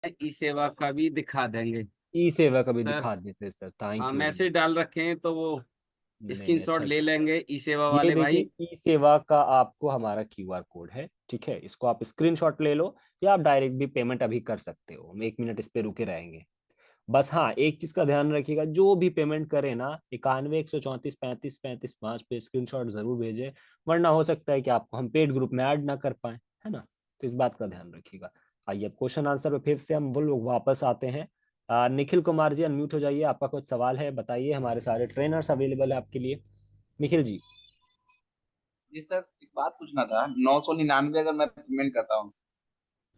ई सेवा का भी दिखा देंगे ई सेवा का भी सर। दिखा दीजिए सर, हाँ, थैंक यू। मैसेज डाल रखे हैं तो वो नहीं नहीं, स्क्रीनशॉट अच्छा ले किया। लेंगे ई सेवा ये वाले देखिए भाई। ई सेवा का आपको हमारा क्यूआर कोड है, ठीक है, इसको आप स्क्रीनशॉट ले लो, या आप डायरेक्ट भी पेमेंट अभी कर सकते हो, हम 1 मिनट इस पे रुके रहेंगे। बस हाँ, एक चीज का ध्यान रखिएगा, जो भी पेमेंट करे ना 91 134 35 35 5 पे स्क्रीनशॉट जरूर भेजे, वरना हो सकता है कि आपको हम पेड ग्रुप में ऐड ना कर पाए, है ना। तो इस बात का ध्यान रखिएगा। आइए अब क्वेश्चन आंसर पे फिर से हम वो लोग वापस आते हैं। निखिल कुमार जी अनम्यूट हो जाइए, आपका कुछ सवाल है बताइए, हमारे सारे ट्रेनर्स अवेलेबल है आपके लिए। निखिल जी। जी सर, एक बात पूछना था। 999 अगर मैं पेमेंट करता हूँ,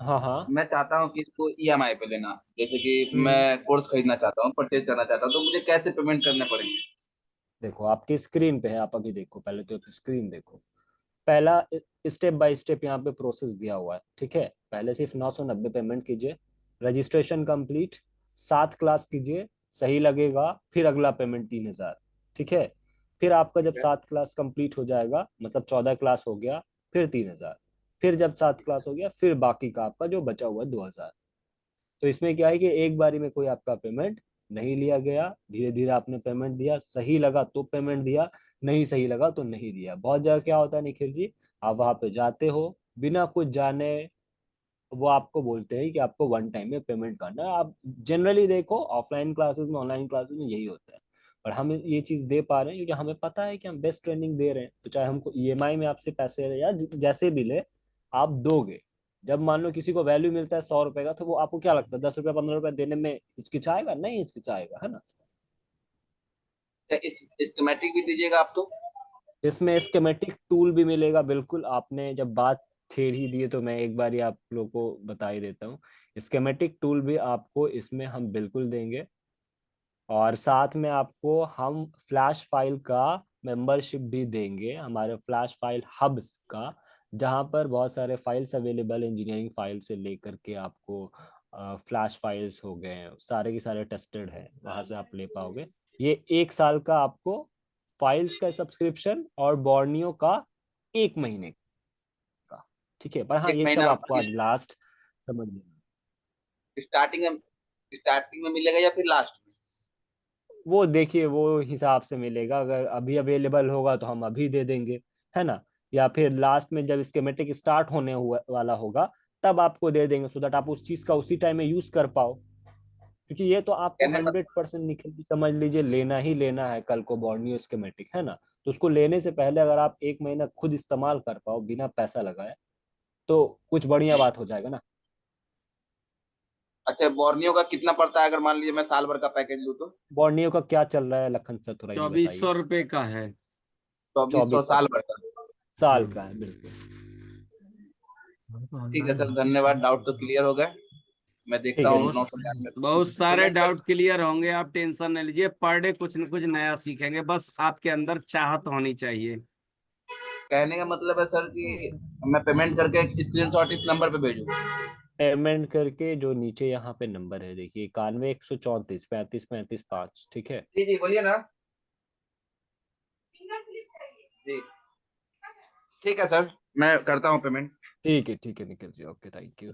हाँ हाँ। मैं चाहता हूँ कि इसको ईएमआई पे लेना, जैसे कि मैं हम्म। कोर्स खरीदना चाहता हूँ, परचेज करना चाहता हूँ, तो मुझे कैसे पेमेंट करने पड़ेंगे? देखो आपकी स्क्रीन पे है, आप अभी देखो, पहले तो स्क्रीन देखो। पहला स्टेप बाय स्टेप यहाँ पे प्रोसेस दिया हुआ है, ठीक है। पहले सिर्फ 990 पेमेंट कीजिए, रजिस्ट्रेशन कंप्लीट, 7 क्लास कीजिए, सही लगेगा, फिर अगला पेमेंट 3,000, ठीक है। फिर आपका जब ठीक है। 7 क्लास कंप्लीट हो जाएगा, मतलब 14 क्लास हो गया, फिर 3,000, फिर जब 7 क्लास हो गया, फिर बाकी का आपका जो बचा हुआ 2,000। तो इसमें क्या है कि एक बारी में कोई आपका पेमेंट नहीं लिया गया, धीरे धीरे आपने पेमेंट दिया, सही लगा तो पेमेंट दिया, नहीं सही लगा तो नहीं दिया। बहुत जगह क्या होता है निखिल जी, आप वहां पे जाते हो बिना कुछ जाने, वो आपको बोलते हैं कि आपको वन टाइम में पेमेंट करना है। आप जनरली देखो ऑफलाइन क्लासेस में, ऑनलाइन क्लासेस में यही होता है, पर हम ये चीज दे पा रहे हैं क्योंकि हमें पता है कि हम बेस्ट ट्रेनिंग दे रहे हैं, तो चाहे हमको ईएमआई में आपसे पैसे रहे या जैसे भी ले, आप दोगे। जब मान लो किसी को वैल्यू मिलता है 100 रुपए का, तो वो आपको क्या लगता है 10 रुपए 15 रुपए देने में हिचकिचाएगा? नहीं हिचकिचाएगा, है ना। क्या इस स्कीमेटिक भी दीजिएगा आप तो? इसमें स्केमेटिक टूल भी मिलेगा, बिल्कुल। आपने जब बात छेड़ ही दी है तो मैं एक बार ही आप लोग को बता ही देता हूँ, स्केमेटिक टूल भी आपको इसमें हम बिल्कुल देंगे। और साथ में आपको हम फ्लैश फाइल का मेंबरशिप भी देंगे, हमारे फ्लैश फाइल हब्स का, जहां पर बहुत सारे फाइल्स अवेलेबल, इंजीनियरिंग फाइल से लेकर के आपको फ्लैश फाइल्स हो गए, सारे के सारे टेस्टेड है, वहां से आप ले पाओगे। ये 1 साल का आपको फाइल्स का सब्सक्रिप्शन, और बॉर्नियो का 1 महीने का, ठीक है। पर हाँ, एक ये सब महीना आपको आज लास्ट समझ लेना। स्टार्टिंग में स्टार्टिंग में मिलेगा या फिर लास्ट में? वो देखिए, वो हिसाब से मिलेगा, अगर अभी अवेलेबल होगा तो हम अभी दे देंगे, है ना। या फिर लास्ट में जब स्कीमेटिक स्टार्ट होने हुआ वाला होगा, तब आपको दे देंगे, सो दैट आप उस चीज का उसी टाइम में यूज कर पाओ। क्योंकि ये तो आपको कहने मत 100% निखिल जी समझ लीजिए, लेना ही लेना है कल को बॉर्नियो स्कीमेटिक, है ना। तो उसको लेने से पहले अगर आप 1 महीना खुद इस्तेमाल कर पाओ बिना पैसा लगाए, तो कुछ बढ़िया बात हो जाएगा ना। अच्छा, बोर्नियो का कितना पड़ता है अगर मान लीजिए मैं साल भर का पैकेज लूँ तो? बॉर्नियो का क्या चल रहा है लखन सर, थोड़ा ये चौबीस बताइए। सौ रुपये का है। 2400 2400 साल भर का? साल का है, बिल्कुल। ठीक है सर, धन्यवाद, डाउट तो क्लियर हो गए। मैं देखता ठीक है। हूँ बहुत 999 बहुत सारे पेमेंट कर। डाउट क्लियर होंगे, आप टेंशन नहीं लीजिए। पर डे कुछ न कुछ नया सीखेंगे, बस आपके अंदर चाहत होनी चाहिए। कहने का मतलब है सर कि मैं पेमेंट करके एक स्क्रीनशॉट इस नंबर पे भेजूँ? पेमेंट करके जो नीचे यहाँ पे नंबर है देखिए, 91 134 35 35 5, ठीक है। जी जी, बोलिए ना। जी, ठीक है सर, मैं करता हूँ पेमेंट। ठीक है Nikhil ji, okay, thank you.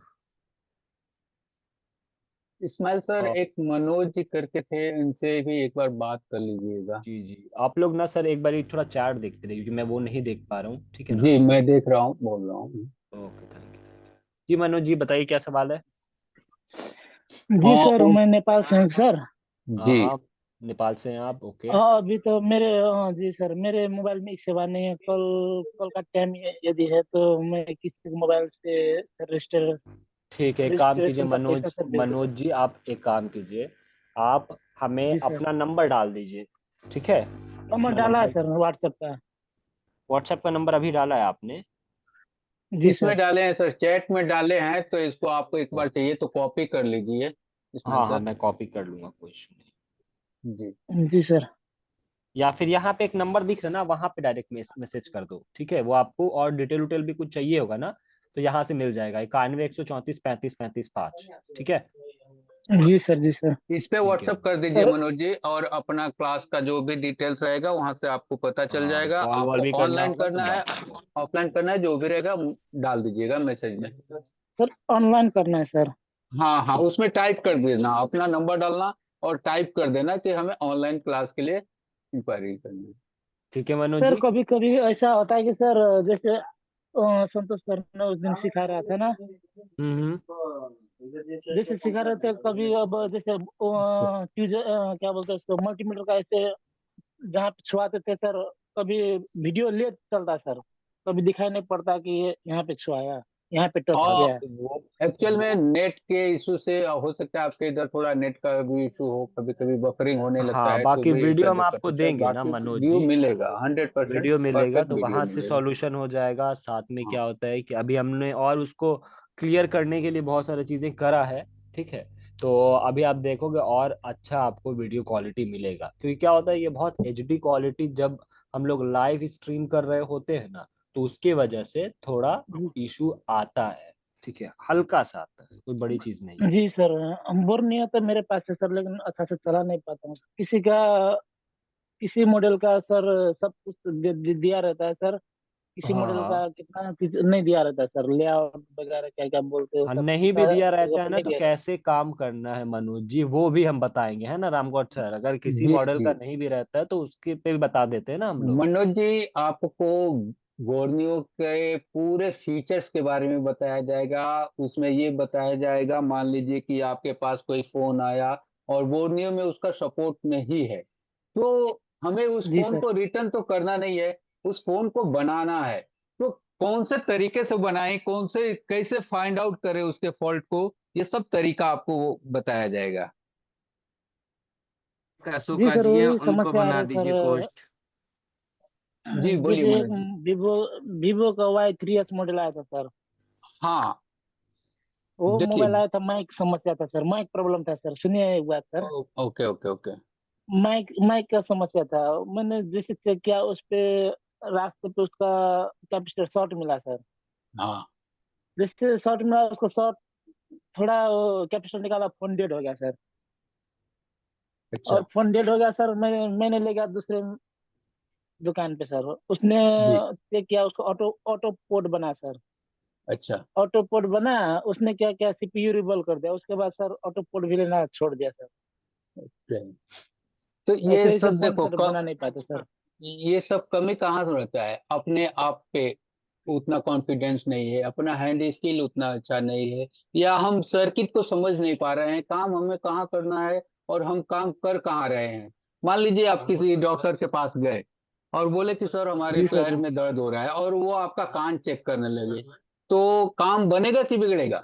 Ismail sir, एक मनोज जी करके थे, इनसे भी एक बार बात कर लीजिएगा। जी जी, आप लोग ना सर एक बार थोड़ा चैट देखते रहिए, क्योंकि मैं वो नहीं देख पा रहा हूँ, ठीक है ना। जी मैं देख रहा हूँ, बोल रहा हूँ। Okay, thank you. जी मनोज जी बताइए, क्या सवाल है। जी हाँ सर, मैं नेपाल से हूँ सर। हाँ जी। हाँ, नेपाल से हैं आप, ओके। हाँ, अभी तो मेरे, हाँ जी सर, मेरे मोबाइल में सेवा नहीं है। कल कल का टाइम यदि है तो मैं किसी मोबाइल से रजिस्टर ठीक है, एक काम कीजिए रजिस्ट्रेशन का पैसा मनोज, सर दे दूँ? मनोज जी आप एक काम कीजिए, आप हमें जी सर, अपना नंबर डाल दीजिए, ठीक है। नंबर अपना डाला है नंबर, सर व्हाट्सएप का। व्हाट्सएप का नंबर अभी डाला है आपने। जी इसमें सर। डाले हैं सर, चैट में डाले हैं, तो इसको आपको एक ओ, बार चाहिए तो कॉपी कर लीजिए इस्माइल हाँ हाँ, सर। मैं कॉपी कर लूंगा, कोई इशू नहीं। जी। जी सर। या फिर यहाँ पे एक नंबर दिख रहा है ना, वहां पे डायरेक्ट मैसेज कर दो, ठीक है। वो आपको और डिटेल उटेल भी कुछ चाहिए होगा ना, तो यहाँ से मिल जाएगा, 91 134 35 35 5, ठीक है। जी सर। जी सर। इस पे ठीक है। व्हाट्सअप कर दीजिए सर, मनोज जी, और अपना क्लास का जो भी डिटेल्स रहेगा वहां से आपको पता चल हाँ, जाएगा। कॉल वॉल आपको भी करना ऑनलाइन होगा तो करना है, बात। ऑफलाइन करना है, जो भी रहेगा डाल दीजिएगा मैसेज में। सर ऑनलाइन करना है सर। हाँ हाँ, उसमें टाइप कर देना, अपना नंबर डालना और टाइप कर देना कि हमें ऑनलाइन क्लास के लिए इंक्वायरी करनी है। ठीक है मनोज सर जी। कभी कभी ऐसा होता है कि सर जैसे संतोष सर ने उस दिन सिखा रहा था ना, हम्म। जैसे सिखा रहे थे कभी, अब जैसे चीज क्या बोलते हैं इसको, मल्टीमीटर का ऐसे जहाँ पे छुआते थे सर, कभी वीडियो लेट चलता है सर, कभी दिखाई नहीं पड़ता कि ये यहाँ पे छुआया, यहाँ पे टच हाँ, किया है। वो एक्चुअल में नेट के इशू से हो सकता है आपके इधर थोड़ा नेट का भी इशू हो, कभी कभी बफरिंग होने लगता हाँ, है तो बाकी भी ऐसा वीडियो हम दिक्कत आपको होता है। देंगे ना बाकी मनोज व्यू जी। मिलेगा, 100% वीडियो मिलेगा परफेक्ट तो वीडियो वहां से मिलेगा। सॉल्यूशन हो जाएगा। साथ में हाँ क्या होता है कि अभी हमने और उसको क्लियर करने के लिए बहुत सारी चीजें करा है। ठीक है। तो अभी आप देखोगे और अच्छा आपको वीडियो क्वालिटी मिलेगा, क्योंकि क्या होता है ये बहुत एचडी क्वालिटी जब हम लोग लाइव स्ट्रीम कर रहे होते हैं ना, तो उसकी वजह से थोड़ा जी इशू आता है। ठीक है, हल्का सा आता है, कोई बड़ी चीज नहीं है। जी सर, बोर नहीं होता मेरे पास से सर, लेकिन अच्छा से चला नहीं पाता हूँ किसी का, किसी मॉडल का सर सब कुछ दिया रहता है सर, किसी हाँ मॉडल हाँ। का कितना नहीं दिया रहता है सर, लेआउट वगैरह क्या क्या बोलते हो हाँ, सब नहीं भी उसका दिया रहता है जरूरत ना नहीं तो दिया रहता कैसे काम करना है मनोज जी, वो भी हम बताएंगे, है ना रामगौड सर। अगर किसी जी मॉडल जी। का नहीं भी रहता है तो उसके पे भी बता देते हैं ना हम लोग। मनोज जी, आपको गोर्नियो के पूरे फीचर्स के बारे में बताया जाएगा। उसमें ये बताया जाएगा, मान लीजिए कि आपके पास कोई फोन आया और बोर्नियो में उसका सपोर्ट नहीं है, तो हमें उस जी फोन सर। को रिटर्न तो करना नहीं है, उस फोन को बनाना है। तो कौन से तरीके से बनाएं, कौन से कैसे फाइंड आउट करें उसके फॉल्ट को, ये सब तरीका आपको बताया जाएगा। जी अशोका सर, जी हैं, वही उनको समस्या आ बना रही दीजिए सर। कोस्ट। जी बोलिए जैसे मनोज जी। वीवो वीवो का Y3s मॉडल आया था सर, हाँ वो देखिए। मोबाइल आया था, माइक समस्या था सर, माइक प्रॉब्लम था सर, सुनिए एक बात sir. Okay okay okay. Mic mic का समस्या था, मैंने जैसे चेक किया उस पे, रास्ते पे उसका कैपेसिटर शॉर्ट मिला सर। हाँ। जैसे शॉर्ट मिला, उसको शॉर्ट थोड़ा कैपेसिटर निकाला, फोन डेड हो गया सर। अच्छा। और फोन डेड हो गया सर, मैंने ले गया दूसरे दुकान पे सर, उसने जी। चेक किया, उसको ऑटो ऑटो पोर्ट बना सर। अच्छा। ऑटो पोर्ट बना, उसने क्या क्या सीपीयू रिवॉल्व कर दिया, उसके बाद सर ऑटो पोर्ट भी लेना छोड़ दिया सर। चलिए। तो ये ऐसे ऐसे सब फोन देखो सर बना नहीं पाते सर। ये सब कमी कहाँ से रहता है, अपने आप पे उतना कॉन्फिडेंस नहीं है, अपना हैंड स्किल उतना अच्छा नहीं है, या हम सर्किट को समझ नहीं पा रहे हैं, काम हमें कहाँ करना है और हम काम कर कहाँ रहे हैं। मान लीजिए आप किसी डॉक्टर के पास गए और बोले कि सर हमारे जी पैर सर। में दर्द हो रहा है, और वो आपका कान चेक करने लगे, तो काम बनेगा कि बिगड़ेगा?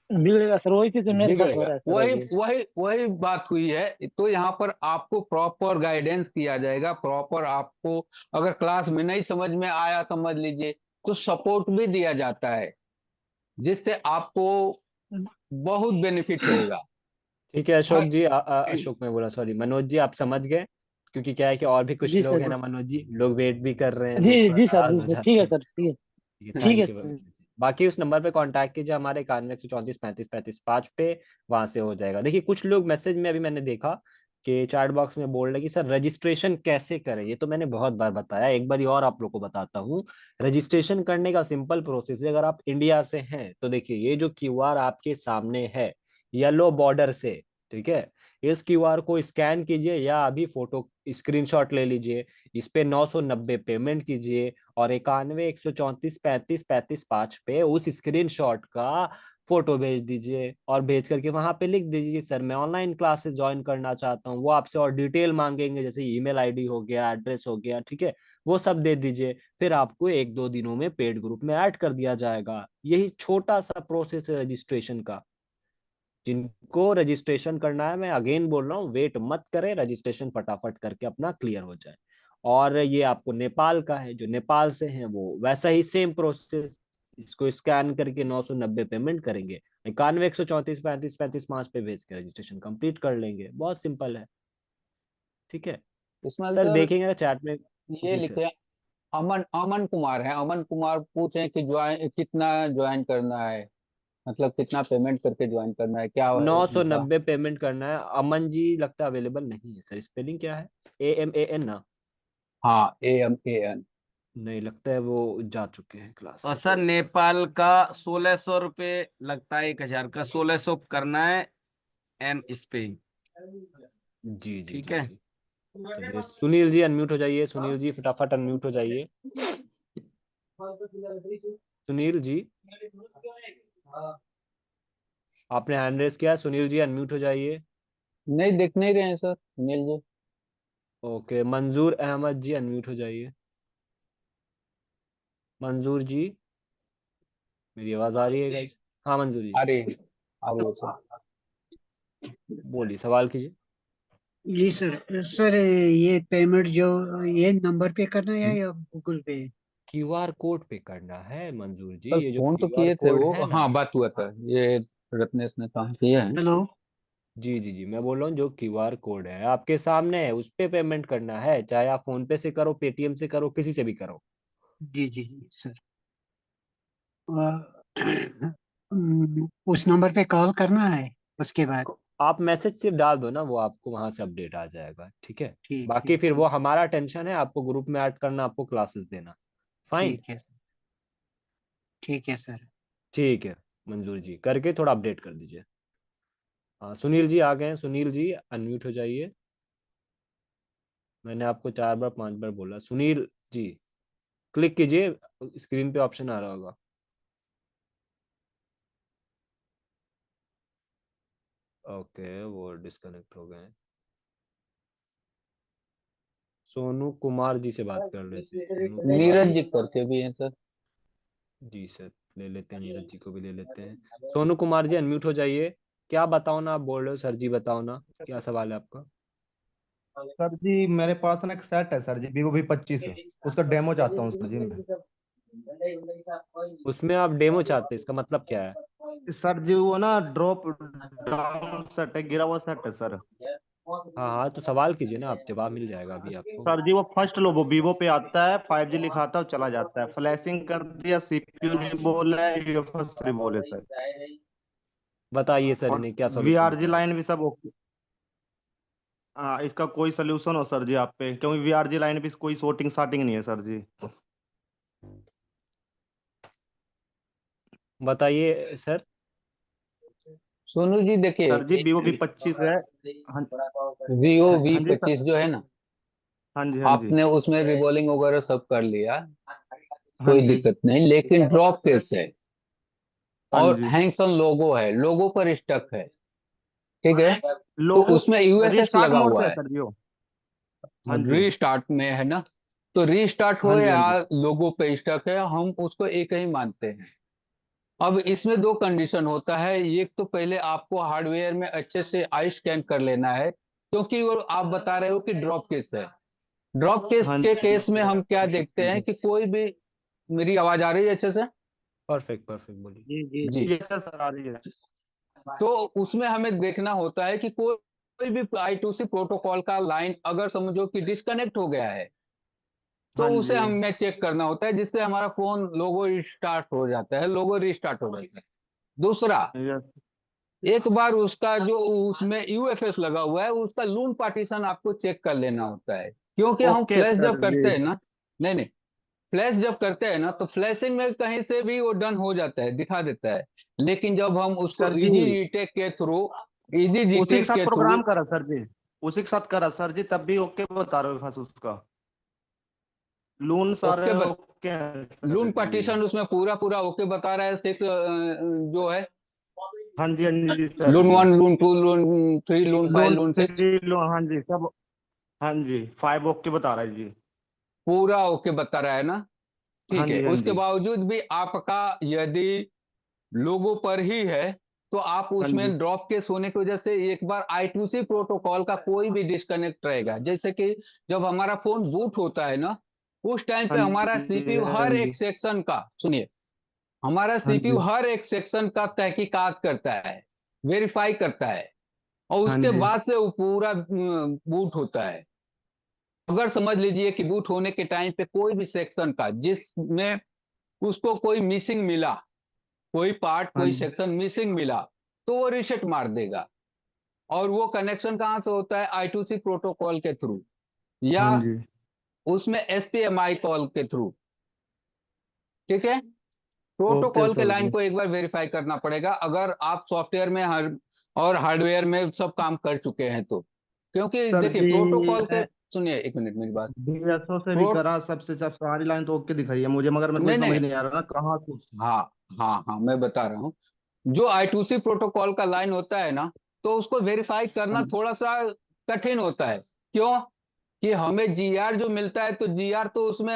बिगड़ेगा सर, वही चीज मेरे साथ हो बिगड़ेगा। रहा है सर वही अभी। वही वही बात हुई है। तो यहाँ पर आपको प्रॉपर गाइडेंस किया जाएगा, प्रॉपर आपको, अगर क्लास में नहीं समझ में आया समझ लीजिए, तो सपोर्ट भी दिया जाता है, जिससे आपको बहुत बेनिफिट होएगा। ठीक है अशोक हर जी, अशोक में बोला, सॉरी मनोज जी, आप समझ गए। क्योंकि क्या है कि और भी कुछ जी लोग सर। हैं ना मनोज जी, लोग वेट भी कर रहे हैं जी तो थोड़ा जी सर, नाराज जी हो सर, ठीक जाते है हैं। सर, ठीक है। ठीक है, ठीक है थैंक यू सर। बाकी उस नंबर पे कांटेक्ट कीजिए हमारे 91 134 35 35 5 पे, वहां से हो जाएगा। देखिए कुछ लोग मैसेज में अभी मैंने देखा कि चैट बॉक्स में बोल रहे कि सर रजिस्ट्रेशन कैसे करें। ये तो मैंने बहुत बार बताया, एक बार और आप लोग को बताता हूँ। रजिस्ट्रेशन करने का सिंपल प्रोसेस है। अगर आप इंडिया से हैं तो देखिए ये जो क्यूआर आपके सामने है येलो बॉर्डर से, ठीक है, इस क्यूआर को स्कैन कीजिए या अभी फोटो स्क्रीनशॉट ले लीजिए, इस पे 990 पेमेंट कीजिए और 91 134 35 35 5 पे उस स्क्रीनशॉट का फोटो भेज दीजिए और भेज करके वहां पे लिख दीजिए कि सर मैं ऑनलाइन क्लासेस ज्वाइन करना चाहता हूँ। वो आपसे और डिटेल मांगेंगे, जैसे ईमेल आईडी हो गया, एड्रेस हो गया, ठीक है, वो सब दे दीजिए। फिर आपको 1-2 दिनों में पेड ग्रुप में ऐड कर दिया जाएगा। यही छोटा सा प्रोसेस है रजिस्ट्रेशन का। जिनको रजिस्ट्रेशन करना है, मैं अगेन बोल रहा हूँ, वेट मत करें, रजिस्ट्रेशन फटाफट करके अपना क्लियर हो जाए। और ये आपको नेपाल का है, जो नेपाल से हैं वो वैसा ही सेम प्रोसेस, इसको स्कैन करके 990 पेमेंट करेंगे, 91 134 35 35 5 पे भेज के रजिस्ट्रेशन कंप्लीट कर लेंगे। बहुत सिंपल है। ठीक है इसमें सर, सर देखेंगे चैट में। ये जी सर। लिखे, अमन अमन कुमार है, अमन कुमार पूछे कि ज्वाइन कितना ज्वाइन करना है, मतलब कितना पेमेंट करके ज्वाइन करना है, क्या नौ सौ उनका? नब्बे पेमेंट करना है। अमन जी लगता है अवेलेबल नहीं है सर, स्पेलिंग क्या है? AMAN ना? हाँ AMAN। नहीं लगता है, वो जा चुके हैं क्लास और से। सर नेपाल का 1600 रुपये लगता है, 1000 का 1600 करना है एंड स्पेन। जी जी ठीक जी है। जी। चलिए सुनील जी अनम्यूट हो जाइए, सुनील जी फटाफट अनम्यूट हो जाइए। सुनील जी आपने हैंड रेस किया है, सुनील जी अनम्यूट हो जाइए। नहीं दिख नहीं रहे हैं सर सुनील जी। ओके, मंजूर अहमद जी अनम्यूट हो जाइए। मंजूर जी, मेरी आवाज आ रही है गाइस? हाँ मंजूर जी, अरे अब वो सर। बोलिए, सवाल कीजिए। जी सर। सर ये पेमेंट जो ये नंबर पे करना है या गूगल पे? क्यूआर कोड पे करना है मंजूर जी, कल ये जो फोन तो क्यूआर किए थे कोड वो, है ना। हाँ बात हुआ था, ये रत्नेश ने काम किया है। हेलो। जी जी जी, मैं बोल रहा हूँ जो क्यूआर कोड है आपके सामने है, उस पे पेमेंट करना है, चाहे आप फोन पे से करो, पेटीएम से करो, किसी से भी करो। जी जी जी सर। उस नंबर पे कॉल करना है उसके बाद? आप मैसेज सिर्फ डाल दो ना, वो आपको वहां से अपडेट आ जाएगा, ठीक है। ठीक बाकी ठीक फिर वो ठीक। हमारा टेंशन है, आपको ग्रुप में ऐड करना, आपको क्लासेस देना। फाइन। ठीक है सर। ठीक है सर। ठीक है मंजूर जी, करके थोड़ा अपडेट कर दीजिए। हाँ सुनील जी आ गए हैं, सुनील जी अनम्यूट हो जाइए। मैंने आपको 4 बार 5 बार बोला, सुनील जी क्लिक कीजिए, स्क्रीन पे ऑप्शन आ रहा होगा। ओके, वो डिस्कनेक्ट हो गए हैं। सोनू कुमार जी से बात कर लेते हैं, सोनू कुमार नीरज जी। जी करके भी हैं सर। जी सर, ले लेते हैं, नीरज जी को भी ले लेते हैं। सोनू कुमार जी अनम्यूट हो जाइए। क्या बताओ ना, आप बोल रहे हो सर जी, बताओ ना क्या सवाल है आपका। सर जी मेरे पास ना एक सेट है सर जी, Vivo V25, उसका डेमो चाहता हूँ सर जी मैं। उसमें आप डेमो चाहते हैं, इसका मतलब क्या है? सर जी वो ना ड्रॉप डाउन सेट है, गिरा हुआ सेट है सर। हाँ हाँ, तो सवाल कीजिए ना, आप जवाब मिल जाएगा अभी आपको। सर जी वो फर्स्ट लो, वो वीवो पे आता है, 5G लिखाता है और चला जाता है, फ्लैशिंग कर दिया, CPU नहीं बोल रहा है, UFS नहीं बोले सर। बताइए सर, और इन्हें क्या सॉल्यूशन VRG बताएं। लाइन भी सब ओके। हाँ इसका कोई सोल्यूशन हो सर जी आप पे, क्योंकि VRG लाइन भी कोई शॉर्टिंग शार्टिंग नहीं है सर जी। बताइए सर। सोनू जी देखिए, सर जी Vivo V25 है। हाँ Vivo हाँ जी सर। V25 जो है ना, हाँ जी हाँ जी। आपने उसमें रिबॉलिंग वगैरह सब कर लिया, हाँ कोई जी दिक्कत नहीं, लेकिन ड्रॉप केस है हाँ और जी। हैंगसन लोगो है, लोगो पर स्टक है, ठीक है। तो लोगो उसमें यूएफएस रिस्टार्ट लगा मोड पे हुआ है है, सर जी वो। हाँ जी रीस्टार्ट में है ना, तो रीस्टार्ट हो हाँ जी। हाँ या जी लोगो पे स्टक है, हम उसको एक ही मानते हैं। अब इसमें दो कंडीशन होता है, एक तो पहले आपको हार्डवेयर में अच्छे से आई स्कैन कर लेना है, क्योंकि वो आप बता रहे हो कि ड्रॉप केस है। ड्रॉप केस हाँ के जी केस में हम क्या देखते हैं कि कोई भी, मेरी आवाज आ रही है अच्छे से? परफेक्ट परफेक्ट, बोलिए। जी जी जी। जी। ये सर आ रही है। तो उसमें हमें देखना होता है कि कोई भी I2C प्रोटोकॉल का लाइन अगर समझो कि डिस्कनेक्ट हो गया है, तो हाँ उसे जी हमें चेक करना होता है, जिससे हमारा फोन लोगो रिस्टार्ट हो जाता है, लोगो रिस्टार्ट हो जाता है। दूसरा, यस। एक बार उसका जो उसमें यूएफएस लगा हुआ है, उसका लून पार्टीशन आपको चेक कर लेना होता है, क्योंकि हम ओके फ्लैश जब सर करते जी। हैं ना, नहीं नहीं, फ्लैश जब करते हैं ना, तो फ्लैशिंग में कहीं से भी वो डन हो जाता है, दिखा देता है, लेकिन जब हम उसको सर जी इजी रीटेक के थ्रू, इजी उसी के जीटेक साथ के थ्रू, प्रोग्राम करा सर जी, उसी के साथ करा सर जी, तब भी ओके बता रहे हो खास उसका लून सारे ओके ओके हैं सर लून जी। पार्टीशन उसमें पूरा पूरा ओके बता रहा है, 6 जो है, हाँ जी सर लून जी। 1 लून 2 लून 3 लून 5 लून लून 6, 3 लून हाँ जी सब। हाँ जी 5 ओके बता रहा है जी। पूरा ओके बता रहा है ना। हाँ ठीक है, जी हाँ उसके जी बावजूद भी आपका यदि लोगो पर ही है, तो आप हाँ जी उसमें ड्रॉप केस होने की वजह से एक बार I2C प्रोटोकॉल का कोई भी डिस्कनेक्ट रहेगा, जैसे कि जब हमारा फोन बूट होता है ना, उस टाइम पे हाँ हमारा जी सीपीयू हाँ हर जी एक सेक्शन का, सुनिए, हमारा हाँ सीपीयू जी हर एक सेक्शन का तहकीकात करता है, वेरीफाई करता है, और हाँ उसके जी बाद से वो पूरा बूट होता है। अगर समझ लीजिए कि बूट होने के टाइम पे कोई भी सेक्शन का जिसमें उसको कोई मिसिंग मिला, कोई पार्ट हाँ कोई जी सेक्शन मिसिंग मिला, तो वो रीसेट मार देगा। और वो कनेक्शन कहाँ से होता है? I2C प्रोटोकॉल के थ्रू, या हाँ जी उसमें SPMI कॉल के थ्रू। ठीक है। ओके प्रोटोकॉल के सर लाइन जी। को एक बार वेरीफाई करना पड़ेगा, अगर आप सॉफ्टवेयर में और हार्डवेयर में सब काम कर चुके हैं तो। क्योंकि सर देखिए जी प्रोटोकॉल के, मैं सुनिए एक मिनट मेरी बात। डीएसओ से भी प्रो करा, सबसे सब सारी लाइन तो ओके दिखाई है मुझे, मगर मेरे को ये नहीं समझ नहीं, नहीं आ रहा ना कहाँ से। हाँ हाँ हाँ, मैं बता रहा हूँ। जो I2C प्रोटोकॉल का लाइन होता है ना, तो उसको वेरीफाई करना हाँ थोड़ा सा कठिन होता है। क्यों? कि हमें जीआर जो मिलता है, तो जीआर तो उसमें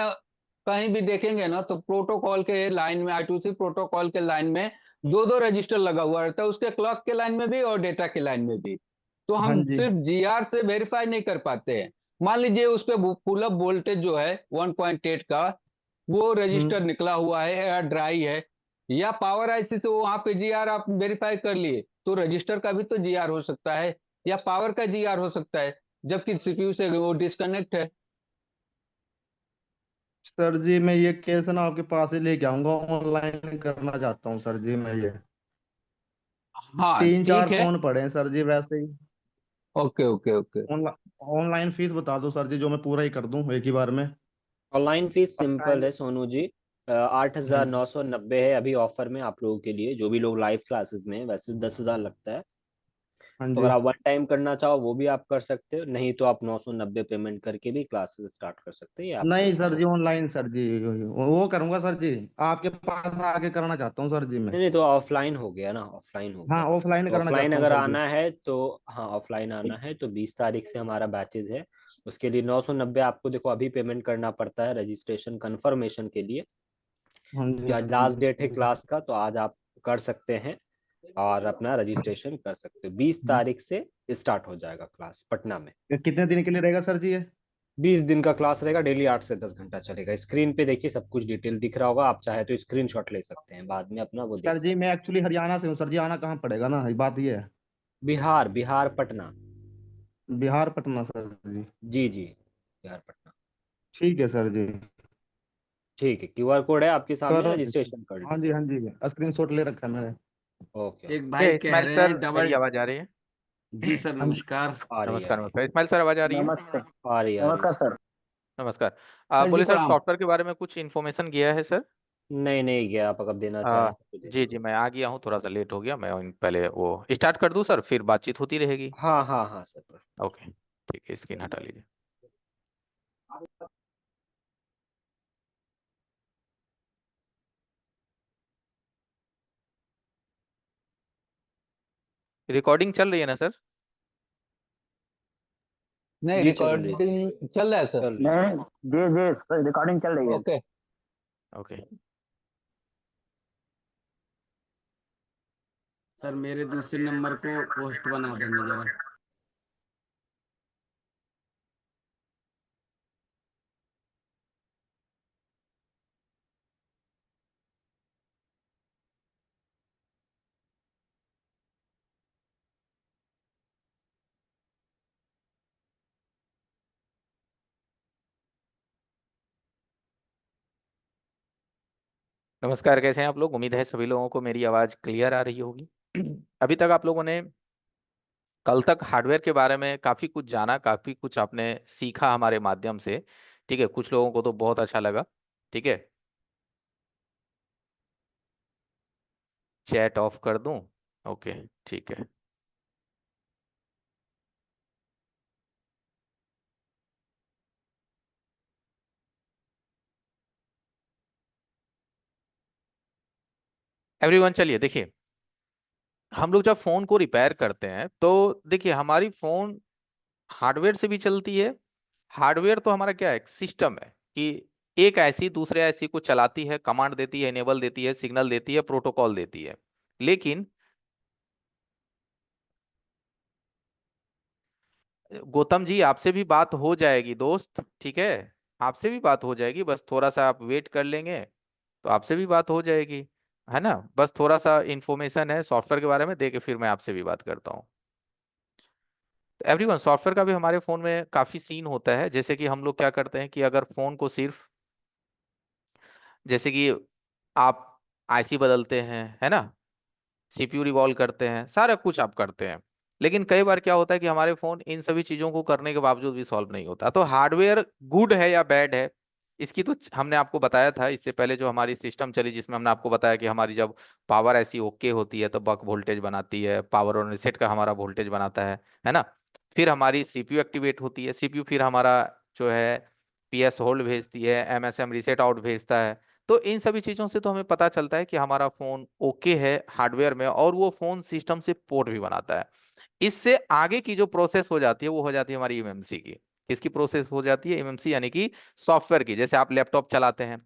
कहीं भी देखेंगे ना, तो प्रोटोकॉल के लाइन में, I2C प्रोटोकॉल के लाइन में दो दो रजिस्टर लगा हुआ रहता है, उसके क्लॉक के लाइन में भी और डेटा के लाइन में भी। तो हाँ हम जी। सिर्फ जीआर से वेरीफाई नहीं कर पाते हैं। मान लीजिए उस पे पुल अप वोल्टेज जो है 1.8 का, वो हम्म। रजिस्टर निकला हुआ है या ड्राई है, या पावर आईसी से वहां पे जीआर आप वेरीफाई कर लिए, तो रजिस्टर का भी तो जीआर हो सकता है, या पावर का जीआर हो सकता है, जबकि सीपीयू से वो डिस्कनेक्ट है। सर जी मैं ये केस ना आपके पास ही लेके आऊंगा, ऑनलाइन करना चाहता हूँ सर जी मैं ये। हाँ तीन चार ठीक है। फोन पड़े हैं सर जी वैसे ही। Okay okay okay. Online fees बता दो सर जी, जो मैं पूरा ही कर दूं एक ही बार में। ऑनलाइन फीस पक्का सिंपल है? है सोनू जी। 8,990 है अभी ऑफर में आप लोगों के लिए, जो भी लोग लाइव क्लासेस में हैं। वैसे 10,000 लगता है। हाँ तो जी। अगर आप वन टाइम करना चाहो वो भी आप कर सकते हो, नहीं तो आप 990 पेमेंट करके भी क्लासेस स्टार्ट कर सकते हैं, ये आपके नहीं ऊपर सर है। जी ऑनलाइन सर जी, वो करूंगा सर जी। आपके पास आके करना चाहता हूँ सर जी मैं। नहीं नहीं, तो ऑफलाइन हो गया ना, ऑफलाइन हो हाँ गया। ऑफलाइन तो करना ऑफलाइन चाहता हूँ अगर सर जी। आना है तो, हाँ ऑफलाइन आना है तो 20 तारीख से हमारा बैचेज है। उसके लिए 990 आपको देखो अभी पेमेंट करना पड़ता है रजिस्ट्रेशन कंफर्मेशन के लिए। हाँ कि जी। आज लास्ट डेट है क्लास का, तो आज आप कर सकते हैं और अपना रजिस्ट्रेशन कर सकते हो। 20 तारीख से स्टार्ट हो जाएगा क्लास पटना में। ये कितने दिन के लिए रहेगा सर जी ये? 20 दिन का क्लास रहेगा, डेली 8 से 10 घंटा चलेगा। स्क्रीन पे देखिए सब कुछ डिटेल दिख रहा होगा, आप चाहे तो स्क्रीनशॉट ले सकते हैं, बाद में अपना वो सर देख जी सकते मैं एक्चुअली हरियाणा से हूँ सर जी, आना कहाँ पड़ेगा ना, ये बात ये है। हैं। बिहार, बिहार पटना। बिहार पटना सर जी। जी जी, बिहार पटना। ठीक है सर जी। ठीक है, क्यूआर कोड है आपके सामने, कर रजिस्ट्रेशन कर हाँ जी लीजिए। हाँ जी, स्क्रीन शॉट ले रखा है मैंने। ओके। एक भाई ये कह इस्माइल रहे सर, हैं मेरी डबल। आवाज आ रही है? जी सर, हाँ जी। नमस्कार। आ रही है, आ नमस्कार रही है। नमस्कार, इस्माइल सर आवाज आ रही है? नमस्ते। आ रही है, आ रही नमस्कार है। सर। नमस्कार। सर जी बोले सर प्रणाम। सॉफ्टवेयर के बारे में कुछ इन्फॉर्मेशन गया है सर? नहीं नहीं गया, आप अगर देना चाहें आ, तो दे जी जी, दीजिए। मैं आ गया हूँ, थोड़ा सा लेट हो गया। मैं पहले वो स्टार्ट कर दूँ सर, फिर बातचीत होती रहेगी। हाँ हाँ हाँ सर। ओके ठीक है, स्क्रीन हटा लीजिए। रिकॉर्डिंग चल रही है ना सर? नहीं, जी चल रही है सर, रिकॉर्डिंग चल रहा है सर। चल रही है। नहीं, जी जी, रिकॉर्डिंग चल रही है। ओके। ओके। सर मेरे दूसरे नंबर को पोस्ट बना देना जरा। नमस्कार, कैसे हैं आप लोग? उम्मीद है सभी लोगों को मेरी आवाज क्लियर आ रही होगी। अभी तक आप लोगों ने कल तक हार्डवेयर के बारे में काफी कुछ जाना, काफी कुछ आपने सीखा हमारे माध्यम से। ठीक है, कुछ लोगों को तो बहुत अच्छा लगा। ठीक है, चैट ऑफ कर दूं? ओके ठीक है। एवरीवन, चलिए देखिए, हम लोग जब फोन को रिपेयर करते हैं तो देखिए हमारी फोन हार्डवेयर से भी चलती है। हार्डवेयर तो हमारा क्या है, एक सिस्टम है कि एक ऐसी दूसरे ऐसी को चलाती है, कमांड देती है, इनेबल देती है, सिग्नल देती है, प्रोटोकॉल देती है। लेकिन गौतम जी, आपसे भी बात हो जाएगी दोस्त, ठीक है? आपसे भी बात हो जाएगी, बस थोड़ा सा आप वेट कर लेंगे तो आपसे भी बात हो जाएगी, है ना? बस थोड़ा सा इंफॉर्मेशन है सॉफ्टवेयर के बारे में, दे के फिर मैं आपसे भी बात करता हूँ। एवरीवन, सॉफ्टवेयर का भी हमारे फोन में काफी सीन होता है। जैसे कि हम लोग क्या करते हैं कि अगर फोन को सिर्फ, जैसे कि आप आईसी बदलते हैं, है ना, सीपीयू रिवॉल्व करते हैं, सारा कुछ आप करते हैं। लेकिन कई बार क्या होता है कि हमारे फोन इन सभी चीजों को करने के बावजूद भी सॉल्व नहीं होता। तो हार्डवेयर गुड है या बैड है, इसकी तो हमने आपको बताया था इससे पहले, जो हमारी सिस्टम चली जिसमें हमने आपको बताया कि हमारी जब पावर ऐसी ओके होती है तो बक वोल्टेज बनाती है, पावर ऑन रीसेट का हमारा वोल्टेज बनाता है ना। फिर हमारी सीपीयू एक्टिवेट होती है, सीपीयू फिर हमारा जो है पीएस होल्ड भेजती है, एमएसएम रीसेट आउट भेजता है। तो इन सभी चीजों से तो हमें पता चलता है कि हमारा फोन ओके है हार्डवेयर में, और वो फोन सिस्टम से पोर्ट भी बनाता है। इससे आगे की जो प्रोसेस हो जाती है वो हो जाती है हमारी एमएमसी की। किसकी प्रोसेस हो जाती है? एमएमसी, यानी कि सॉफ्टवेयर की। जैसे आप लैपटॉप चलाते हैं,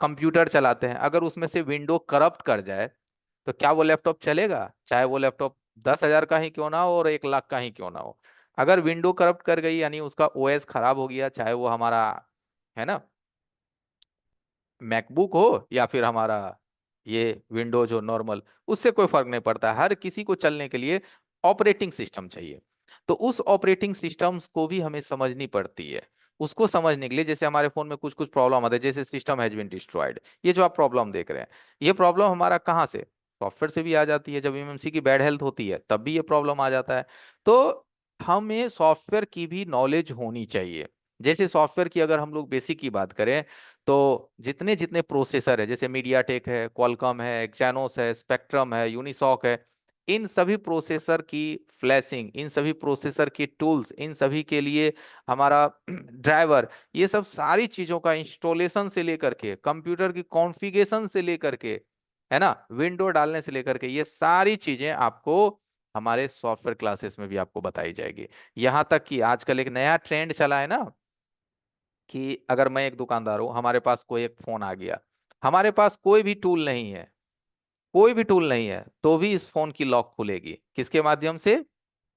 कंप्यूटर चलाते हैं, अगर उसमें से विंडो करप्ट कर जाए तो क्या वो लैपटॉप चलेगा? चाहे वो लैपटॉप 10,000 का ही क्यों ना हो और 1 लाख का ही क्यों ना हो। अगर विंडो करप्ट कर गई, यानी उसका ओएस खराब हो गया, चाहे वो हमारा है ना मैकबुक हो या फिर हमारा ये विंडो जो नॉर्मल, उससे कोई फर्क नहीं पड़ता। हर किसी को चलने के लिए ऑपरेटिंग सिस्टम चाहिए। तो उस ऑपरेटिंग सिस्टम्स को भी हमें समझनी पड़ती है। उसको समझने के लिए जैसे हमारे फोन में कुछ कुछ प्रॉब्लम आते हैं, जैसे सिस्टम हैज बीन डिस्ट्रॉयड, ये जो आप प्रॉब्लम देख रहे हैं, ये प्रॉब्लम हमारा कहाँ से? सॉफ्टवेयर से भी आ जाती है। जब एमएमसी की बैड हेल्थ होती है तब भी ये प्रॉब्लम आ जाता है। तो हमें सॉफ्टवेयर की भी नॉलेज होनी चाहिए। जैसे सॉफ्टवेयर की अगर हम लोग बेसिक की बात करें, तो जितने जितने प्रोसेसर है, जैसे मीडियाटेक है, क्वालकॉम है, एक्जानोस है, स्पेक्ट्रम है, यूनिसॉक है, इन सभी प्रोसेसर की फ्लैशिंग, इन सभी प्रोसेसर की टूल्स, इन सभी के लिए हमारा ड्राइवर, ये सब सारी चीजों का इंस्टॉलेशन से लेकर के, कंप्यूटर की कॉन्फ़िगरेशन से लेकर के, है ना, विंडो डालने से लेकर के, ये सारी चीजें आपको हमारे सॉफ्टवेयर क्लासेस में भी आपको बताई जाएगी। यहाँ तक कि आजकल एक नया ट्रेंड चला है ना, कि अगर मैं एक दुकानदार हूं, हमारे पास कोई एक फोन आ गया, हमारे पास कोई भी टूल नहीं है, कोई भी टूल नहीं है, तो भी इस फोन की लॉक खुलेगी। किसके माध्यम से?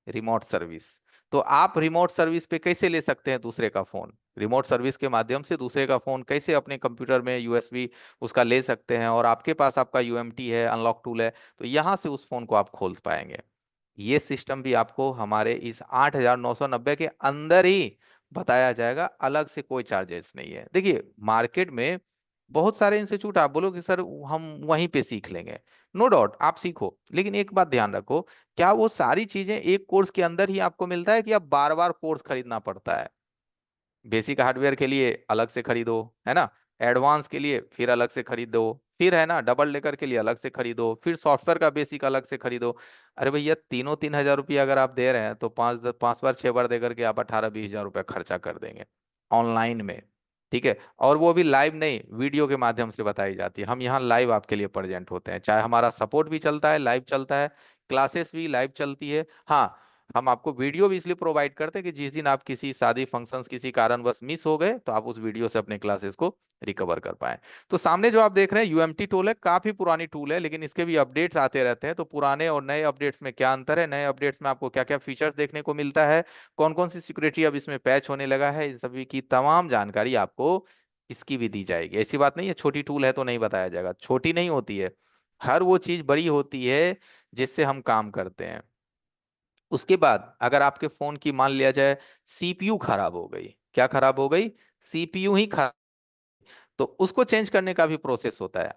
Remote service. तो आप रिमोट सर्विस पे कैसे ले सकते हैं दूसरे का फोन? रिमोट सर्विस के माध्यम से दूसरे का फोन कैसे अपने कंप्यूटर में यूएसबी उसका ले सकते हैं, और आपके पास आपका यूएमटी है, अनलॉक टूल है, तो यहां से उस फोन को आप खोल पाएंगे। ये सिस्टम भी आपको हमारे इस 8,990 के अंदर ही बताया जाएगा, अलग से कोई चार्जेस नहीं है। देखिए मार्केट में बहुत सारे इंस्टीट्यूट, आप बोलो कि सर हम वहीं पे सीख लेंगे, नो डाउट आप सीखो, लेकिन एक बात ध्यान रखो, क्या वो सारी चीजें एक कोर्स के अंदर ही आपको मिलता है, कि आप बार बार कोर्स खरीदना पड़ता है? बेसिक हार्डवेयर के लिए अलग से खरीदो, है ना, एडवांस के लिए फिर अलग से खरीदो, फिर है ना डबल डेकर के लिए अलग से खरीदो, फिर सॉफ्टवेयर का बेसिक अलग से खरीदो। अरे भैया तीनों 3,000 रुपये अगर आप दे रहे हैं तो 5 बार 6 बार दे करके आप 18-20 हजार रुपया खर्चा कर देंगे ऑनलाइन में। ठीक है, और वो भी लाइव नहीं, वीडियो के माध्यम से बताई जाती है। हम यहाँ लाइव आपके लिए प्रेजेंट होते हैं, चाहे हमारा सपोर्ट भी चलता है, लाइव चलता है, क्लासेस भी लाइव चलती है। हाँ, हम आपको वीडियो भी इसलिए प्रोवाइड करते हैं कि जिस दिन आप किसी शादी फंक्शंस किसी कारणवश मिस हो गए तो आप उस वीडियो से अपने क्लासेस को रिकवर कर पाए। तो सामने जो आप देख रहे हैं यूएमटी टूल है, काफी पुरानी टूल है, लेकिन इसके भी अपडेट्स आते रहते हैं। तो पुराने और नए अपडेट्स में क्या अंतर है, नए अपडेट्स में आपको क्या क्या फीचर्स देखने को मिलता है, कौन कौन सी सिक्योरिटी अब इसमें पैच होने लगा है, इन सभी की तमाम जानकारी आपको इसकी भी दी जाएगी। ऐसी बात नहीं है छोटी टूल है तो नहीं बताया जाएगा, छोटी नहीं होती है, हर वो चीज बड़ी होती है जिससे हम काम करते हैं। उसके बाद अगर आपके फोन की मान लिया जाए सीपीयू खराब हो गई, क्या खराब हो गई? सीपीयू ही खराब, तो उसको चेंज करने का भी प्रोसेस होता है।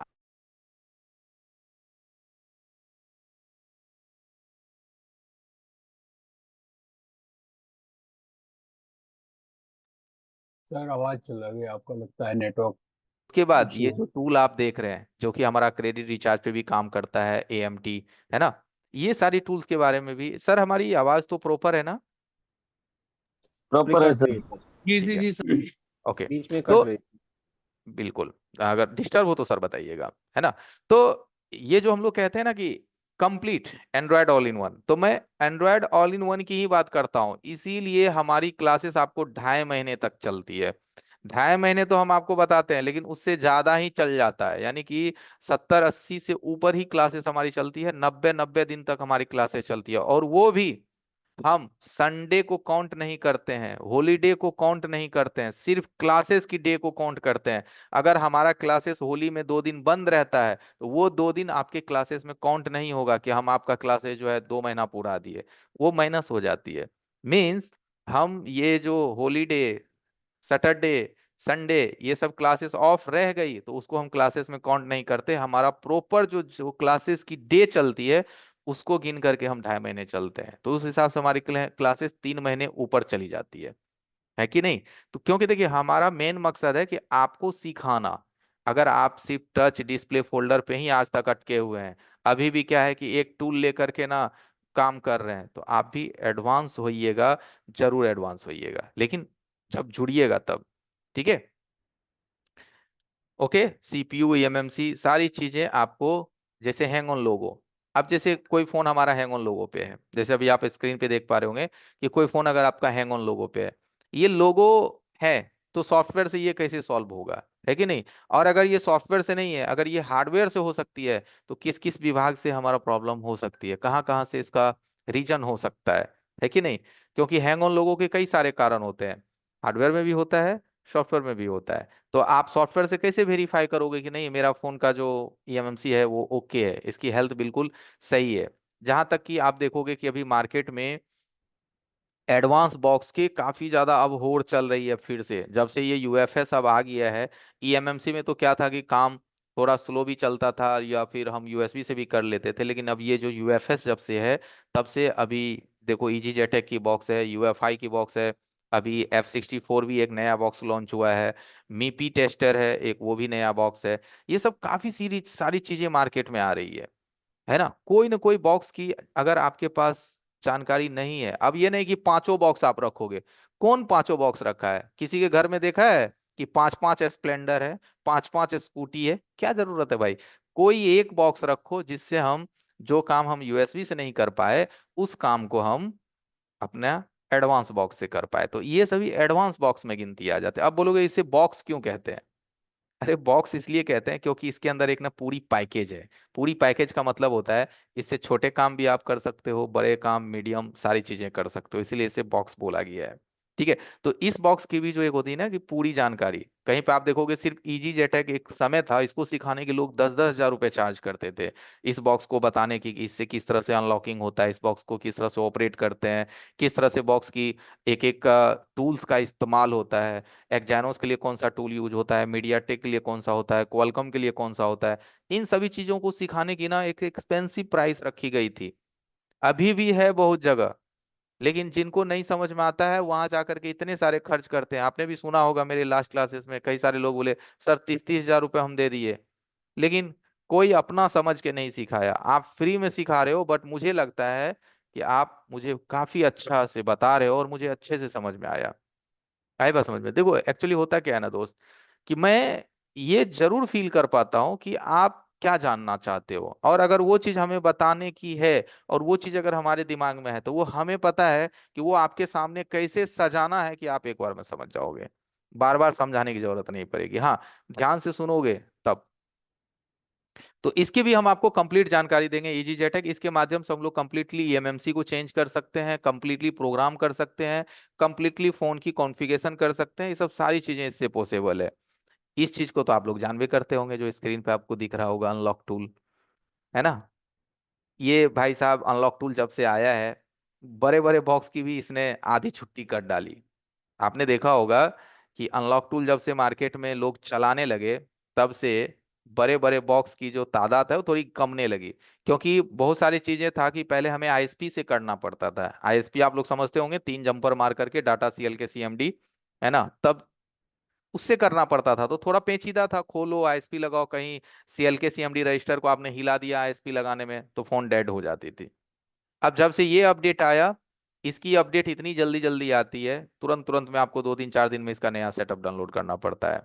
सर आवाज चला गया आपका, लगता है नेटवर्क उसके बाद इशू ये है। जो टूल आप देख रहे हैं जो कि हमारा क्रेडिट रिचार्ज पे भी काम करता है, एएमटी, है ना, ये सारी टूल्स के बारे में भी सर, हमारी आवाज तो प्रॉपर है ना? प्रॉपर कट रही है सर, ठीक है, ओके। बीच में तो कट रही है। बिल्कुल, अगर डिस्टर्ब हो तो सर बताइएगा, है ना। तो ये जो हम लोग कहते हैं ना कि complete Android all in one, तो मैं एंड्रॉयड ऑल इन वन की ही बात करता हूँ। इसीलिए हमारी क्लासेस आपको 2.5 महीने तक चलती है। 2.5 महीने तो हम आपको बताते हैं, लेकिन उससे ज्यादा ही चल जाता है, यानी कि 70-80 से ऊपर ही क्लासेस हमारी चलती है, 90-90 दिन तक हमारी क्लासेस चलती है। और वो भी हम संडे को काउंट नहीं करते हैं, हॉलीडे को काउंट नहीं करते हैं, सिर्फ क्लासेस की डे को काउंट करते हैं। अगर हमारा क्लासेस होली में 2 दिन बंद रहता है तो वो 2 दिन आपके क्लासेस में काउंट नहीं होगा कि हम आपका क्लासेस जो है 2 महीना पूरा दिए, वो माइनस हो जाती है। मीन्स हम ये जो हॉलीडे, सैटरडे, संडे, ये सब क्लासेस ऑफ रह गई तो उसको हम क्लासेस में काउंट नहीं करते। हमारा प्रॉपर जो जो क्लासेस की डे चलती है उसको गिन करके हम 2.5 महीने चलते हैं, तो उस हिसाब से हमारी क्लासेस 3 महीने ऊपर चली जाती है। है कि नहीं? तो क्योंकि देखिए हमारा मेन मकसद है कि आपको सिखाना। अगर आप सिर्फ टच डिस्प्ले फोल्डर पे ही आज तक अटके हुए हैं, अभी भी क्या है कि एक टूल लेकर के ना काम कर रहे हैं, तो आप भी एडवांस होइएगा, जरूर एडवांस होइएगा, लेकिन जब जुड़िएगा तब। ठीक है, ओके। सीपीयू, एमएमसी, सारी चीजें आपको, जैसे हैंग ऑन लोगो। अब जैसे कोई फोन हमारा हैंग ऑन लोगो पे है, जैसे अभी आप स्क्रीन पे देख पा रहे होंगे कि कोई फोन अगर आपका हैंग ऑन लोगो पे है, ये लोगो है, तो सॉफ्टवेयर से ये कैसे सॉल्व होगा, है कि नहीं? और अगर ये सॉफ्टवेयर से नहीं है, अगर ये हार्डवेयर से हो सकती है, तो किस किस विभाग से हमारा प्रॉब्लम हो सकती है, कहाँ कहाँ से इसका रीजन हो सकता है कि नहीं? क्योंकि हैंग ऑन लोगो के कई सारे कारण होते हैं, हार्डवेयर में भी होता है, सॉफ्टवेयर में भी होता है। तो आप सॉफ्टवेयर से कैसे वेरीफाई करोगे कि नहीं मेरा फोन का जो ईएमएमसी है वो ओके है, इसकी हेल्थ बिल्कुल सही है? जहां तक कि आप देखोगे कि अभी मार्केट में एडवांस बॉक्स की काफी ज्यादा अब होड़ चल रही है फिर से, जब से ये यूएफएस अब आ गया है। ईएमएमसी में तो क्या था कि काम थोड़ा स्लो भी चलता था, या फिर हम यूएसबी से भी कर लेते थे, लेकिन अब ये जो यूएफएस जब से है, तब से अभी देखो इजी जेटेक की बॉक्स है, यूएफआई की बॉक्स है, अभी F64 भी एक नया बॉक्स लॉन्च हुआ है, मीपी टेस्टर है एक, वो भी नया बॉक्स है। ये सब काफी सारी चीजें मार्केट में आ रही है ना? कोई ना कोई बॉक्स की अगर आपके पास जानकारी नहीं है, अब ये नहीं कि पांचों बॉक्स आप रखोगे। कौन पांचों बॉक्स रखा है? किसी के घर में देखा है कि पांच पांच स्प्लेंडर है, पांच पांच स्कूटी है? क्या जरूरत है भाई? कोई एक बॉक्स रखो जिससे हम जो काम हम यूएसबी से नहीं कर पाए, उस काम को हम अपना एडवांस बॉक्स से कर पाए। तो ये सभी एडवांस बॉक्स में गिनती आ जाते हैं। अब बोलोगे इसे बॉक्स क्यों कहते हैं? अरे बॉक्स इसलिए कहते हैं क्योंकि इसके अंदर एक ना पूरी पैकेज है। पूरी पैकेज का मतलब होता है इससे छोटे काम भी आप कर सकते हो, बड़े काम, मीडियम, सारी चीजें कर सकते हो, इसीलिए इसे बॉक्स बोला गया है। ठीक है, तो इस बॉक्स की भी जो एक होती है ना कि पूरी जानकारी, कहीं पे आप देखोगे सिर्फ इजी जेटेक, एक समय था इसको सिखाने के लोग 10-10 हजार रुपए चार्ज करते थे, इस बॉक्स को बताने की कि इससे किस तरह से अनलॉकिंग होता है, इस बॉक्स को किस तरह से ऑपरेट करते हैं, किस तरह से बॉक्स की एक एक टूल्स का इस्तेमाल होता है, एक्जानोस के लिए कौन सा टूल यूज होता है, मीडियाटेक के लिए कौन सा होता है, क्वालकॉम के लिए कौन सा होता है। इन सभी चीजों को सिखाने की ना एक एक्सपेंसिव प्राइस रखी गई थी, अभी भी है बहुत जगह, लेकिन जिनको नहीं समझ में आता है वहां जाकर के इतने सारे खर्च करते हैं। आपने भी सुना होगा मेरे लास्ट क्लासेस में कई सारे लोग बोले सर 30-30 हजार रुपये हम दे दिए, लेकिन कोई अपना समझ के नहीं सिखाया। आप फ्री में सिखा रहे हो, बट मुझे लगता है कि आप मुझे काफी अच्छा से बता रहे हो और मुझे अच्छे से समझ में आया। आई बात समझ में? देखो एक्चुअली होता क्या है ना दोस्त, कि मैं ये जरूर फील कर पाता हूँ कि आप क्या जानना चाहते हो, और अगर वो चीज हमें बताने की है, और वो चीज अगर हमारे दिमाग में है, तो वो हमें पता है कि वो आपके सामने कैसे सजाना है कि आप एक बार में समझ जाओगे, बार बार समझाने की जरूरत नहीं पड़ेगी। हाँ, ध्यान से सुनोगे तब। तो इसकी भी हम आपको कंप्लीट जानकारी देंगे, इजी जेटेक, इसके माध्यम से हम लोग कंप्लीटली ईएमएमसी को चेंज कर सकते हैं, कंप्लीटली प्रोग्राम कर सकते हैं, कंप्लीटली फोन की कॉन्फ़िगरेशन कर सकते हैं, ये सब सारी चीजें इससे पॉसिबल है। इस चीज को तो आप लोग जान भी करते होंगे, जो स्क्रीन पे आपको दिख रहा होगा अनलॉक टूल, है ना? ये भाई साहब अनलॉक टूल जब से आया है, बड़े बड़े बॉक्स की भी इसने आधी छुट्टी कर डाली। आपने देखा होगा कि अनलॉक टूल जब से मार्केट में लोग चलाने लगे, तब से बड़े बड़े बॉक्स की जो तादाद है वो थोड़ी कमने लगी। क्योंकि बहुत सारी चीजें था कि पहले हमें आईएसपी से करना पड़ता था। आईएसपी आप लोग समझते होंगे, 3 जंपर मार करके डाटा सीएल के सीएमडी, है ना? तब उससे करना पड़ता था, तो थोड़ा पेचीदा था, खोलो आईएसपी लगाओ, कहीं सीएल के सीएमडी रजिस्टर को आपने हिला दिया आईएसपी लगाने में तो फोन डेड हो जाती थी। अब जब से ये अपडेट आया, इसकी अपडेट इतनी जल्दी जल्दी आती है, तुरंत तुरंत में आपको 2 दिन 4 दिन में इसका नया सेटअप डाउनलोड करना पड़ता है।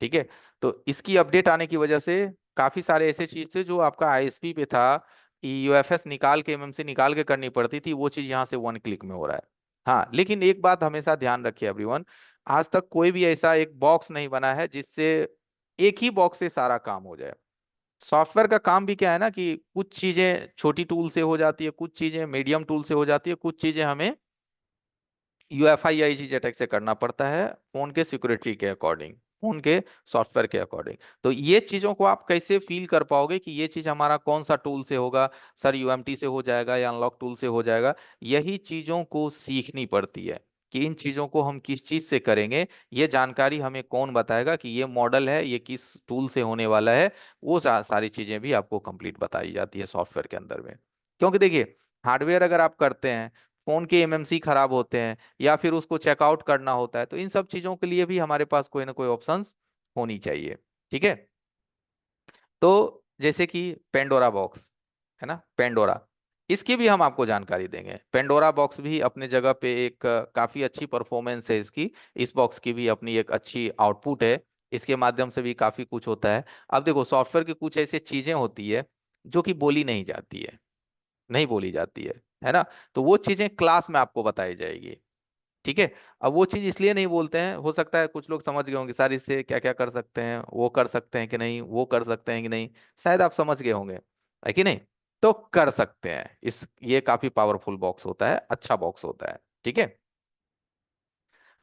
ठीक है, तो इसकी अपडेट आने की वजह से काफी सारे ऐसे चीज थे जो आपका आईएसपी पे था, यूएफएस निकाल के, एमएमसी निकाल के करनी पड़ती थी, वो चीज यहाँ से 1 क्लिक में हो रहा है। हाँ, लेकिन एक बात हमेशा ध्यान रखिए एवरीवन, आज तक कोई भी ऐसा एक बॉक्स नहीं बना है जिससे एक ही बॉक्स से सारा काम हो जाए। सॉफ्टवेयर का काम भी क्या है ना कि कुछ चीजें छोटी टूल से हो जाती है, कुछ चीजें मीडियम टूल से हो जाती है, कुछ चीजें हमें यूएफआई या ईजीजेटेक से करना पड़ता है, फोन के सिक्योरिटी के अकॉर्डिंग, फोन के सॉफ्टवेयर के अकॉर्डिंग। तो ये चीजों को आप कैसे फील कर पाओगे कि ये चीज हमारा कौन सा टूल से होगा, सर यूएमटी से हो जाएगा या अनलॉक टूल से हो जाएगा? यही चीजों को सीखनी पड़ती है कि इन चीजों को हम किस चीज से करेंगे। ये जानकारी हमें कौन बताएगा कि ये मॉडल है, ये किस टूल से होने वाला है? वो सारी चीजें भी आपको कंप्लीट बताई जाती है सॉफ्टवेयर के अंदर में। क्योंकि देखिए हार्डवेयर अगर आप करते हैं, फोन के एमएमसी खराब होते हैं, या फिर उसको चेकआउट करना होता है, तो इन सब चीजों के लिए भी हमारे पास कोई ना कोई ऑप्शंस होनी चाहिए। ठीक है, तो जैसे कि पेंडोरा बॉक्स है ना, पेंडोरा, इसकी भी हम आपको जानकारी देंगे। पेंडोरा बॉक्स भी अपने जगह पे एक काफी अच्छी परफॉर्मेंस है इसकी। इस बॉक्स की भी अपनी एक अच्छी आउटपुट है, इसके माध्यम से भी काफी कुछ होता है। अब देखो, सॉफ्टवेयर की कुछ ऐसी चीजें होती है जो कि बोली नहीं जाती है, नहीं बोली जाती है ना, तो वो चीजें क्लास में आपको बताई जाएगी। ठीक है, अब वो चीज इसलिए नहीं बोलते हैं, हो सकता है कुछ लोग समझ गए होंगे सर इससे क्या क्या कर सकते हैं, वो कर सकते हैं कि नहीं, वो कर सकते हैं कि नहीं, शायद आप समझ गए होंगे, है कि नहीं। तो कर सकते हैं, इस ये काफी पावरफुल बॉक्स होता है, अच्छा बॉक्स होता है। ठीक है,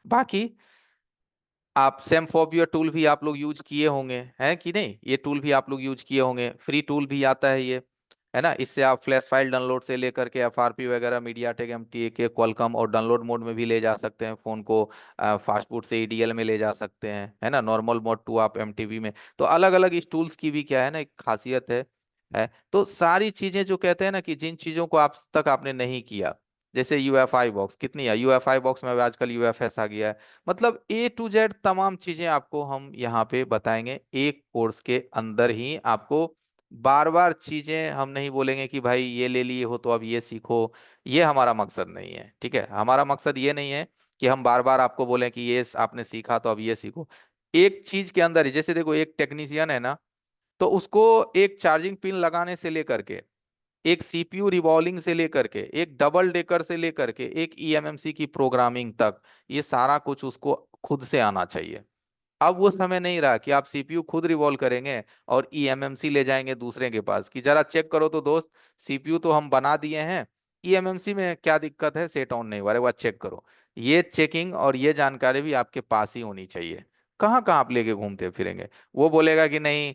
बाकी आप सेमफोबिया टूल भी आप लोग यूज किए होंगे, हैं कि नहीं, ये टूल भी आप लोग यूज किए होंगे, फ्री टूल भी आता है ये, है ना। इससे आप फ्लैश फाइल डाउनलोड से लेकर के एफआरपी वगैरह, मीडियाटेक एमटीए क्वालकॉम और डाउनलोड मोड में भी ले जा सकते हैं फोन को, फास्ट फूड से ईडीएल में ले जा सकते हैं, है ना, नॉर्मल मोड टू आप एमटीवी में। तो अलग अलग इस टूल्स की भी क्या है ना, एक खासियत है। तो सारी चीजें जो कहते हैं ना कि जिन चीजों को आप तक आपने नहीं किया, जैसे यूएफआई बॉक्स, कितनी है यूएफआई बॉक्स में, अब आजकल यूएफएस आ गया है, मतलब A to Z तमाम चीजें आपको हम यहाँ पे बताएंगे एक कोर्स के अंदर ही। आपको बार बार चीजें हम नहीं बोलेंगे कि भाई ये ले लिए हो तो अब ये सीखो, ये हमारा मकसद नहीं है। ठीक है, हमारा मकसद ये नहीं है कि हम बार बार आपको बोलें कि ये आपने सीखा तो अब ये सीखो। एक चीज के अंदर ही, जैसे देखो एक टेक्नीशियन है ना, तो उसको एक चार्जिंग पिन लगाने से लेकर के, एक सीपीयू रिवॉल्विंग से लेकर के, एक डबल डेकर से लेकर के, एक ईएमएमसी की प्रोग्रामिंग तक, ये सारा कुछ उसको खुद से आना चाहिए। अब वो समय नहीं रहा कि आप सीपीयू खुद रिवॉल्व करेंगे और ईएमएमसी ले जाएंगे दूसरे के पास कि जरा चेक करो तो दोस्त, सीपीयू तो हम बना दिए हैं, ईएमएमसी में क्या दिक्कत है, सेट ऑन नहीं हुआ, अरे वह चेक करो। ये चेकिंग और ये जानकारी भी आपके पास ही होनी चाहिए। कहाँ कहाँ आप लेके घूमते फिरेंगे, वो बोलेगा कि नहीं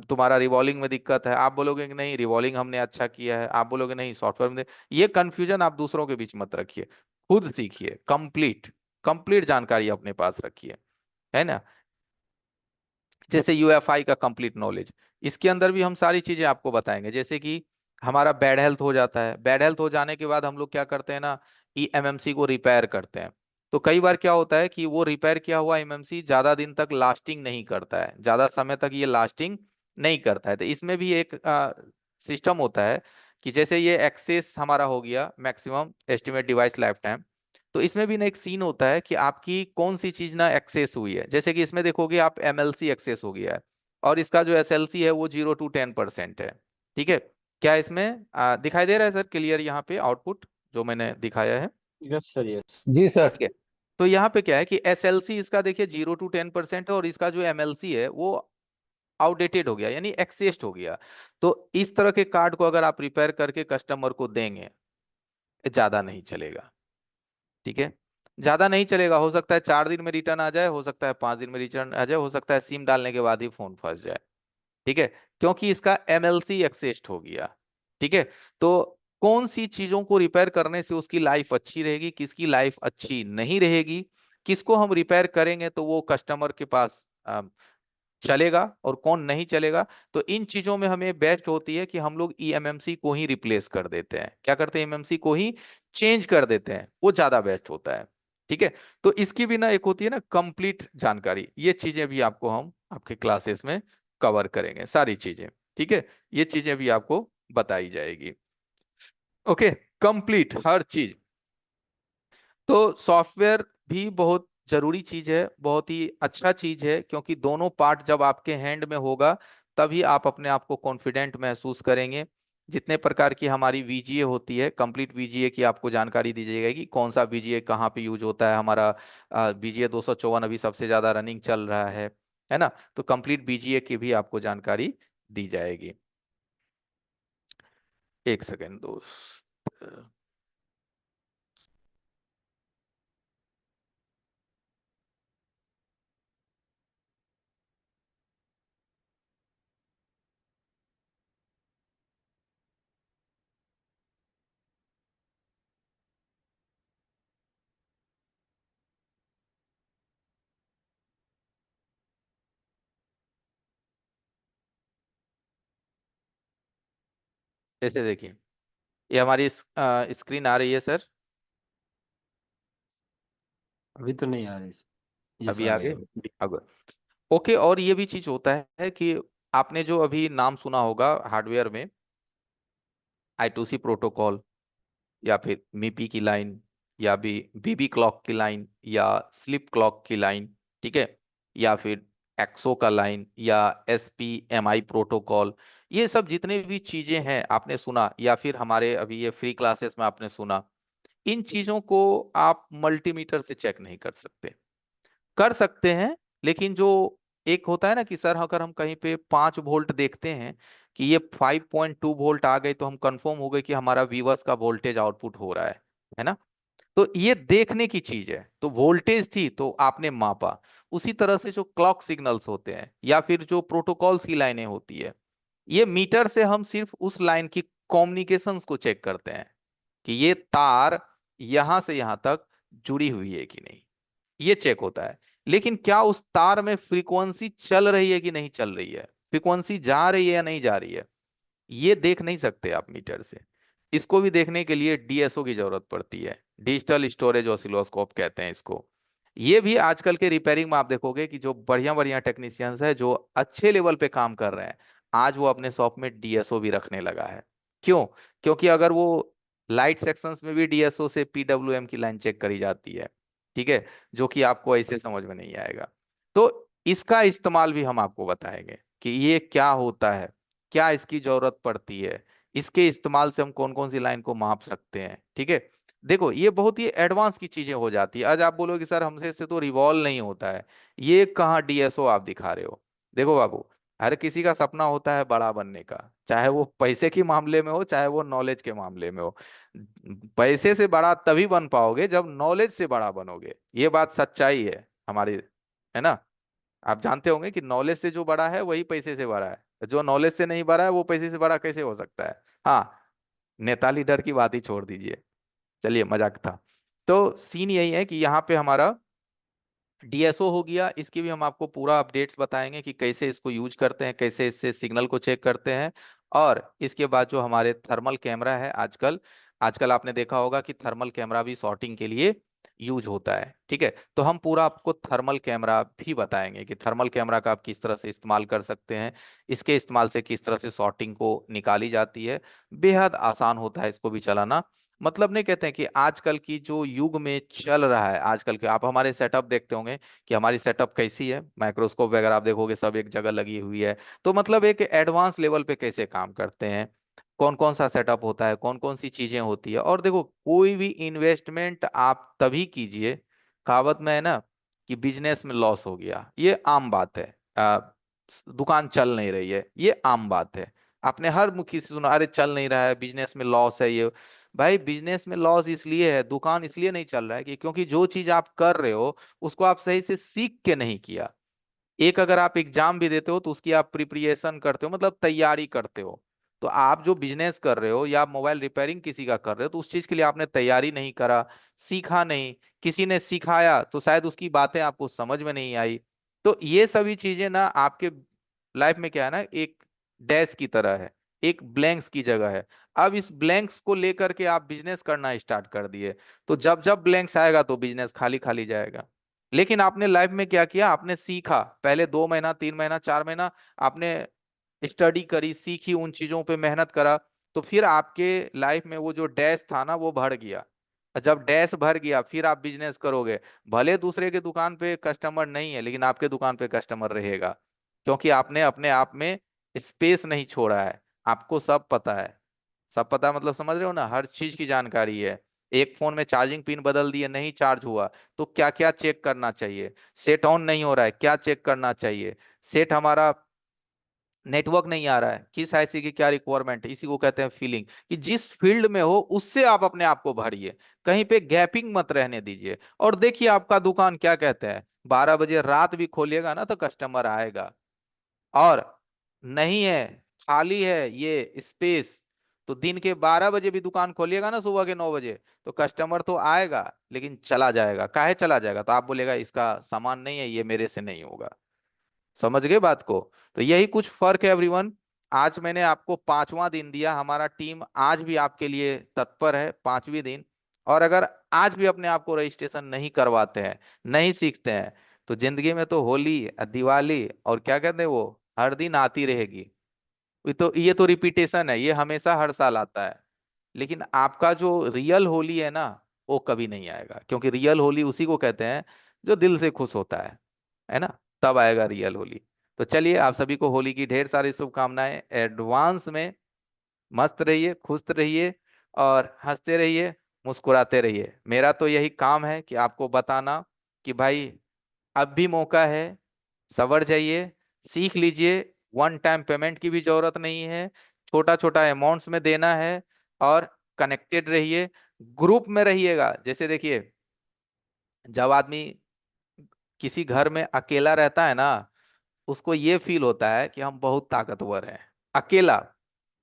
तुम्हारा रिवॉल्विंग में दिक्कत है, आप बोलोगे कि नहीं रिवॉल्विंग हमने अच्छा किया है, आप बोलोगे नहीं सॉफ्टवेयर में ये कंफ्यूजन आप दूसरों के बीच मत रखिए, खुद सीखिए, कंप्लीट कंप्लीट जानकारी अपने पास रखिए, है ना। जैसे यूएफआई का कंप्लीट नॉलेज, इसके अंदर भी हम सारी चीजें आपको बताएंगे। जैसे कि हमारा बैड हेल्थ हो जाता है, बैड हेल्थ हो जाने के बाद हम लोग क्या करते हैं ना, एमएमसी को रिपेयर करते हैं। तो कई बार क्या होता है कि वो रिपेयर किया हुआ एमएमसी ज्यादा दिन तक लास्टिंग नहीं करता है, ज्यादा समय तक ये लास्टिंग नहीं करता है। तो इसमें भी एक सिस्टम होता है कि जैसे ये एक्सेस हमारा हो गया maximum estimate device life time, तो इसमें भी ना एक सीन होता है कि आपकी कौन सी चीज ना एक्सेस हुई है। जैसे कि इसमें देखोगे आप एमएलसी एक्सेस हो गया है, और इसका जो एसएलसी है वो 0 to 10% है। ठीक है, क्या इसमें दिखाई दे रहा है सर क्लियर यहाँ पे आउटपुट जो मैंने दिखाया है। Yes sir, yes. जी सर। ठीक है, तो यहाँ पे क्या है कि एसएलसी इसका देखिए 0 to 10% है, और इसका जो एमएलसी है वो आउटडेटेड हो गया, यानी एक्सेस्ड हो गया। तो इस तरह के कार्ड को अगर आप रिपेयर करके कस्टमर को देंगे, ज्यादा नहीं चलेगा। ठीक है, ज्यादा नहीं चलेगा, हो सकता है 4 दिन में रिटर्न आ जाए, हो सकता है 5 दिन में रिटर्न आ जाए, हो सकता है सिम डालने के बाद ही फोन फंस जाए। ठीक है, क्योंकि इसका एमएलसी एक्सेस्ट हो गया। ठीक है, तो कौन सी चीजों को रिपेयर करने से उसकी लाइफ अच्छी रहेगी, किसकी लाइफ अच्छी नहीं रहेगी, किसको हम रिपेयर करेंगे तो वो कस्टमर के पास चलेगा और कौन नहीं चलेगा, तो इन चीजों में हमें बेस्ट होती है कि हम लोग ईएमएमसी को ही रिप्लेस कर देते हैं। क्या करते हैं, एमएमसी को ही चेंज कर देते हैं, वो ज्यादा बेस्ट होता है। ठीक है, तो इसकी भी ना एक होती है ना कंप्लीट जानकारी, ये चीजें भी आपको हम आपके क्लासेस में कवर करेंगे सारी चीजें। ठीक है, ये चीजें भी आपको बताई जाएगी। ओके, कंप्लीट हर चीज। तो सॉफ्टवेयर भी बहुत जरूरी चीज है, बहुत ही अच्छा चीज है, क्योंकि दोनों पार्ट जब आपके हैंड में होगा तभी आप अपने आप को कॉन्फिडेंट महसूस करेंगे। जितने प्रकार की हमारी वीजीए होती है, कंप्लीट वीजीए की आपको जानकारी दी जाएगी कि कौन सा वीजीए कहाँ पे यूज होता है। हमारा वीजीए 254 अभी सबसे ज्यादा रनिंग चल रहा है ना, तो कंप्लीट वीजीए की भी आपको जानकारी दी जाएगी। एक सेकेंड दोस्त, जैसे देखिए ये हमारी स्क्रीन आ रही है सर। अभी तो नहीं आ रही। ये अभी आ आ गई गए अभी। अगर ओके। और ये भी चीज होता है कि आपने जो अभी नाम सुना होगा हार्डवेयर में I2C प्रोटोकॉल, या फिर MIPI की लाइन, या भी BB क्लॉक की लाइन, या स्लिप क्लॉक की लाइन, ठीक है, या फिर एक्सो का लाइन, या SPMI प्रोटोकॉल। ये सब जितने भी चीजें हैं आपने सुना, या फिर हमारे अभी ये फ्री क्लासेस में आपने सुना, इन चीजों को आप मल्टीमीटर से चेक नहीं कर सकते। कर सकते हैं, लेकिन जो एक होता है ना कि सर अगर हम कहीं पे 5 वोल्ट देखते हैं कि ये 5.2 वोल्ट आ गए, तो हम कंफर्म हो गए कि हमारा वीवर्स का वोल्टेज आउटपुट हो रहा है ना। तो ये देखने की चीज है। तो वोल्टेज थी तो आपने मापा। उसी तरह से जो क्लॉक सिग्नल्स होते हैं या फिर जो प्रोटोकॉल्स की लाइनें होती है, ये मीटर से हम सिर्फ उस लाइन की कम्युनिकेशंस को चेक करते हैं कि ये तार यहां से यहां तक जुड़ी हुई है कि नहीं, ये चेक होता है। लेकिन क्या उस तार में फ्रीक्वेंसी चल रही है कि नहीं चल रही है, फ्रीक्वेंसी जा रही है या नहीं जा रही है, ये देख नहीं सकते आप मीटर से। इसको भी देखने के लिए DSO की जरूरत पड़ती है, डिजिटल स्टोरेज ऑसिलोस्कोप कहते हैं इसको। ये भी आजकल के रिपेयरिंग में आप देखोगे कि जो बढ़िया बढ़िया टेक्नीशियंस है जो अच्छे लेवल पे काम कर रहे हैं, आज वो अपने शॉप में DSO भी रखने लगा है। क्यों? क्योंकि अगर वो लाइट सेक्शंस में भी DSO से PWM की लाइन चेक करी जाती है, ठीक है, जो कि आपको ऐसे समझ में नहीं आएगा। तो इसका इस्तेमाल भी हम आपको बताएंगे कि ये क्या होता है, क्या इसकी जरूरत पड़ती है, इसके इस्तेमाल से हम कौन कौन सी लाइन को माप सकते हैं, ठीक है। देखो ये बहुत ही एडवांस की चीजें हो जाती है। आज आप बोलोगे सर हमसे से तो रिवॉल्व नहीं होता है, ये कहाँ DSO आप दिखा रहे हो। देखो बाबू, हर किसी का सपना होता है बड़ा बनने का, चाहे वो पैसे के मामले में हो चाहे वो नॉलेज के मामले में हो। पैसे से बड़ा तभी बन पाओगे जब नॉलेज से बड़ा बनोगे, ये बात सच्चाई है हमारी, है ना। आप जानते होंगे कि नॉलेज से जो बड़ा है वही पैसे से बड़ा है, जो नॉलेज से नहीं बड़ा है वो पैसे से बड़ा कैसे हो सकता है। हाँ, नेता लीडर की बात ही छोड़ दीजिए, चलिए मजाक था। तो सीन यही है कि यहाँ पे हमारा DSO हो गया, इसकी भी हम आपको पूरा अपडेट्स बताएंगे कि कैसे इसको यूज करते हैं, कैसे इससे सिग्नल को चेक करते हैं। और इसके बाद जो हमारे थर्मल कैमरा है, आजकल आजकल आपने देखा होगा कि थर्मल कैमरा भी सॉर्टिंग के लिए यूज होता है, ठीक है। तो हम पूरा आपको थर्मल कैमरा भी बताएंगे कि थर्मल कैमरा का आप किस तरह से इस्तेमाल कर सकते हैं, इसके इस्तेमाल से किस तरह से सॉर्टिंग को निकाली जाती है। बेहद आसान होता है इसको भी चलाना। मतलब नहीं कहते हैं कि आजकल की जो युग में चल रहा है, आजकल के आप हमारे सेटअप देखते होंगे कि हमारी सेटअप कैसी है, माइक्रोस्कोप वगैरह आप देखोगे सब एक जगह लगी हुई है। तो मतलब एक एडवांस लेवल पे कैसे काम करते हैं, कौन कौन सा सेटअप होता है, कौन कौन सी चीजें होती है। और देखो कोई भी इन्वेस्टमेंट आप तभी कीजिए, कहावत में है ना कि बिजनेस में लॉस हो गया, ये आम बात है। दुकान चल नहीं रही है, ये आम बात है। आपने हर मुखी से सुना, अरे चल नहीं रहा है, बिजनेस में लॉस है ये। भाई बिजनेस में लॉस इसलिए है, दुकान इसलिए नहीं चल रहा है कि क्योंकि जो चीज आप कर रहे हो उसको आप सही से सीख के नहीं किया। एक अगर आप एग्जाम भी देते हो तो उसकी आप प्रिपरेशन करते हो, मतलब तैयारी करते हो। तो आप जो बिजनेस कर रहे हो या मोबाइल रिपेयरिंग किसी का कर रहे हो, तो उस चीज के लिए आपने तैयारी नहीं करा, सीखा नहीं, किसी ने सिखाया तो शायद उसकी बातें आपको समझ में नहीं आई। तो ये सभी चीजें ना आपके लाइफ में क्या है ना, एक डैश की तरह है, एक ब्लैंक्स की जगह है। अब इस ब्लैंक्स को लेकर के आप बिजनेस करना स्टार्ट कर दिए, तो जब जब ब्लैंक्स आएगा तो बिजनेस खाली खाली जाएगा। लेकिन आपने लाइफ में क्या किया, आपने सीखा, पहले 2 महीना 3 महीना 4 महीना आपने स्टडी करी, सीखी, उन चीजों पे मेहनत करा, तो फिर आपके लाइफ में वो जो डैश था ना वो भर गया। और जब डैश भर गया फिर आप बिजनेस करोगे, भले दूसरे के दुकान पे कस्टमर नहीं है लेकिन आपके दुकान पे कस्टमर रहेगा, क्योंकि आपने अपने आप में स्पेस नहीं छोड़ा है। आपको सब पता है, सब पता है मतलब समझ रहे हो ना, हर चीज की जानकारी है। एक फोन में चार्जिंग पिन बदल दिए, नहीं चार्ज हुआ तो क्या क्या चेक करना चाहिए, सेट ऑन नहीं हो रहा है क्या चेक करना चाहिए, सेट हमारा नेटवर्क नहीं आ रहा है, किस IC की क्या रिक्वायरमेंट है, इसी को कहते हैं फीलिंग। कि जिस फील्ड में हो उससे आप अपने आप को भरिए, कहीं पे गैपिंग मत रहने दीजिए। और देखिए आपका दुकान क्या कहते हैं, 12 बजे रात भी खोलिएगा ना तो कस्टमर आएगा। और नहीं है, खाली है ये स्पेस, तो दिन के 12 बजे भी दुकान खोलिएगा ना, सुबह के 9 बजे, तो कस्टमर तो आएगा लेकिन चला जाएगा। काहे चला जाएगा, तो आप बोलेगा इसका सामान नहीं है, ये मेरे से नहीं होगा। समझ गए बात को। तो यही कुछ फर्क है एवरीवन। आज मैंने आपको 5वां दिन दिया, हमारा टीम आज भी आपके लिए तत्पर है 5वीं दिन। और अगर आज भी अपने आप को रजिस्ट्रेशन नहीं करवाते हैं, नहीं सीखते हैं, तो जिंदगी में तो होली, दिवाली और क्या कहते हैं वो, हर दिन आती रहेगी। ये तो रिपीटेशन है, ये हमेशा हर साल आता है। लेकिन आपका जो रियल होली है ना, वो कभी नहीं आएगा, क्योंकि रियल होली उसी को कहते हैं जो दिल से खुश होता है ना, तब आएगा रियल होली। तो चलिए, आप सभी को होली की ढेर सारी शुभकामनाएं एडवांस में। मस्त रहिए, खुश रहिए और हंसते रहिए, मुस्कुराते रहिए। मेरा तो यही काम है कि आपको बताना कि भाई अब भी मौका है, सवर जाइए, सीख लीजिए। वन टाइम पेमेंट की भी जरूरत नहीं है, छोटा छोटा अमाउंट्स में देना है। और कनेक्टेड रहिए, ग्रुप में रहिएगा। जैसे देखिए, जब आदमी किसी घर में अकेला रहता है ना, उसको ये फील होता है कि हम बहुत ताकतवर हैं। अकेला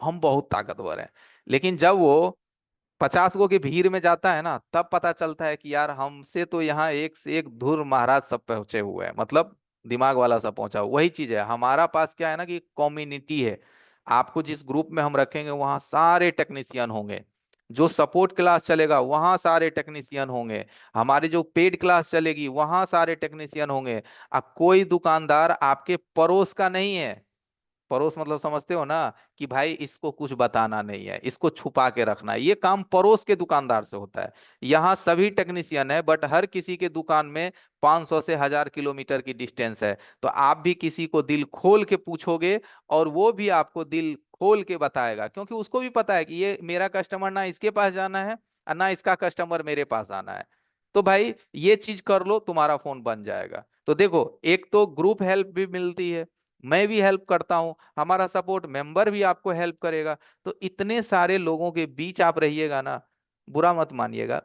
हम बहुत ताकतवर हैं। लेकिन जब वो 50 गो की भीड़ में जाता है ना, तब पता चलता है कि यार हमसे तो यहाँ एक से एक धुर महाराज सब पहुंचे हुए हैं, मतलब दिमाग वाला सब पहुंचा हुआ। वही चीज है हमारा पास, क्या है ना कि कम्युनिटी है। आपको जिस ग्रुप में हम रखेंगे वहां सारे टेक्नीशियन होंगे, जो सपोर्ट क्लास चलेगा वहां सारे टेक्नीशियन होंगे, हमारी जो पेड क्लास चलेगी वहां सारे टेक्नीशियन होंगे। अब कोई दुकानदार आपके पड़ोस का नहीं है। पड़ोस मतलब समझते हो ना, कि भाई इसको कुछ बताना नहीं है, इसको छुपा के रखना है, ये काम पड़ोस के दुकानदार से होता है। यहाँ सभी टेक्नीशियन है, बट हर किसी के दुकान में 500 से 1000 किलोमीटर की डिस्टेंस है। तो आप भी किसी को दिल खोल के पूछोगे, और वो भी आपको दिल खोल के बताएगा, क्योंकि उसको भी पता है कि ये मेरा कस्टमर ना इसके पास जाना है और ना इसका कस्टमर मेरे पास आना है। तो भाई ये चीज कर लो, तुम्हारा फोन बन जाएगा। तो देखो, एक तो ग्रुप हेल्प भी मिलती है, मैं भी हेल्प करता हूं, हमारा सपोर्ट मेंबर भी आपको हेल्प करेगा। तो इतने सारे लोगों के बीच आप रहिएगा ना, बुरा मत मानिएगा।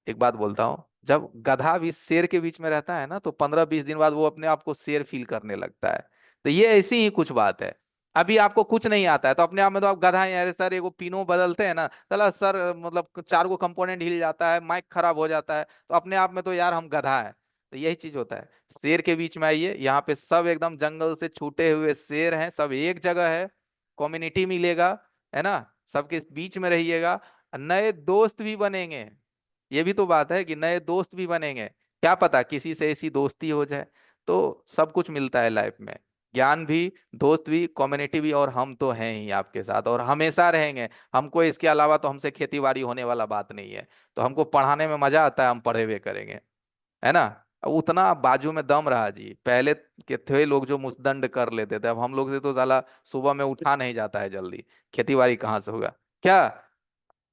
एक बात बोलता हूँ, जब गधा भी शेर के बीच में रहता है ना, तो 15-20 दिन बाद वो अपने आप को शेर फील करने लगता है। तो ये ऐसी ही कुछ बात है। अभी आपको कुछ नहीं आता है तो अपने आप में तो आप गधा हैं। अरे सर, एगो पिनो बदलते हैं ना, चला सर, मतलब 4 गो कंपोनेंट हिल जाता है, माइक खराब हो जाता है, तो अपने आप में तो यार हम गधा है। तो यही चीज होता है। शेर के बीच में आइए, यहाँ पे सब एकदम जंगल से छूटे हुए शेर हैं, सब एक जगह है, कम्युनिटी मिलेगा, है ना, सबके बीच में रहिएगा। नए दोस्त भी बनेंगे, ये भी तो बात है कि नए दोस्त भी बनेंगे। क्या पता किसी से ऐसी दोस्ती हो जाए। तो सब कुछ मिलता है लाइफ में, ज्ञान भी, दोस्त भी, कम्युनिटी भी, और हम तो हैं ही आपके साथ और हमेशा रहेंगे। हमको इसके अलावा तो हमसे खेती बाड़ी होने वाला बात नहीं है। तो हमको पढ़ाने में मजा आता है, हम पढ़े हुए करेंगे, है ना। अब उतना बाजू में दम रहा जी, पहले के थे लोग जो मुस्दंड कर लेते थे, अब हम लोग से तो साला सुबह में उठा नहीं जाता है जल्दी। खेती बाड़ी कहाँ से होगा क्या।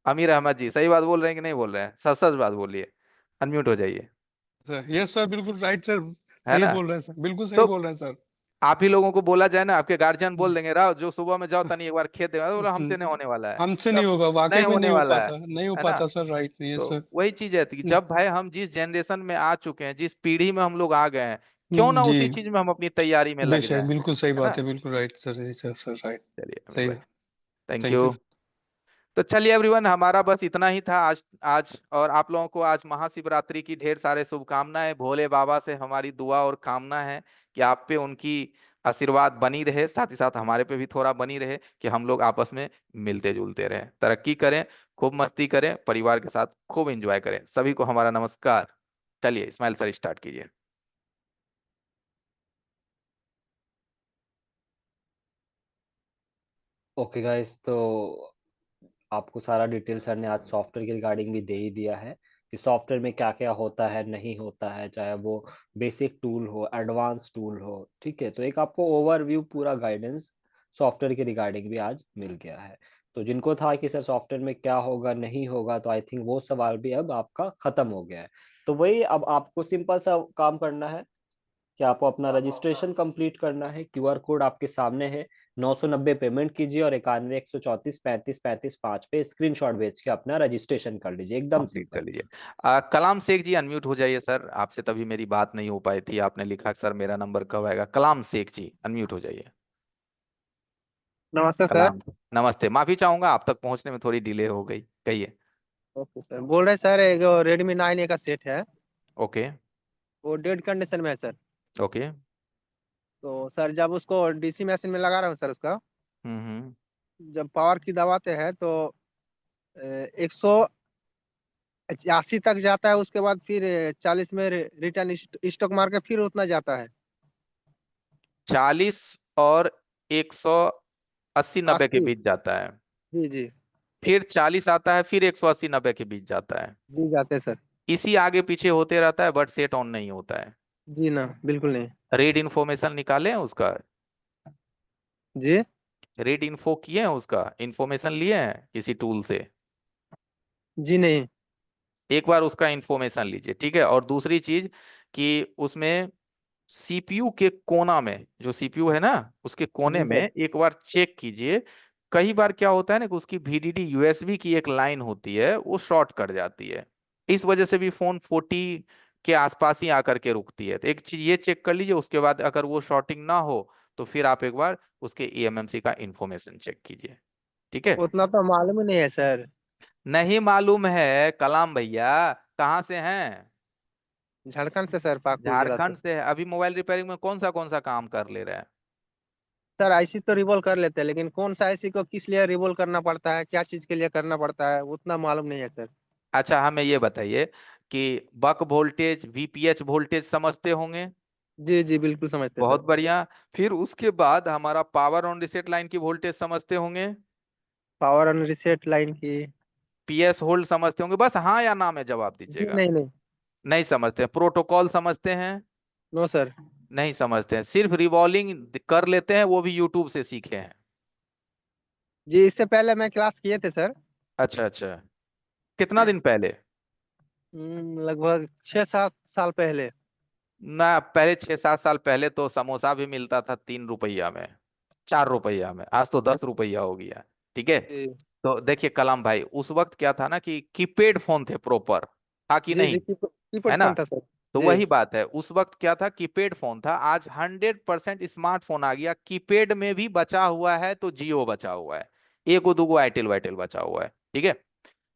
अमीर अहमद जी सही बात बोल रहे हैं कि नहीं बोल रहे हैं, सच सच बात बोलिए, अनम्यूट हो जाइए, सर यस सर, बिल्कुल राइट सर, है सही ना। बोल रहे हैं सर, बिल्कुल सही तो बोल रहे हैं सर। आप ही लोगों को बोला जाए ना, आपके गार्जियन बोल देंगे, राव जो सुबह में जाओ तनी एक बार खेत देखा, तो बोला हमसे नहीं होने वाला है। हमसे नहीं तब होगा, वाकई नहीं में होने नहीं हो वाला पाता, नहीं हो है ना। पाता सर, राइट, यस तो सर। वही चीज है कि जब भाई हम जिस जनरेशन में आ चुके हैं, जिस पीढ़ी में हम लोग आ गए हैं, क्यों ना जी, उसी चीज में हम अपनी तैयारी में लग बेशक, जाए, बिल्कुल सही है बात ना। है, बिल्कुल राइट सर, जी सर, सर राइट, चलिए अमीर सही भाई, है, थैंक थैंक यू। यू। तो चलिए एवरीवन, हमारा बस इतना ही था आज। आज और आप लोगों को आज महाशिवरात्रि की ढेर सारे शुभकामनाएं। भोले बाबा से हमारी दुआ और कामना है कि आप पे उनकी आशीर्वाद बनी रहे, साथ ही साथ हमारे पे भी थोड़ा बनी रहे, कि हम लोग आपस में मिलते जुलते रहें, तरक्की करें, खूब मस्ती करें, परिवार के साथ खूब एंजॉय करें। सभी को हमारा नमस्कार। चलिए इस्माइल सर स्टार्ट कीजिए। ओके गाइस, तो आपको सारा डिटेल सर ने आज सॉफ्टवेयर के रिगार्डिंग भी दे ही दिया है कि सॉफ्टवेयर में क्या क्या होता है, नहीं होता है, चाहे वो बेसिक टूल हो, एडवांस टूल हो। ठीक है, तो एक आपको ओवरव्यू, पूरा गाइडेंस सॉफ्टवेयर के रिगार्डिंग भी आज मिल गया है। तो जिनको था कि सर सॉफ्टवेयर में क्या होगा, नहीं होगा, तो आई थिंक वो सवाल भी अब आपका खत्म हो गया है। तो वही, अब आपको सिंपल सा काम करना है कि आपको अपना रजिस्ट्रेशन कंप्लीट करना है। क्यूआर कोड आपके सामने है, 990 पेमेंट कीजिए और 91 134 35 35 5 पे स्क्रीनशॉट भेज के अपना रजिस्ट्रेशन कर लीजिए, एकदम कंप्लीट कर सिंपल। लीजिए। कलाम शेख जी अनम्यूट हो जाइए सर, आपसे तभी मेरी बात नहीं हो पाई थी, आपने लिखा सर मेरा नंबर कब आएगा। कलाम शेख जी अनम्यूट हो जाइए। नमस्ते सर। कलाम, नमस्ते। माफी चाहूंगा, आप तक पहुंचने में थोड़ी डिले हो गई, कहिए। ओके सर, बोल रहे सर, एक रेडमी 9A का सेट है, ओके। वो डेड कंडीशन में है सर। ओके। तो सर जब उसको डीसी मशीन में लगा रहा हूँ सर, उसका हम्म। जब पावर की दबाते हैं तो 100 80 तक जाता है, उसके बाद फिर 40 में रिटर्न स्टॉक मार के फिर उतना जाता है। 40 और 180-90 के 80। बीच जाता है, जी जी फिर 40 आता है, फिर 180-90 के बीच जाता है। जी जाते हैं सर। इसी आगे पीछे होते रहता है, बट सेट ऑन नहीं होता है। जी ना, बिल्कुल नहीं। रीड इन्फॉर्मेशन निकाले हैं उसका, जी रीड इन्फो किए हैं, उसका इन्फॉर्मेशन लिए हैं किसी टूल से? जी नहीं। एक बार उसका इन्फॉर्मेशन लीजिए, ठीक है। और दूसरी चीज कि उसमें सीपीयू के कोना में, जो सीपीयू है ना, उसके कोने जी में सर। एक बार चेक कीजिए। कई बार क्या होता है ना कि उसकी VDD यूएसबी की एक लाइन होती है, वो शॉर्ट कर जाती है। इस वजह से भी फोन 40 के आसपास ही आकर के रुकती है। तो एक चीज ये चेक कर लीजिए, उसके बाद अगर वो शॉर्टिंग ना हो तो फिर आप एक बार उसके eMMC का इंफॉर्मेशन चेक कीजिए, ठीक है। उतना तो मालूम ही नहीं है सर। नहीं मालूम है कलाम भैया? कहाँ से हैं? झारखंड से सर, पाकुड़ जिला से। झारखंड से है। अभी मोबाइल रिपेयरिंग में कौन सा काम कर ले रहे हैं? सर आईसी तो रिवॉल्व कर लेते हैं, लेकिन कौन सा आईसी को किस लिए रिवॉल्व करना पड़ता है, क्या चीज के लिए करना पड़ता है, उतना मालूम नहीं है सर। अच्छा, हमें ये बताइए कि बक वोल्टेज, VPH वोल्टेज समझते होंगे? जी जी बिल्कुल समझते हैं बहुत सर। बढ़िया। फिर उसके बाद हमारा पावर ऑन रिसेट लाइन की वोल्टेज समझते होंगे? पावर ऑन रिसेट लाइन की। PS होल्ड समझते होंगे? बस हाँ या ना में जवाब जी दीजिएगा। नहीं नहीं। नहीं समझते हैं। प्रोटोकॉल समझते हैं? No sir. नहीं समझते हैं। सिर्फ रिवॉल्विंग कर लेते हैं, वो भी यूट्यूब से सीखे हैं? जी इससे पहले मैं क्लास किए थे सर। अच्छा अच्छा। कितना दिन पहले? लगभग 6-7 साल पहले। ना, पहले 6-7 साल पहले तो समोसा भी मिलता था 3 रुपया में, 4 रुपया में। आज तो 10 रुपया हो गया, ठीक है। जी तो देखिए कलाम भाई, उस वक्त क्या था ना कि कीपैड फोन थे प्रॉपर, था कि जी जी नहीं? कीपैड है ना? फोन था सर। तो जी वही बात है, उस वक्त क्या था, कीपैड फोन था। आज 100% स्मार्टफोन आ गया। कीपैड में भी बचा हुआ है तो जियो बचा हुआ है, एगो दूगो एयरटेल वाइटेल बचा हुआ है, ठीक है।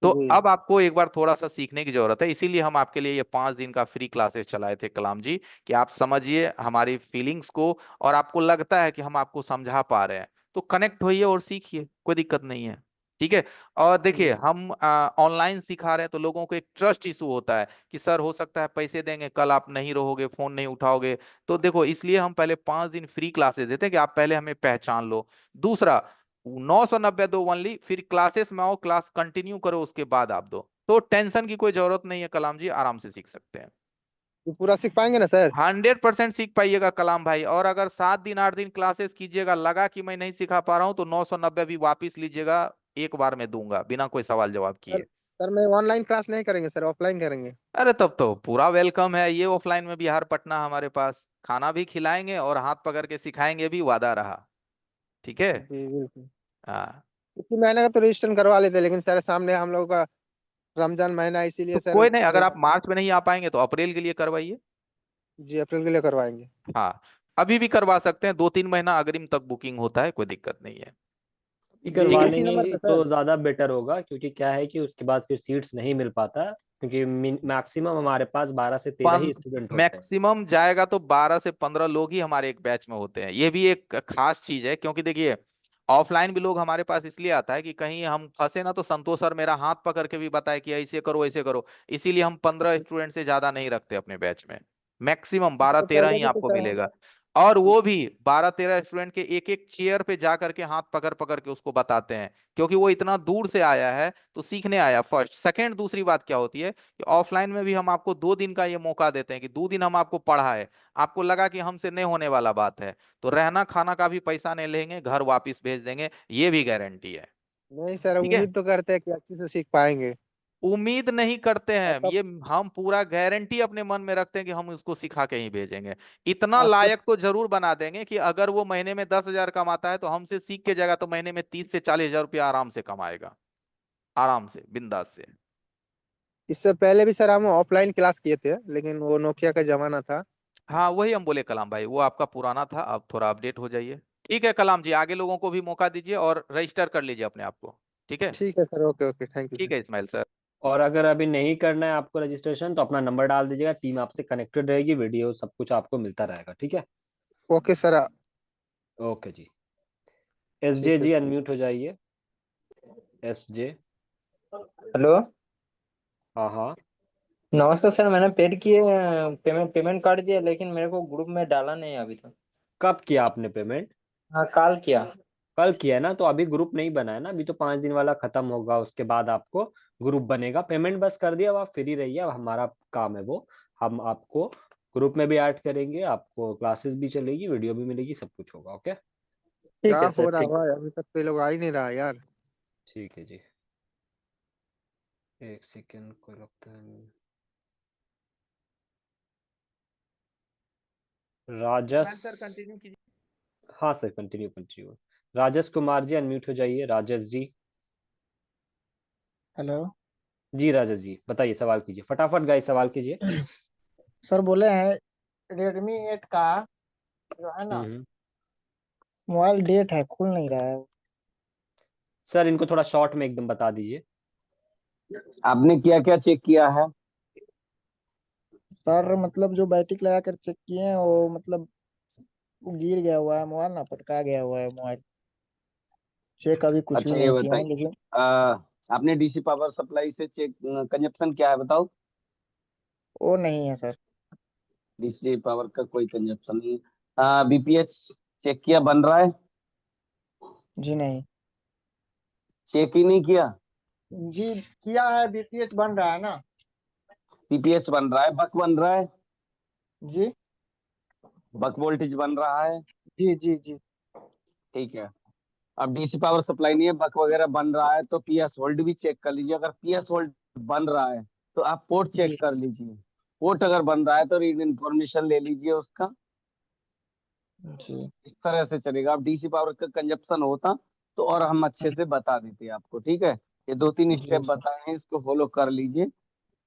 तो जी अब आपको एक बार थोड़ा सा सीखने की जरूरत है, इसीलिए हम आपके लिए ये 5 दिन का फ्री क्लासेस चलाए थे कलाम जी, कि आप समझिए हमारी फीलिंग्स को, और आपको लगता है कि हम आपको समझा पा रहे हैं तो कनेक्ट होइए और सीखिए, कोई दिक्कत नहीं है, ठीक है। और देखिए हम ऑनलाइन सिखा रहे हैं तो लोगों को एक ट्रस्ट इशू होता है कि सर हो सकता है पैसे देंगे, कल आप नहीं रहोगे, फोन नहीं उठाओगे। तो देखो, इसलिए हम पहले 5 दिन फ्री क्लासेस देते हैं कि आप पहले हमें पहचान लो। दूसरा, 990 दो ओनली, फिर क्लासेस में आओ, क्लास कंटिन्यू करो, उसके बाद आप दो। तो टेंशन की कोई जरूरत नहीं है कलाम जी, आराम से सीख सकते हैं। ये पूरा सीख पाएंगे ना सर? 100% सीख पाइएगा कलाम भाई। और अगर 7 दिन 8 दिन क्लासेस कीजिएगा, लगा कि मैं नहीं सिखा पा रहा हूँ, तो 990 भी वापिस लीजिएगा, एक बार में दूंगा बिना कोई सवाल जवाब सर किए। सर मैं ऑनलाइन क्लास नहीं करेंगे सर, ऑफलाइन करेंगे। अरे तब तो पूरा वेलकम है ये, ऑफलाइन में बिहार पटना हमारे पास, खाना भी खिलाएंगे और हाथ पकड़ के सिखाएंगे भी, वादा रहा, ठीक है। जी बिल्कुल। हाँ। इसी महीने का तो रजिस्ट्रेशन करवा लेते, लेकिन सर सामने हम लोगों का रमजान महीना है, तो इसीलिए सर कोई नहीं, अगर आप जैसा। मार्च में नहीं आ पाएंगे तो अप्रैल के लिए करवाइए। जी अप्रैल के लिए करवाएंगे। हाँ, अभी भी करवा सकते हैं, 2-3 महीना अग्रिम तक बुकिंग होता है, कोई दिक्कत नहीं है। ये जी ठीक करवा है। इसी नंबर लेंगे पे तो सर। ज्यादा बेटर होगा, क्योंकि क्या है कि उसके बाद फिर सीट्स नहीं मिल पाता, क्योंकि मैक्सिमम हमारे पास 12 से 13 ही स्टूडेंट होते हैं। मैक्सिमम जाएगा तो 12 से 15 लोग ही हमारे एक बैच में होते हैं। ये भी एक खास चीज है, क्योंकि देखिए ऑफलाइन भी लोग हमारे पास इसलिए आता है कि कहीं हम फंसे ना तो संतोष सर मेरा हाथ पकड़ के भी बताए कि ऐसे करो ऐसे करो। इसीलिए हम 15 स्टूडेंट से ज्यादा नहीं रखते अपने बैच में, मैक्सिमम बारह इससे तेरह पहले ही भी तो आपको सर हम। मिलेगा। और वो भी 12-13 स्टूडेंट के एक एक चेयर पे जा करके हाथ पकड़ पकड़ के उसको बताते हैं, क्योंकि वो इतना दूर से आया है तो सीखने आया, फर्स्ट। सेकंड, दूसरी बात क्या होती है कि ऑफलाइन में भी हम आपको 2 दिन का ये मौका देते हैं कि 2 दिन हम आपको पढ़ाए, आपको लगा कि हमसे नहीं होने वाला बात है तो रहना खाना का भी पैसा नहीं लेंगे, घर वापस भेज देंगे, ये भी गारंटी है, नहीं सर, ठीक है। उम्मीद तो करते हैं कि अच्छे से सीख पाएंगे। उम्मीद नहीं करते हैं आपका ये, हम पूरा गारंटी अपने मन में रखते हैं कि हम उसको सिखा के ही भेजेंगे। इतना आपके लायक तो जरूर बना देंगे कि अगर वो महीने में 10,000 कमाता है तो हमसे सीख के जाएगा तो महीने में 30 से 40 हजार रुपया आराम से कमाएगा, आराम से, बिंदास से। इससे पहले भी सर हम ऑफलाइन क्लास किए थे, लेकिन वो नोकिया का जमाना था। हाँ, वही हम बोले कलाम भाई, वो आपका पुराना था, अब थोड़ा अपडेट हो जाइए। ठीक है कलाम जी, आगे लोगों को भी मौका दीजिए और रजिस्टर कर लीजिए अपने आप को, ठीक है। ठीक है sir, okay okay, thank you ठीक सर। है इस्माइल सर। और अगर अभी नहीं करना है आपको रजिस्ट्रेशन, तो अपना नंबर डाल दीजिएगा, टीम आपसे कनेक्टेड रहेगी, वीडियो सब कुछ आपको मिलता रहेगा, ठीक है। Okay sir. ओके जी। SJ ठीक है जी सर। अनम्यूट हो जाइए। SJ। हेलो। हाँ हाँ। नमस्कार सर, मैंने पेड किए पेमेंट कर दिया, लेकिन मेरे को ग्रुप में डाला नहीं अभी तक। कब किया आपने पेमेंट? हाँ, कल किया। कल किया है ना, तो अभी ग्रुप नहीं बना है ना, अभी तो 5 दिन वाला खत्म होगा, उसके बाद आपको ग्रुप बनेगा। पेमेंट बस कर दिया, अब आप फ्री रहिए, अब हमारा काम है वो। हम आपको ग्रुप में भी ऐड करेंगे, आपको क्लासेस भी चलेगी, वीडियो भी मिलेगी, सब कुछ होगा। ओके, ठीक क्या है सर, हो रहा है ठीक। भाई, अभी तक तो ये लोग आ ही नहीं रहा यार। ठीक है जी। एक सेकेंड, को लगता है राजस। सर कंटिन्यू कीजिए। हाँ सर, कंटिन्यू कंटिन्यू। राजस कुमार जी अनम्यूट हो जाइए, राजस जी। हेलो जी राजस जी, बताइए, सवाल कीजिए फटाफट, गाइस सवाल कीजिए। सर, बोले हैं रेडमी 8 का जो है ना हम्म। मोबाइल डेट है, खुल नहीं रहा है। सर इनको थोड़ा शॉर्ट में एकदम बता दीजिए। आपने क्या क्या चेक किया है? सर मतलब जो बैटरी लगा कर चेक किए हैं वो मतलब वो गिर गया हुआ है मोबाइल, ना पटका गया हुआ है मोबाइल। चेक अभी कुछ भी अच्छा ये नहीं किया बताइए, हूँ लेकिन आपने डीसी पावर सप्लाई से चेक कंजप्शन क्या है बताओ? वो नहीं है सर। डीसी पावर का कोई कंजप्शन नहीं है। बीपीएच चेक किया, बन रहा है? जी नहीं। चेक ही नहीं किया? जी किया है, बीपीएच बन रहा है ना। बीपीएच बन रहा है, बक बन रहा है, जी बक वोल्टेज बन रहा है। जी जी जी ठीक है। अब डीसी पावर सप्लाई नहीं है, बक वगैरह बन रहा है, तो पीएस होल्ड भी चेक कर लीजिए। अगर पीएस होल्ड बन रहा है तो आप पोर्ट जी चेक कर लीजिए। पोर्ट अगर बन रहा है तो रीड इन्फॉर्मेशन ले लीजिए उसका। जी इस तरह से चलेगा। अब डीसी पावर का कंजप्शन होता तो और हम अच्छे से बता देते आपको। ठीक है, ये 2-3 जी स्टेप सर। बताए हैं, इसको फॉलो कर लीजिए।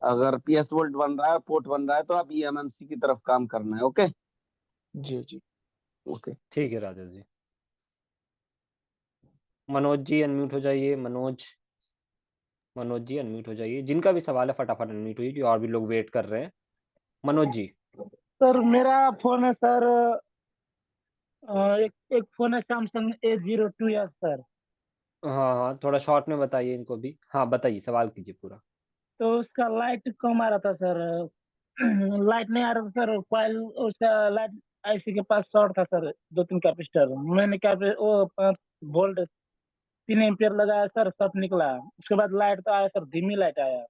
अगर पीएस वोल्ट बन रहा है, पोर्ट बन रहा है, तो आप ईएमएमसी की तरफ काम करना है। ओके जी जी ओके। ठीक है राजस जी। मनोज जी अनम्यूट हो जाइए, मनोज। मनोज जी अनम्यूट हो जाइए, जिनका भी सवाल है फटाफट अनम्यूट होइए, जो और भी लोग वेट कर रहे हैं। मनोज जी। सर मेरा फोन है सर, एक एक फोन है सैमसंग A02s सर। हाँ हाँ, थोड़ा शॉर्ट में बताइए इनको भी। हाँ बताइए, सवाल कीजिए पूरा। तो उसका लाइट कम आ रहा था सर। लाइट नहीं आ रहा था सर, कॉइल उसका लाइट आईसी के पास शॉर्ट था सर, 2-3 कैपेसिटर। मैंने क्या वो 5 वोल्ट 3 एम्पियर लगाया सर, सब निकला। उसके बाद लाइट तो आया सर, धीमी लाइट आया।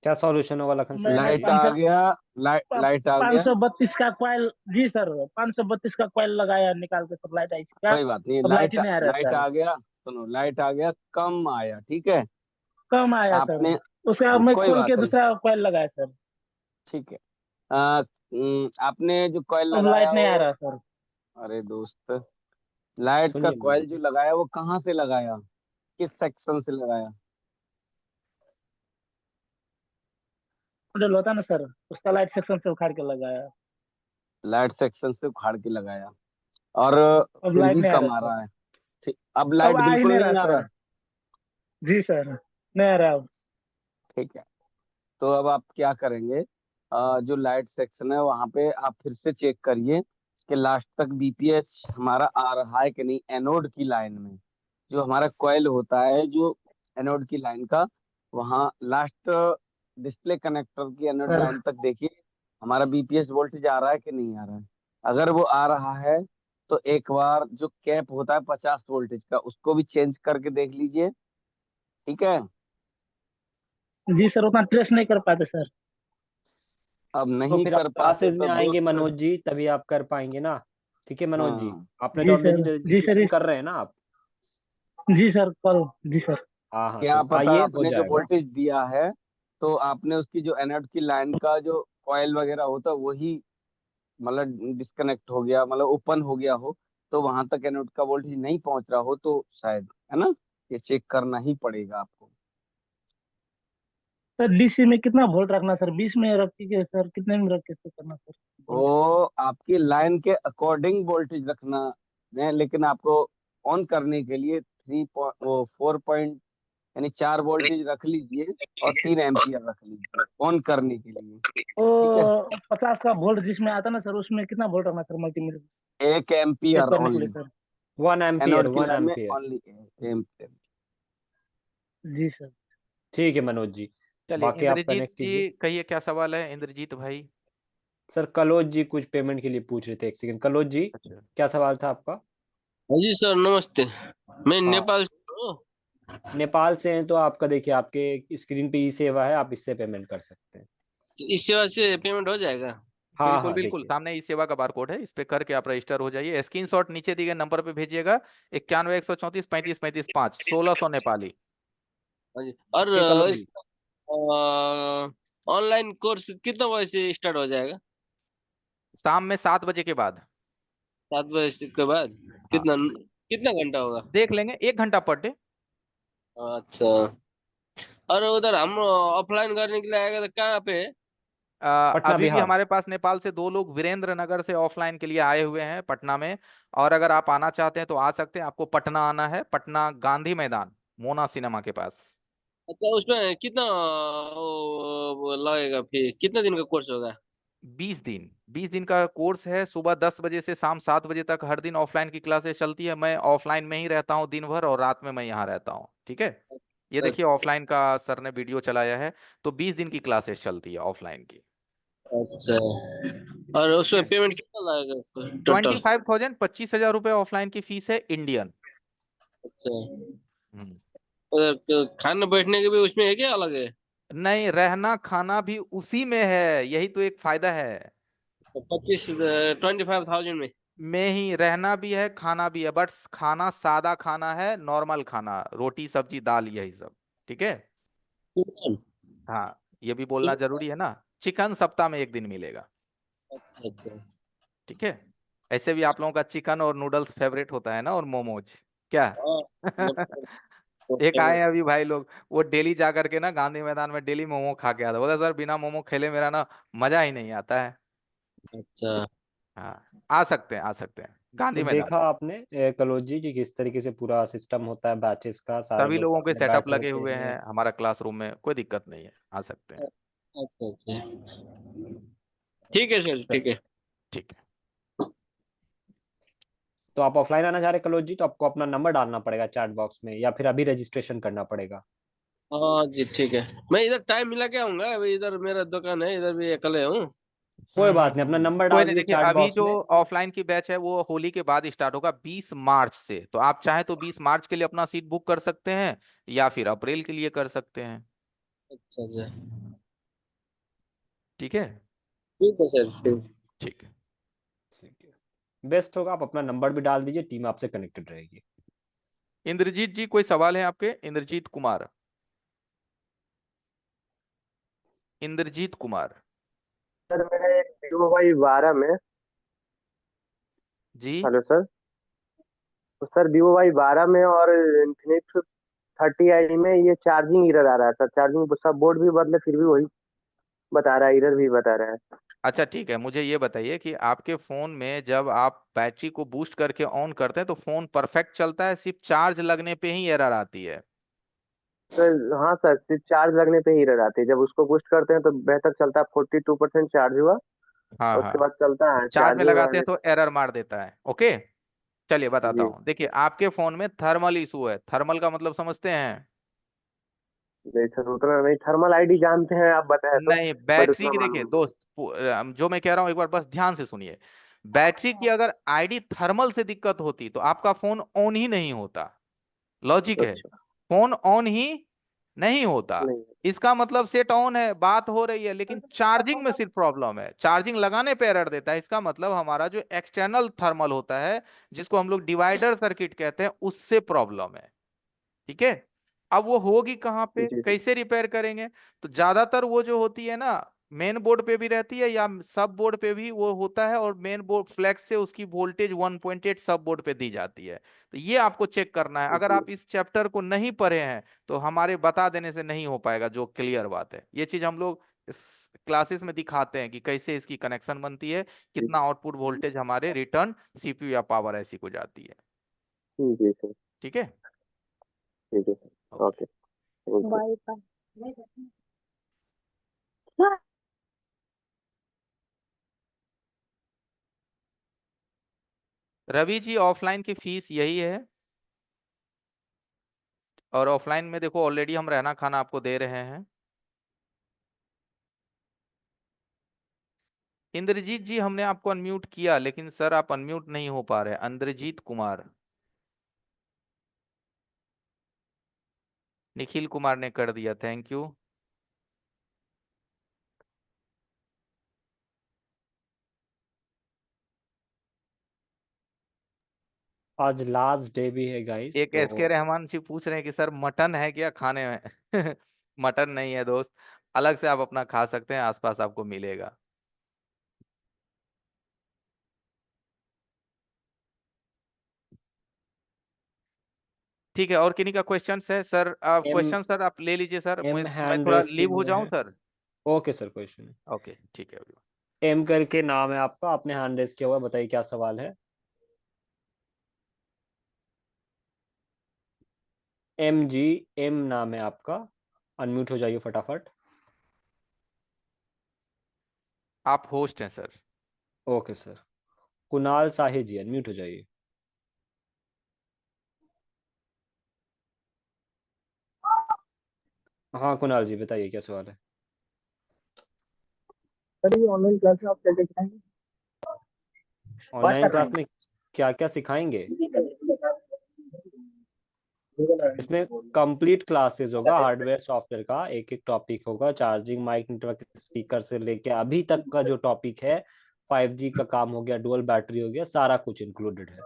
क्या सॉल्यूशन होगा लखन सर, मैंने लाइट बताइए। आ गया, लाइट आ गया। 532 का कॉइल, जी सर 532 का कॉइल लगाया निकाल के सब, लाइट आईसी का। कोई बात नहीं, अब लाइट ही नहीं आ रहा लाइट सर। आ गया। सुनो, लाइट आ गया, कम आया, ठीक है। कम आया सर। आपने उसके बाद मैं कोई खोल बात के नहीं, दूसरा कॉइल लगाया सर। ठीक है। आपने जो कॉइल अब लगाया लाइट नहीं आ वो, रहा सर। अरे दोस्त, लाइट का सुनिए कॉइल मनोज जो जी। लगाया वो कहाँ से लगाया, किस सेक्शन से लगाया? मॉडल होता ना सर, उसका लाइट सेक्शन से उखाड़ के लगाया। लाइट सेक्शन से उखाड़ के लगाया, और अब फिर लाइट भी नहीं आ रहा कम आ सर। रहा है। ठीक, अब अब लाइट आ ही बिल्कुल नहीं रहा नहीं आ रहा। सर। जी सर, नहीं आ रहा अब। ठीक है, तो अब आप क्या करेंगे, जो लाइट सेक्शन है वहां पे आप फिर से चेक करिए कि लास्ट तक बीपीएच हमारा आ रहा है कि नहीं। एनोड की लाइन में जो हमारा कॉइल होता है, जो एनोड की लाइन का, वहाँ लास्ट डिस्प्ले कनेक्टर की एनोड सर लाइन तक देखिए, हमारा बीपीएच वोल्टेज आ रहा है कि नहीं आ रहा है। अगर वो आ रहा है तो एक बार जो कैप होता है 50 वोल्टेज का, उसको भी चेंज करके देख लीजिए। ठीक है, जी सर, उतना ट्रेस नहीं कर पाते सर। अब तो नहीं फिर आप कर पाते क्लासेस तो में आएंगे दोस्त, मनोज जी, तभी आप कर पाएंगे ना। ठीक है मनोज जी, हाँ आपने तो जी ऑलरेडी सर। जी सर रजिस्ट्रेशन कर रहे हैं ना आप। जी सर कल। जी सर। हाँ हाँ, क्या तो पता आइए, हो आपने जो जाएगा। वोल्टेज दिया है, तो आपने उसकी जो एनोड की लाइन का जो कॉइल वगैरह होता है वही मतलब डिस्कनेक्ट हो गया, मतलब ओपन हो गया हो, तो वहां तक एनोड का वोल्टेज नहीं पहुंच रहा हो, तो शायद, है ना, ये चेक करना ही पड़ेगा आपको। सर डीसी में कितना वोल्ट रखना सर, 20 में रख के सर, कितने में रख के तो करना सर वोल्ट? वो आपकी लाइन के अकॉर्डिंग वोल्टेज रखना है, लेकिन आपको ऑन करने के लिए 4 पॉइंट यानी 4 वोल्टेज रख लीजिए, और 3 एम्पियर रख लीजिए ऑन करने के लिए। ठीक है, वो 50 का वोल्ट जिसमें आता ना सर, उसमें कितना वोल्ट रखना सर मल्टीमीटर 1 एम्पियर चेक करने के लिए ओनली। सर? 1 एम्पियर, एनोड की 1 लाइन में एम्पियर। Only 1 ampere. जी सर। ठीक है मनोज जी, चलिए बाकी आप इंद्रजीत कनेक्ट जी कीजिए। कहिए क्या सवाल है इंद्रजीत भाई। सर कलोज जी कुछ पेमेंट के लिए पूछ रहे थे, एक सेकंड। कलोज जी अच्छा क्या सवाल था आपका? हाँ जी सर, नमस्ते। मैं हाँ, नेपाल से हूँ। नेपाल से हैं तो आपका देखिए आपके स्क्रीन पे ई सेवा है, आप इससे पेमेंट कर सकते हैं। तो इस सेवा से पेमेंट हो जाएगा? हाँ बिल्कुल हाँ बिल्कुल, देखिए। सामने इस सेवा का बारकोड है, इस पे करके आप रजिस्टर हो जाइए। स्क्रीनशॉट नीचे दिए गए नंबर पे भेजिएगा, 91 134 35 35 5, 1600 नेपाली। हाँ जी। और ठीक है कलोज जी। इसका ऑनलाइन कोर्स कितना बजे से स्टार्ट हो जाएगा? शाम में 7 बजे के बाद। 7 बजे के बाद? हाँ कितना कितना घंटा होगा? देख लेंगे, 1 घंटा पर डे। अच्छा। और उधर हम ऑफलाइन करने के लिए आएगा तो कहाँ पे है? पटना अभी भी बिहार। हमारे पास नेपाल से 2 लोग वीरेंद्र नगर से ऑफलाइन के लिए आए हुए हैं पटना में। और अगर आप आना चाहते हैं तो आ सकते हैं। आपको पटना आना है, पटना गांधी मैदान मोना सिनेमा के पास। अच्छा, उसमें कितना वो लगेगा? फिर कितना दिन का कोर्स होगा? 20 दिन, 20 दिन का कोर्स है। सुबह 10 बजे से शाम 7 बजे तक हर दिन ऑफलाइन की क्लासेस चलती है। मैं ऑफलाइन में ही रहता हूँ दिन भर, और रात में मैं यहाँ रहता हूँ। ठीक है, ये देखिए ऑफलाइन का सर ने वीडियो चलाया है। तो 20 दिन की क्लासेस चलती है ऑफलाइन की। अच्छा। और उसमें पेमेंट कितना लगेगा टोटल? 25,000, 25,000 रुपये ऑफलाइन की फीस है इंडियन। अच्छा। हम्म। उधर खाने बैठने के भी उसमें है क्या अलग है? नहीं, रहना खाना भी उसी में है, यही तो एक फायदा है। तो 25,000 में? में ही रहना भी है खाना भी है, बट खाना सादा खाना है, नॉर्मल खाना, रोटी सब्जी दाल यही सब। ठीक है। चिकन? हाँ ये भी बोलना चिकन? जरूरी है ना। चिकन सप्ताह में 1 दिन मिलेगा। अच्छा अच्छा। ठीक है। ऐसे भी आप लोगों का चिकन और नूडल्स फेवरेट होता है ना, और मोमोज क्या। हाँ। एक आए हैं अभी भाई लोग, वो डेली जा करके ना गांधी मैदान में डेली मोमो खा के आता, बोला सर बिना मोमो खेले मेरा ना मजा ही नहीं आता है। अच्छा। हाँ आ सकते हैं, आ सकते हैं तो गांधी मैदान। देखा आपने कलोज जी कि किस तरीके से पूरा सिस्टम होता है बैचेस का, सारे सभी लोग लोगों साथ के में सेटअप बैठ लगे लेते हुए हैं। हैं हमारा क्लासरूम में, कोई दिक्कत नहीं है, आ सकते हैं। अच्छा अच्छा। ठीक है सर, ठीक है। ठीक है। तो आप ऑफलाइन आना चाह रहे कलोज जी, तो आपको अपना नंबर डालना पड़ेगा चैट बॉक्स में, या फिर अभी रजिस्ट्रेशन करना पड़ेगा। हाँ जी ठीक है। मैं इधर टाइम मिला के आऊंगा, अभी इधर मेरा दुकान है, इधर भी अकेले हूँ। कोई बात नहीं, अपना नंबर कोई डाल नहीं, दीजिए देखिए चैट अभी बॉक्स जो में। ऑफलाइन की बैच है वो होली के बाद स्टार्ट होगा 20 मार्च से। तो आप चाहे तो 20 मार्च के लिए अपना सीट बुक कर सकते हैं, या फिर अप्रैल के लिए कर सकते हैं। अच्छा अच्छा। ठीक है। ठीक है सर, ठीक। ठीक है। ठीक है, बेस्ट होगा आप अपना नंबर भी डाल दीजिए, टीम आपसे कनेक्टेड रहेगी। इंद्रजीत जी कोई सवाल है आपके? इंद्रजीत कुमार, इंद्रजीत कुमार सर मेरा एक वीवो वाई 12 में। जी। Hello sir. तो सर वीवो वाई 12 में और इन्फिनिक्स 30i में ये चार्जिंग एरर आ रहा है सर। चार्जिंग सब बोर्ड भी बदले फिर भी वही बता रहा है, एरर भी बता रहा है। अच्छा ठीक है, मुझे ये बताइए कि आपके फोन में जब आप बैटरी को बूस्ट करके ऑन करते हैं तो फोन परफेक्ट चलता है, सिर्फ चार्ज लगने पे ही एरर आती है? सर हाँ सर, सिर्फ चार्ज लगने पे ही एरर आती है। जब उसको बूस्ट करते हैं तो बेहतर चलता है, 42% चार्ज हुआ। हाँ हाँ। उसके बाद चलता है चार्ज में चार्जिंग लगाते हैं रहने। तो एरर मार देता है। ओके, चलिए बताता जी। हूँ। देखिए आपके फोन में थर्मल इशू है। थर्मल का मतलब समझते हैं? नहीं सर, उतना नहीं। थर्मल आईडी जानते हैं, आप बताए तो। नहीं, बट बैटरी उतना की देखिए मालूम नहीं। दोस्त, जो मैं कह रहा हूँ एक बार बस ध्यान से सुनिए। बैटरी की अगर आईडी थर्मल से दिक्कत होती तो आपका फोन ऑन ही नहीं होता। लॉजिक है, अच्छा। फोन ऑन ही नहीं होता। नहीं। इसका मतलब सेट ऑन है, बात हो रही है, लेकिन चार्जिंग में सिर्फ प्रॉब्लम है, चार्जिंग लगाने पे एरर देता है। इसका मतलब हमारा जो एक्सटर्नल थर्मल होता है, जिसको हम लोग डिवाइडर सर्किट कहते हैं, उससे प्रॉब्लम है। ठीक है। अब वो होगी कहाँ पे, जी जी। कैसे रिपेयर करेंगे? तो ज्यादातर वो जो होती है ना, मेन बोर्ड पे भी रहती है या सब बोर्ड पे भी वो होता है, और मेन बोर्ड फ्लैक्स से उसकी वोल्टेज 1.8 सब बोर्ड पे दी जाती है। तो ये आपको चेक करना है। अगर जी आप इस चैप्टर को नहीं पढ़े हैं तो हमारे बता देने से नहीं हो पाएगा, जो क्लियर बात है। ये चीज हम लोग इस क्लासेस में दिखाते हैं कि कैसे इसकी कनेक्शन बनती है, जी। कितना आउटपुट वोल्टेज हमारे रिटर्न सीपीयू या पावर ऐसी को जाती है। जी सर। ठीक है। ठीक है sir, okay. Okay, thank you. Ravi ji offline की फीस यही है। और ऑफलाइन में देखो ऑलरेडी हम रहना खाना आपको दे रहे हैं। इंद्रजीत जी हमने आपको अनम्यूट किया, लेकिन सर आप अनम्यूट नहीं हो पा रहे। इंद्रजीत कुमार, निखिल कुमार ने कर दिया, थैंक यू। आज लास्ट डे भी है गाइस, एक तो एसके रहमान जी पूछ रहे हैं कि सर मटन है क्या खाने में? मटन नहीं है दोस्त, अलग से आप अपना खा सकते हैं, आसपास आपको मिलेगा। ठीक है, और किन्हीं का क्वेश्चंस है सर? एम क्वेश्चन सर आप ले लीजिए सर, एम मैं हैंड थोड़ा रेस किए लीव हो हुए जाऊं हैं। सर? ओके सर, कोई इशू नहीं। ओके ठीक है। एम करके नाम है आपका, आपने हैंड रेस किया हुआ है, बताइए क्या सवाल है। एम जी, एम नाम है आपका, अनम्यूट हो जाइए फटाफट। आप होस्ट हैं sir. Okay sir. Kunal Sahi ji, unmute हो जाइए। हाँ कुणाल जी बताइए क्या सवाल है। सर ये ऑनलाइन क्लास में आप क्या क्या सिखाएंगे? ऑनलाइन क्लास में क्या क्या सिखाएंगे? इसमें कंप्लीट क्लासेस होगा, हार्डवेयर सॉफ्टवेयर का एक एक टॉपिक होगा, चार्जिंग, माइक, नेटवर्क, स्पीकर से लेके अभी तक का जो टॉपिक है, 5G का काम हो गया, डुअल बैटरी हो गया, सारा कुछ इंक्लूडेड है।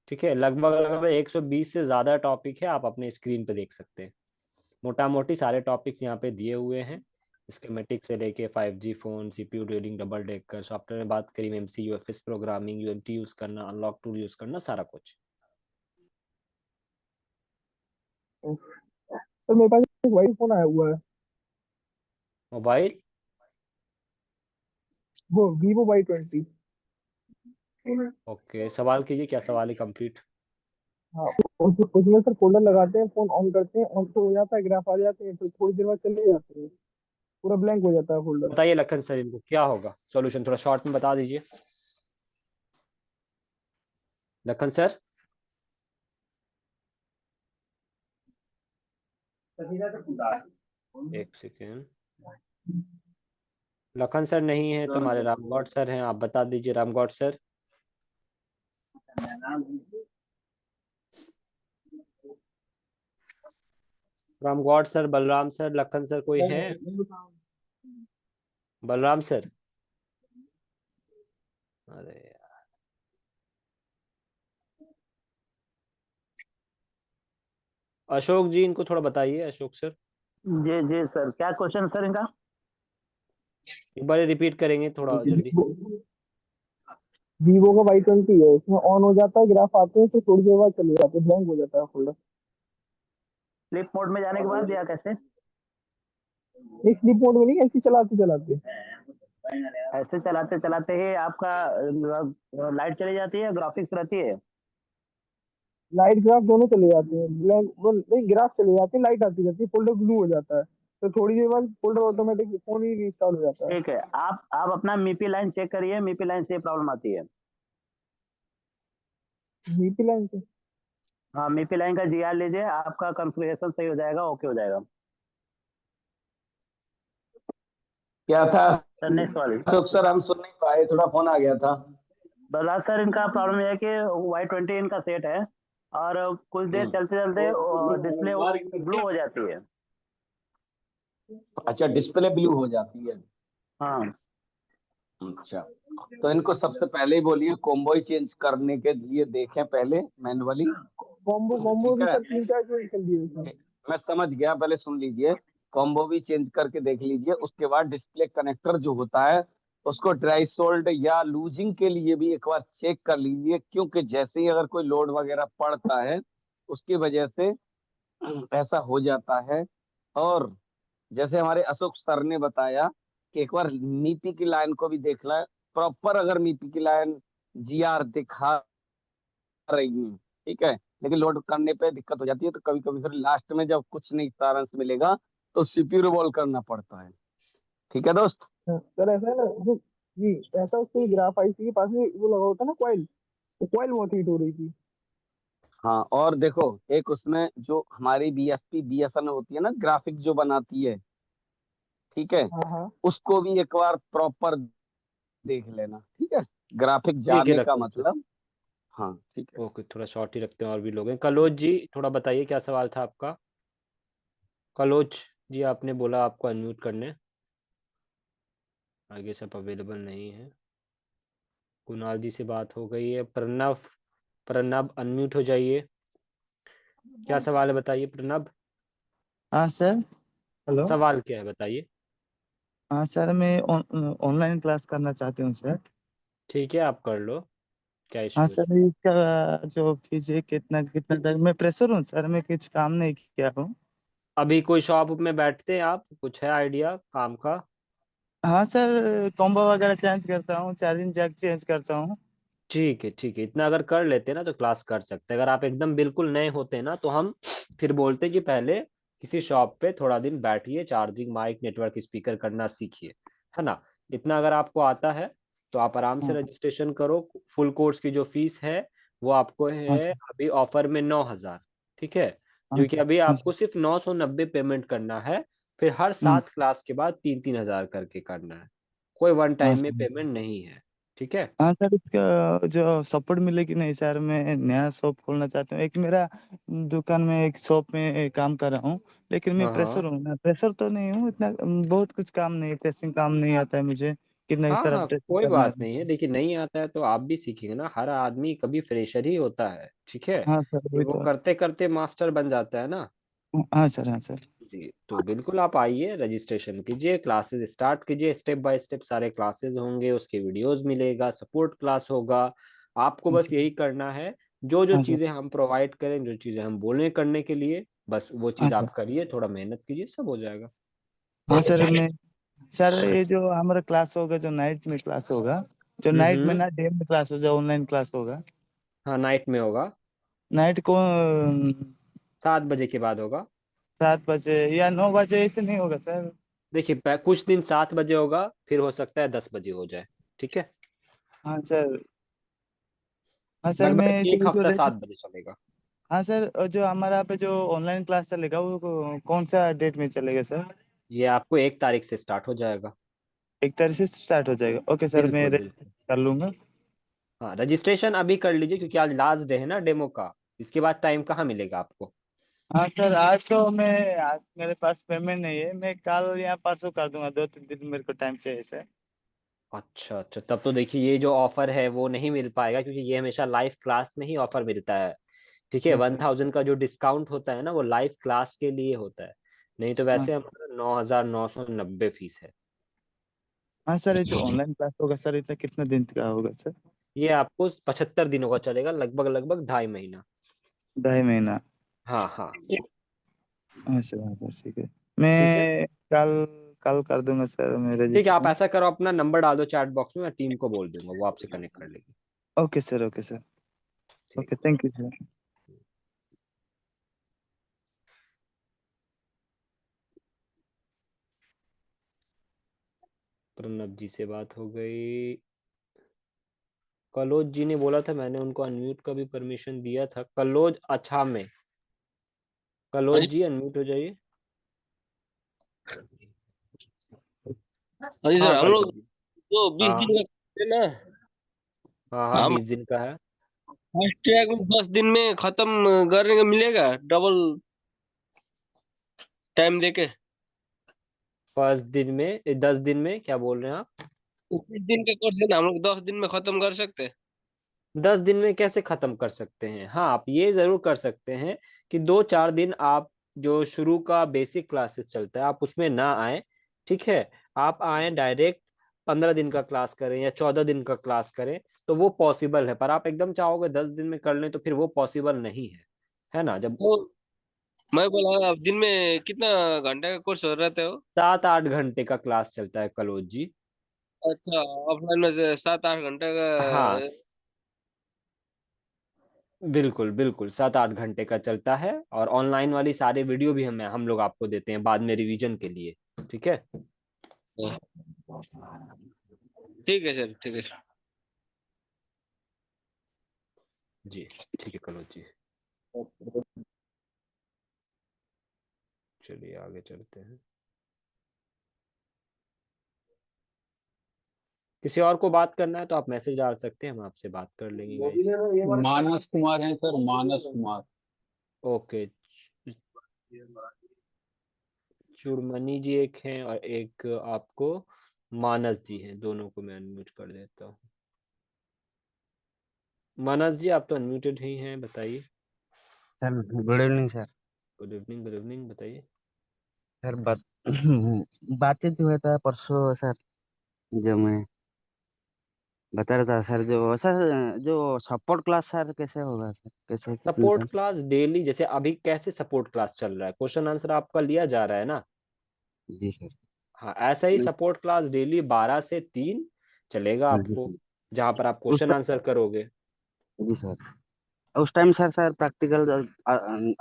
ठीक है, लगभग लगभग 120 से ज्यादा टॉपिक है, आप अपने स्क्रीन पे देख सकते हैं। मोटा मोटी सारे टॉपिक्स यहाँ पे दिए हुए हैं, स्कीमेटिक से लेके 5G phone, CPU reading, double decker, software में बात करी, MCU, FS programming, UMT use करना, अनलॉक टूल यूज करना, सारा कुछ। सर मेरे पास एक वाई फोन आया हुआ है, मोबाइल वो Vivo Y20। ओके, सवाल कीजिए, क्या सवाल है कंप्लीट। हाँ, उसमें सर फोल्डर लगाते हैं, फोन ऑन करते हैं, ऑन तो हो जाता है, ग्राफ आ जाते हैं, फिर थोड़ी देर बाद चले जाते हैं, पूरा ब्लैंक हो जाता है फोल्डर। बताइए लखन सर, इनको क्या होगा सॉल्यूशन, थोड़ा शॉर्ट में बता दीजिए लखन सर। एक सेकेंड, लखन सर नहीं है तो हमारे रामगौड़ सर हैं, आप बता दीजिए Ramgaur sir. Ramgaur sir, Balram sir, Lakhan sir, कोई है? बलराम सर, अरे यार। अशोक जी, इनको थोड़ा बताइए, अशोक सर। जी जी सर, क्या क्वेश्चन सर इनका? एक बार रिपीट करेंगे थोड़ा जल्दी। Vivo का Y20 है, इसमें ऑन हो जाता है, ग्राफ आते हैं, फिर थोड़ी देर बाद चले जाते हैं, ब्लैंक हो जाता है फोल्डर। स्लीप मोड में जाने के बाद या कैसे? नहीं, स्लीप मोड में नहीं, ऐसे चलाते चलाते। ऐसे चलाते चलाते ही आपका लाइट चली जाती है, ग्राफिक्स रहती है? लाइट ग्राफ दोनों चले जाते हैं, ब्लैंक वो नहीं, ग्राफ चले जाते हैं, लाइट आती रहती है, फोल्डर ब्लू हो जाता है, तो थोड़ी देर बाद फोल्डर ऑटोमेटिक फोन ही रिस्टार्ट हो जाता है। ठीक है, आप अपना मीपी लाइन चेक करिए, मीपी लाइन से प्रॉब्लम आती है। मीपी लाइन से? हाँ, मीपी लाइन का जीआर लीजिए, आपका कॉन्फ़िगरेशन सही हो जाएगा, ओके हो जाएगा। क्या था सर नेक्स्ट वाली। अशोक सर, हम सुन नहीं पाए, थोड़ा फोन आ गया था। बलराज सर, इनका प्रॉब्लम यह है कि Y20 इनका सेट है और कुछ देर चलते चलते डिस्प्ले ब्लू हो जाती है। अच्छा, डिस्प्ले ब्लू हो जाती है। हाँ, अच्छा, तो इनको सबसे पहले ही बोलिए कॉम्बो ही चेंज करने के लिए देखें पहले मैनुअली। कॉम्बो ठीक भी है, सर 3-4 चेंज कर दिए इसमें। मैं समझ गया, पहले सुन लीजिए। कॉम्बो भी चेंज करके देख लीजिए, उसके बाद डिस्प्ले कनेक्टर जो होता है उसको ड्राई सोल्ड या लूजिंग के लिए भी एक बार चेक कर लीजिए, क्योंकि जैसे ही अगर कोई लोड वगैरह पड़ता है उसकी वजह से ऐसा हो जाता है। और जैसे हमारे अशोक सर ने बताया कि एक बार नीति की लाइन को भी देख लें प्रॉपर, अगर नीति की लाइन जीआर दिखा रही है, ठीक है, लेकिन लोड करने पे दिक्कत हो जाती है, तो कभी कभी फिर लास्ट में जब कुछ नहीं सारांश मिलेगा तो सीपीयू रिवॉल्व करना पड़ता है। ठीक है दोस्त। सर ऐसा है ना, जो जी ऐसा उसके ग्राफ आई के पास में वो लगा होता है ना कॉइल, तो कॉइल बहुत हीट हो रही थी। हाँ, और देखो एक उसमें जो हमारी बीएसपी बीएसएन होती है ना, ग्राफिक जो बनाती है, ठीक है, हाँ हाँ उसको भी एक बार प्रॉपर देख लेना, ठीक है, ग्राफिक ठीक है, जाने का रखते हैं सर। मतलब। हाँ ठीक है। ओके, थोड़ा शॉर्ट ही रखते हैं, और भी लोग हैं। कलोज जी, थोड़ा बताइए क्या सवाल था आपका। कलोज जी, आपने बोला आपको अनम्यूट करने, आगे सब अवेलेबल नहीं है। कुणाल जी से बात हो गई है। प्रणव, प्रणव अनम्यूट हो जाइए। क्या सवाल है बताइए प्रणव। हाँ सर। हेलो। सवाल क्या है बताइए। हाँ सर, मैं ऑनलाइन क्लास करना चाहती हूँ सर। ठीक है, आप कर लो, क्या हाँ इशू है सर, इसमें। इसका जो फीस है कितना कितना तक, मैं प्रेशर हूँ सर, मैं कुछ काम नहीं किया हूँ। अभी कोई शॉप में बैठते हैं आप, कुछ है आइडिया काम का। हाँ सर, कॉम्बो वगैरह चेंज करता हूँ, चार्जिंग जैक चेंज करता हूँ। ठीक है ठीक है, इतना अगर कर लेते हैं ना तो क्लास कर सकते हैं। अगर आप एकदम बिल्कुल नए होते हैं ना तो हम फिर बोलते हैं कि पहले किसी शॉप पे थोड़ा दिन बैठिए, चार्जिंग माइक नेटवर्क स्पीकर करना सीखिए, है ना। इतना अगर आपको आता है तो आप आराम से हाँ रजिस्ट्रेशन करो। फुल कोर्स की जो फीस है वो आपको हाँ है सर। अभी ऑफर में 9,000, ठीक है। हाँ जो कि अभी हाँ आपको सर। सिर्फ 990 पेमेंट करना है। फिर हर हम्म, 7 क्लास के बाद 3-3 हजार करके करना है। कोई वन हाँ टाइम में सर। पेमेंट नहीं है, ठीक है। हाँ सर, इसका जो सपोर्ट मिलेगी नहीं सर, मैं नया शॉप खोलना चाहता हूँ। एक मेरा दुकान में, एक शॉप में काम कर रहा हूँ, लेकिन मैं हाँ प्रेशर हाँ हूँ ना, प्रेशर तो नहीं हूँ इतना। बहुत कुछ काम नहीं, टेस्टिंग काम नहीं आता है मुझे, कितना किस हाँ तरफ हाँ, टेस्टिंग कोई करना बात है। नहीं है। देखिए नहीं आता है तो आप भी सीखेंगे ना, हर आदमी कभी फ्रेशर ही होता है, ठीक है। हाँ सर, ये वही वो तो। करते करते मास्टर बन जाता है ना। हाँ सर, हाँ सर। जी, तो बिल्कुल आप आइए, रजिस्ट्रेशन कीजिए, क्लासेस स्टार्ट कीजिए, स्टेप बाय स्टेप सारे क्लासेस होंगे, उसके वीडियोस मिलेगा, सपोर्ट क्लास होगा। आपको हाँ बस सर। यही करना है, जो जो हाँ सर। चीज़ें हम प्रोवाइड करें, जो चीज़ें हम बोलें करने के लिए, बस वो हाँ चीज़ सर। आप करिए, थोड़ा मेहनत कीजिए, सब हो जाएगा। हाँ सर, मैं सर ये जो हमारा क्लास होगा, जो नाइट में क्लास होगा, जो नाइट में हम्म। ना डे में क्लास हो, जो ऑनलाइन क्लास होगा, हाँ, नाइट में होगा, नाइट को 7 बजे के बाद होगा। 7 बजे या 9 बजे ऐसे नहीं होगा सर? देखिए कुछ दिन 7 बजे होगा, फिर हो सकता है 10 बजे हो जाए, ठीक है। हाँ सर। हाँ सर, लगभग मैं एक जो हफ्ता 7 बजे चलेगा। हाँ सर, और जो हमारा यहाँ पे जो ऑनलाइन क्लास चलेगा, वो कौन सा डेट में चलेगा सर? ये आपको 1 तारीख से स्टार्ट हो जाएगा। 1 तारीख से स्टार्ट हो जाएगा। ओके सर, मैं बिल्कुल बिल्कुल। कर लूंगा। हाँ, रजिस्ट्रेशन अभी कर लीजिए क्योंकि आज लास्ट डे है ना डेमो का। इसके बाद टाइम कहाँ मिलेगा आपको। हाँ सर, आज तो मैं, आज मेरे पास पेमेंट नहीं है, मैं कल या परसों कर दूंगा, 2-3 दिन मेरे को टाइम चाहिए सर। अच्छा अच्छा, तब तो देखिए ये जो ऑफर है वो नहीं मिल पाएगा क्योंकि ये हमेशा लाइव क्लास में ही ऑफर मिलता है, ठीक है। हाँ वन सर। थाउजेंड का जो डिस्काउंट होता है ना वो लाइव क्लास के लिए होता है, नहीं तो हाँ वैसे सर। हमारा 9,990 फीस है। हाँ सर, ये जो ऑनलाइन क्लास होगा सर, इतना कितना दिन का होगा सर? ये आपको 75 दिनों का चलेगा, लगभग लगभग 2.5 महीना। 2.5 महीना? हाँ हाँ। हाँ सर, हाँ सर, ठीक है। ठीक है मैं कल कल कर दूंगा सर, मैं ठीक है, आप रजिस्ट्रेशन। ऐसा करो, अपना नंबर डाल दो चैट बॉक्स में, मैं टीम को बोल दूंगा, वो आपसे कनेक्ट कर लेगी। Okay sir, okay sir. ठीक। Okay, thank you sir. Pranab ji से बात हो गई। कलोज जी ने बोला था, मैंने उनको अनम्यूट का भी परमिशन दिया था। कलोज अच्छा में, हाँ कलोज जी जी अनम्यूट हो जाइए। हाँ जी सर, हाँ हम कलोज लोग जी। जो 20 दिन हाँ का है ना, हाँ हाँ, हम 20 दिन का है। फास्ट ट्रैक में 10 दिन में खत्म करने का मिलेगा, डबल टाइम देके। फर्स्ट दिन में 10 दिन में क्या बोल रहे हैं आप। 20 दिन का कोर्स है ना, हम लोग 10 दिन में खत्म कर सकते हैं। 10 दिन में कैसे खत्म कर सकते हैं। हाँ, आप ये जरूर कर सकते हैं कि 2-4 दिन आप जो शुरू का बेसिक क्लासेस चलता है आप उसमें ना आए, ठीक है। आप आए डायरेक्ट, 15 दिन का क्लास करें या 14 दिन का क्लास करें तो वो पॉसिबल है। पर आप एकदम चाहोगे 10 दिन में कर लें तो फिर वो पॉसिबल नहीं है ना। जब तो मैं बोला, आप दिन में कितना घंटे का कोर्स हो रहता है वो? 7-8 घंटे का क्लास चलता है कलोज जी। अच्छा, ऑफलाइन में से 7-8 घंटे का। हाँ बिल्कुल बिल्कुल, 7-8 घंटे का चलता है। और ऑनलाइन वाली सारे वीडियो भी हम लोग आपको देते हैं बाद में रिवीजन के लिए, ठीक है। ठीक है सर, ठीक है। जी ठीक है कलोज जी। चलिए आगे चलते हैं। किसी और को बात करना है तो आप मैसेज डाल सकते हैं, हम आपसे बात कर लेंगे गाइस। मानस कुमार है सर, मानस कुमार। ओके, चुड़मनी जी एक हैं और एक आपको मानस जी हैं, दोनों को मैं अनम्यूट कर देता हूँ। मानस जी आप तो अनम्यूटेड ही हैं, बताइए। Sir good evening sir. Good evening, good evening, बताइए। सर बातचीत हुआ था परसों सर, जो मैं बता रहा था सर, जो सपोर्ट क्लास सर कैसे होगा सर, कैसे कितने सपोर्ट टाइम? क्लास डेली, जैसे अभी कैसे सपोर्ट क्लास चल रहा है, क्वेश्चन आंसर आपका लिया जा रहा है ना? जी सर। हाँ, ऐसा ही नहीं, सपोर्ट क्लास डेली 12 से 3 चलेगा जी आपको, सर। जहाँ पर आप उस क्वेश्चन आंसर करोगे। जी सर, उस टाइम सर प्रैक्टिकल,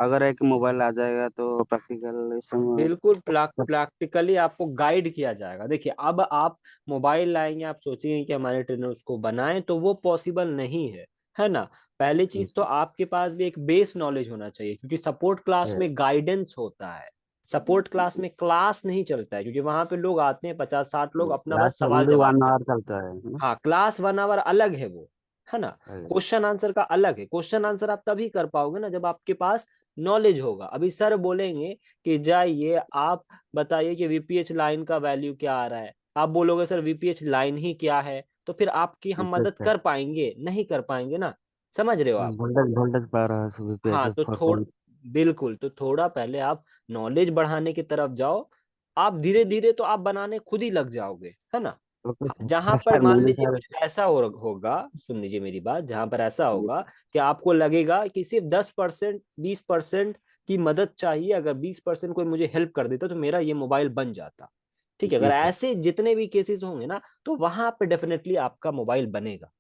अगर एक मोबाइल आ जाएगा तो प्रैक्टिकल इस टाइम। बिल्कुल प्रैक्टिकली आपको गाइड किया जाएगा। देखिए, अब आप मोबाइल लाएंगे, आप सोचेंगे कि हमारे ट्रेनर उसको बनाएं, तो वो पॉसिबल नहीं है ना? पहली चीज तो आपके पास भी एक बेस नॉलेज होना चाहिए, क्योंकि सपोर्ट क्लास में गाइडेंस होता है। सपोर्ट क्लास में क्लास नहीं चलता है, क्योंकि वहां पे लोग आते हैं 50-60 लोग, अपना क्लास बस सवाल ओनली जवाब 1 आवर करते हैं। चलता है ना? हाँ, क्लास 1 आवर अलग है वो, है ना? अरे, क्वेश्चन आंसर का अलग है। क्वेश्चन आंसर आप तभी कर पाओगे ना जब आपके पास नॉलेज होगा। अभी सर बोलेंगे कि जाइए आप बताइए कि वीपीएच लाइन का वैल्यू क्या आ रहा है, आप बोलोगे सर वीपीएच लाइन ही क्या है, तो फिर आपकी हम अच्छा मदद अच्छा। कर पाएंगे? नहीं कर पाएंगे ना, समझ रहे हो आप? वोल्टेज वोल्टेज पा रहा है सभी पे हाँ, तो 4 पॉइंट। बिल्कुल, तो थोड़ा पहले आप नॉलेज बढ़ाने की तरफ जाओ। आप धीरे धीरे तो आप बनाने खुद ही लग जाओगे, है ना? Okay sir. जहां पर सर मान मुझे लीजिए सर। कुछ ऐसा होगा, सुन लीजिए मेरी बात, जहां पर ऐसा होगा कि आपको लगेगा कि सिर्फ 10%, 20% की मदद चाहिए, अगर 20% कोई मुझे हेल्प कर देता तो मेरा ये मोबाइल बन जाता। ठीक है, जी अगर सर। ऐसे जितने भी केसेस होंगे ना, तो वहां पे डेफिनेटली आपका मोबाइल बनेगा,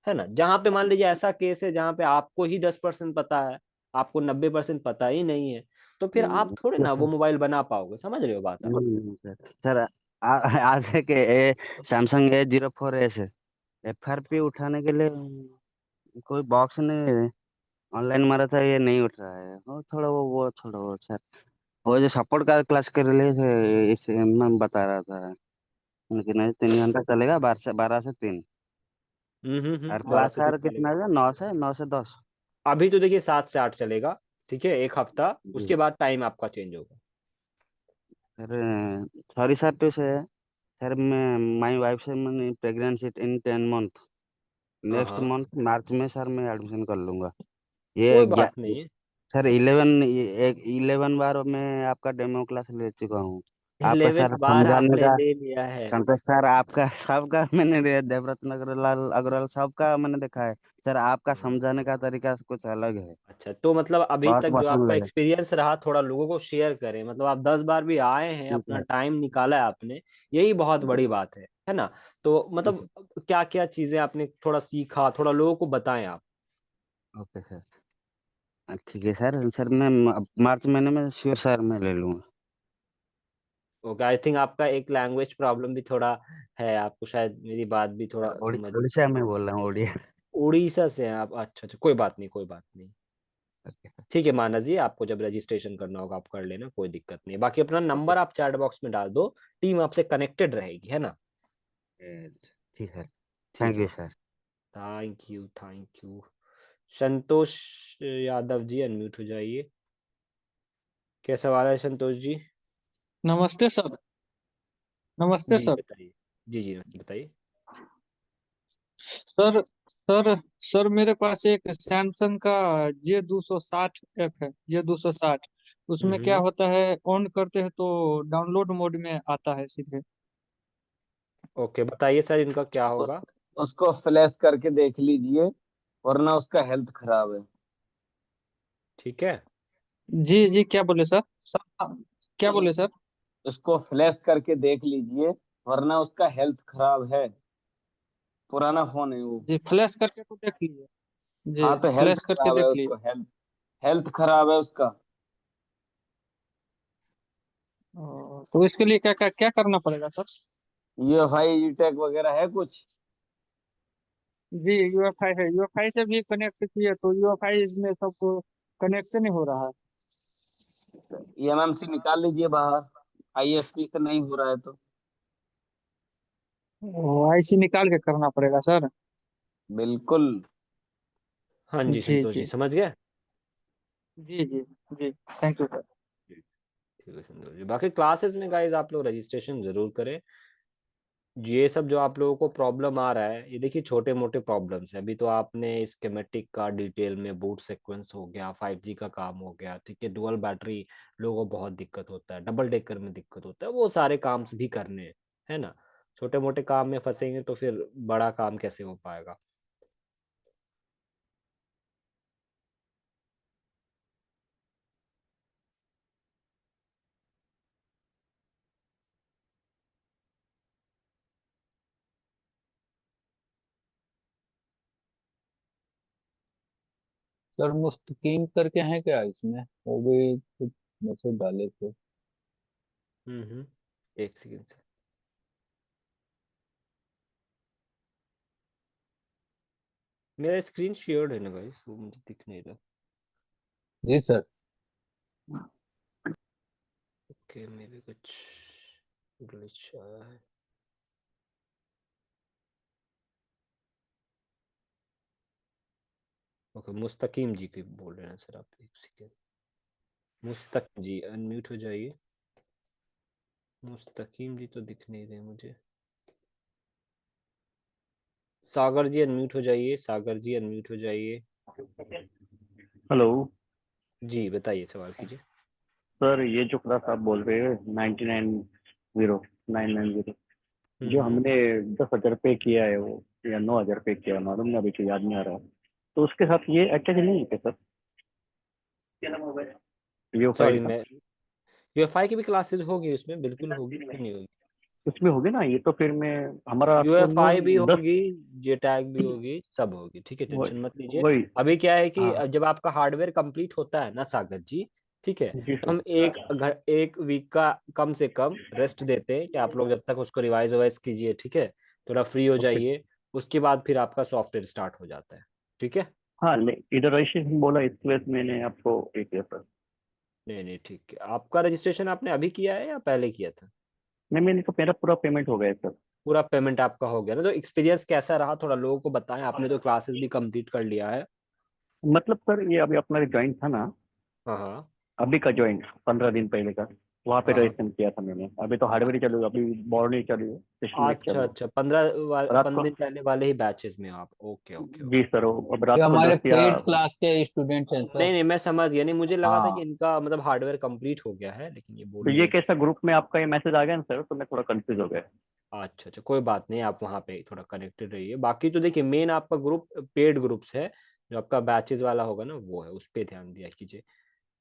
है ना? जहां पे मान लीजिए ऐसा केस है जहां पे आपको ही 10% पता है, आपको 90% पता ही नहीं है, तो फिर आप थोड़े ना वो मोबाइल बना पाओगे। समझ रहे हो बात आप? नहीं सर। सर आज है कि सैमसंग A04s FRP उठाने के लिए कोई बॉक्स नहीं है। ऑनलाइन मारा था, ये नहीं उठ रहा है। वो थोड़ा वो सर, वो जो सपोर्ट का क्लास कर लिए इस मैं बता रहा था, लेकिन नहीं 3 घंटा चलेगा, 12 से 3। और बारह क्लास से तीन सर चलेगा। कितना है? 9 से 10। अभी तो देखिए 7 से 8 चलेगा, ठीक है, एक हफ्ता, जी उसके बाद टाइम आपका चेंज होगा। सर, सॉरी सर टू से सर, मैं माई वाइफ से मैंने प्रेगनेंसी इन 10 मंथ, हाँ नेक्स्ट हाँ, मंथ मार्च में सर मैं एडमिशन कर लूंगा। ये कोई बात नहीं है। सर 11 बार मैं आपका डेमो क्लास ले चुका हूँ। आपका 11th सर बार समझाने आपने का, ले लिया है। संतोष सर आपका सबका मैंने देवव्रत अग्रवाल अग्रवाल सबका मैंने देखा है। सर आपका हाँ, समझाने का तरीका कुछ अलग है। अच्छा, तो मतलब अभी बहुत तक जो पसंद आपका लगे। एक्सपीरियंस रहा थोड़ा लोगों को शेयर करें। मतलब आप 10 बार भी आए हैं, जी अपना सर। टाइम निकाला है आपने, यही बहुत बड़ी बात है ना? तो मतलब क्या क्या चीजें आपने थोड़ा सीखा, थोड़ा लोगों को बताएं आप। Okay sir. ठीक है सर। सर मैं मार्च महीने में श्योर सर मैं ले लूंगा। ओके, आई थिंक आपका एक लैंग्वेज प्रॉब्लम भी थोड़ा है, आपको शायद मेरी बात भी थोड़ा समझ। उड़ीसा में बोल रहा हूँ, उड़िया। उड़ीसा से हैं आप? अच्छा अच्छा, कोई बात नहीं, कोई बात नहीं। ठीक है मानस जी, आपको जब रजिस्ट्रेशन करना होगा आप कर लेना, कोई दिक्कत नहीं। बाकी अपना नंबर आप चैट बॉक्स में डाल दो, टीम आपसे कनेक्टेड रहेगी, है ना? ठीक है। ठीक थैंक है, you sir. Thank you, thank you. Santosh Yadav ji unmute हो जाइए। क्या सवाल है संतोष जी? नमस्ते सर। नमस्ते जी सर। बताइए। जी जी नमस्ते, बताइए। सर सर सर मेरे पास एक सैमसंग का J260F है, J260। उसमें क्या हम्म, होता है, ऑन करते हैं तो डाउनलोड मोड में आता है सीधे। ओके, बताइए सर इनका क्या उस, होगा? उसको फ्लैश करके देख लीजिए, वरना उसका हेल्थ खराब है। ठीक है। जी जी, क्या बोले सर? सर क्या बोले सर? उसको फ्लैश करके देख लीजिए, वरना उसका हेल्थ खराब है। पुराना फोन है वो। जी, फ्लैश करके तो देख लीजिए। जी, हाँ, तो हेल्थ फ्लैश करके खराब है देख लीजिए। उसको, हेल्थ हेल्थ खराब है उसका। तो इसके लिए क्या क्या क्या करना पड़ेगा सर? ये भाई टेक वगैरह है कुछ? जी यूएफआई है, यूएफआई से भी कनेक्ट किए तो यूएफआई में सब कनेक्ट नहीं हो रहा है। एमएमसी निकाल लीजिए बाहर, आईएसपी से नहीं हो रहा है तो। आईसी निकाल के करना पड़ेगा सर। बिल्कुल। हाँ जी जी संतोष जी, जी समझ गए? जी जी जी, थैंक यू सर। ठीक है संतोष जी, बाकी क्लासेस में गाइस आप लोग रजिस्ट्रेशन जरूर करें। ये सब जो आप लोगों को प्रॉब्लम आ रहा है, ये देखिए छोटे मोटे प्रॉब्लम्स है। अभी तो आपने स्कीमेटिक का डिटेल में बूट सीक्वेंस हो गया, 5G का काम हो गया, ठीक है, डुअल बैटरी लोगों को बहुत दिक्कत होता है, डबल डेकर में दिक्कत होता है, वो सारे काम भी करने हैं, है ना। छोटे मोटे काम में फंसेंगे तो फिर बड़ा काम कैसे हो पाएगा। सर मुस्तकीम करके हैं क्या इसमें, वो भी कुछ मैसेज डाले थे। एक सेकेंड से। मेरा स्क्रीन शेयर्ड है ना गाइस, वो मुझे दिख नहीं रहा। जी सर। ओके, मे भी कुछ ग्लिच आया है। ओके, मुस्तकीम जी के बोल रहे हैं सर आप, एक सेकेंड। मुस्तकीम जी अनम्यूट हो जाइए। मुस्तकीम जी तो दिख नहीं रहे मुझे। सागर जी अनम्यूट हो जाइए, सागर जी अनम्यूट हो जाइए। हेलो जी बताइए, सवाल कीजिए। सर, ये जो क्लास आप बोल रहे हो 990990, जो हम्म। हमने 10,000 पे किया है वो, या 9,000 पे किया है, मालूम नहीं, अभी तो याद नहीं आ रहा, तो उसके साथ ये अटैच नहीं है क्या सर, वीओ फाइल सॉरी, का? मैं यूएफआई की भी क्लासेस होगी उसमें, बिल्कुल होगी, क्यों नहीं होगी। उसमें होगी ना, ये तो फिर मैं, हमारा तो यूएफआई भी 10, होगी, जे टैग भी होगी, सब होगी, ठीक है, टेंशन मत लीजिए। वही, अभी क्या है कि हाँ जब आपका हार्डवेयर कंप्लीट होता है ना सागर जी, ठीक है, जी तो सर। हम एक वीक का कम से कम रेस्ट देते हैं कि आप लोग जब तक उसको रिवाइज वाइज कीजिए, ठीक है, थोड़ा फ्री हो ओके, जाइए, उसके बाद फिर आपका सॉफ्टवेयर स्टार्ट हो जाता है, ठीक है। हाँ इधर रजिस्ट्रेशन बोला, इसकी वजह से मैंने आपको ये किया सर। नहीं नहीं ठीक है, आपका रजिस्ट्रेशन आपने अभी किया है या पहले किया था। नहीं, मैंने तो, मेरा पूरा पेमेंट हो गया है सर। पूरा पेमेंट आपका हो गया ना, तो एक्सपीरियंस कैसा रहा थोड़ा लोगों को बताएं, आपने तो क्लासेस भी कंप्लीट कर लिया है। मतलब सर, ये अभी अपना ज्वाइन था ना, हाँ हाँ। अभी का ज्वाइन 15 दिन पहले का, वहाँ पे हाँ हाँ। रजिस्ट्रेशन किया था मैंने। अभी तो हार्डवेयर ही चालू है, अभी बोर्ड नहीं चालू है, सेशन नहीं अच्छा चालू है। अच्छा, रात को, 15 दिन पहले वाले ही बैचेस में हो आप, ओके ओके जी ओके। सर, वो अब ये रात को हमारे 10 या, पेड क्लास के स्टूडेंट हैं सर। नहीं नहीं मैं समझ गया, नहीं मुझे लगा था कि हाँ। इनका मतलब हार्डवेयर कंप्लीट हो गया है, लेकिन ये बोल तो रहे ये हैं कैसा ग्रुप में आपका ये मैसेज आ गया ना सर, तो मैं थोड़ा कंफ्यूज हो गया। अच्छा अच्छा, कोई बात नहीं, आप वहाँ पे थोड़ा कनेक्टेड रहिए। बाकी तो देखिए मेन आपका ग्रुप पेड ग्रुप्स है, जो आपका बैचेस वाला होगा ना वो है, उस पे ध्यान दिया कीजिए।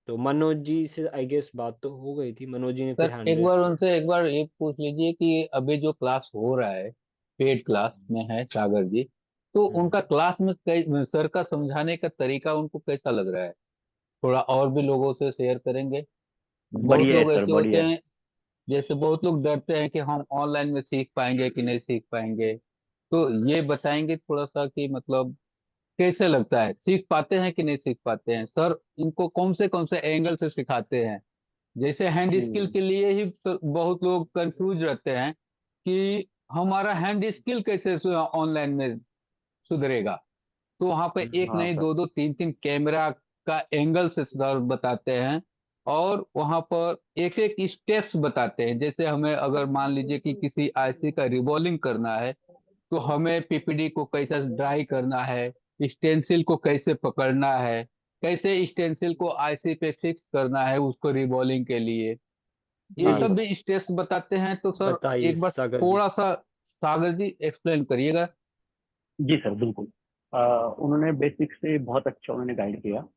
तो मनोज जी से आई गेस बात तो हो गई थी, मनोज जी ने फिर सर हैंड एक रेस बार किया। उनसे एक बार ये पूछ लीजिए कि अभी जो क्लास हो रहा है, पेड क्लास में है सागर जी, तो उनका क्लास में सर का समझाने का तरीका उनको कैसा लग रहा है, थोड़ा और भी लोगों से शेयर करेंगे। बहुत बढ़िया है लोग सर, ऐसे होते बढ़िया है। हैं, जैसे बहुत लोग डरते हैं कि हम ऑनलाइन में सीख पाएंगे कि नहीं सीख पाएंगे, तो ये बताएंगे थोड़ा सा कि मतलब कैसे लगता है, सीख पाते हैं कि नहीं सीख पाते हैं, सर इनको कौन से एंगल से सिखाते हैं। जैसे हैंड स्किल हम्म, के लिए ही बहुत लोग कंफ्यूज रहते हैं कि हमारा हैंड स्किल कैसे ऑनलाइन में सुधरेगा। तो वहां पे एक हाँ नहीं सर। दो दो तीन तीन कैमरा का एंगल से सर बताते हैं, और वहां पर एक एक स्टेप्स बताते हैं। जैसे हमें अगर मान लीजिए कि किसी आईसी का रिबॉलिंग करना है, तो हमें पीपीडी को कैसे ड्राई करना है, स्टेंसिल को कैसे पकड़ना है, कैसे स्टेंसिल को आईसी पे फिक्स करना है उसको रिबॉलिंग के लिए, ये हाँ सब भी स्टेप्स बताते हैं। तो सर बताइए एक बार सागर जी। थोड़ा सा सागर जी एक्सप्लेन करिएगा। जी सर, बिल्कुल। उन्होंने बेसिक से बहुत अच्छा उन्होंने गाइड किया,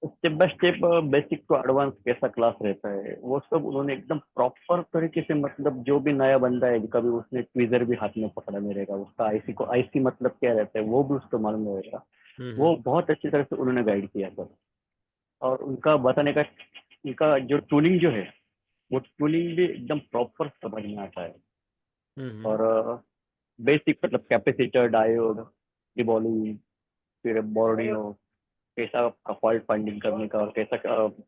step by step, basic to advance कैसा क्लास रहता है वो सब उन्होंने एकदम प्रॉपर तरीके से, मतलब जो भी नया बंदा है, कभी उसने ट्वीजर भी हाथ में पकड़ा नहीं रहेगा, उसका आईसी को, आईसी मतलब क्या रहता है वो भी उसको मालूम नहीं रहेगा। वो बहुत अच्छी तरह से उन्होंने गाइड किया सर। और उनका बताने का, उनका जो टूलिंग जो है, वो टूलिंग भी एकदम प्रॉपर समझ में आता है। और बेसिक मतलब कैपेसिटर, डायोड, रिबॉली, फिर बोर्डियो, कैसा आपका फॉल्ट फाइंडिंग करने का, और कैसा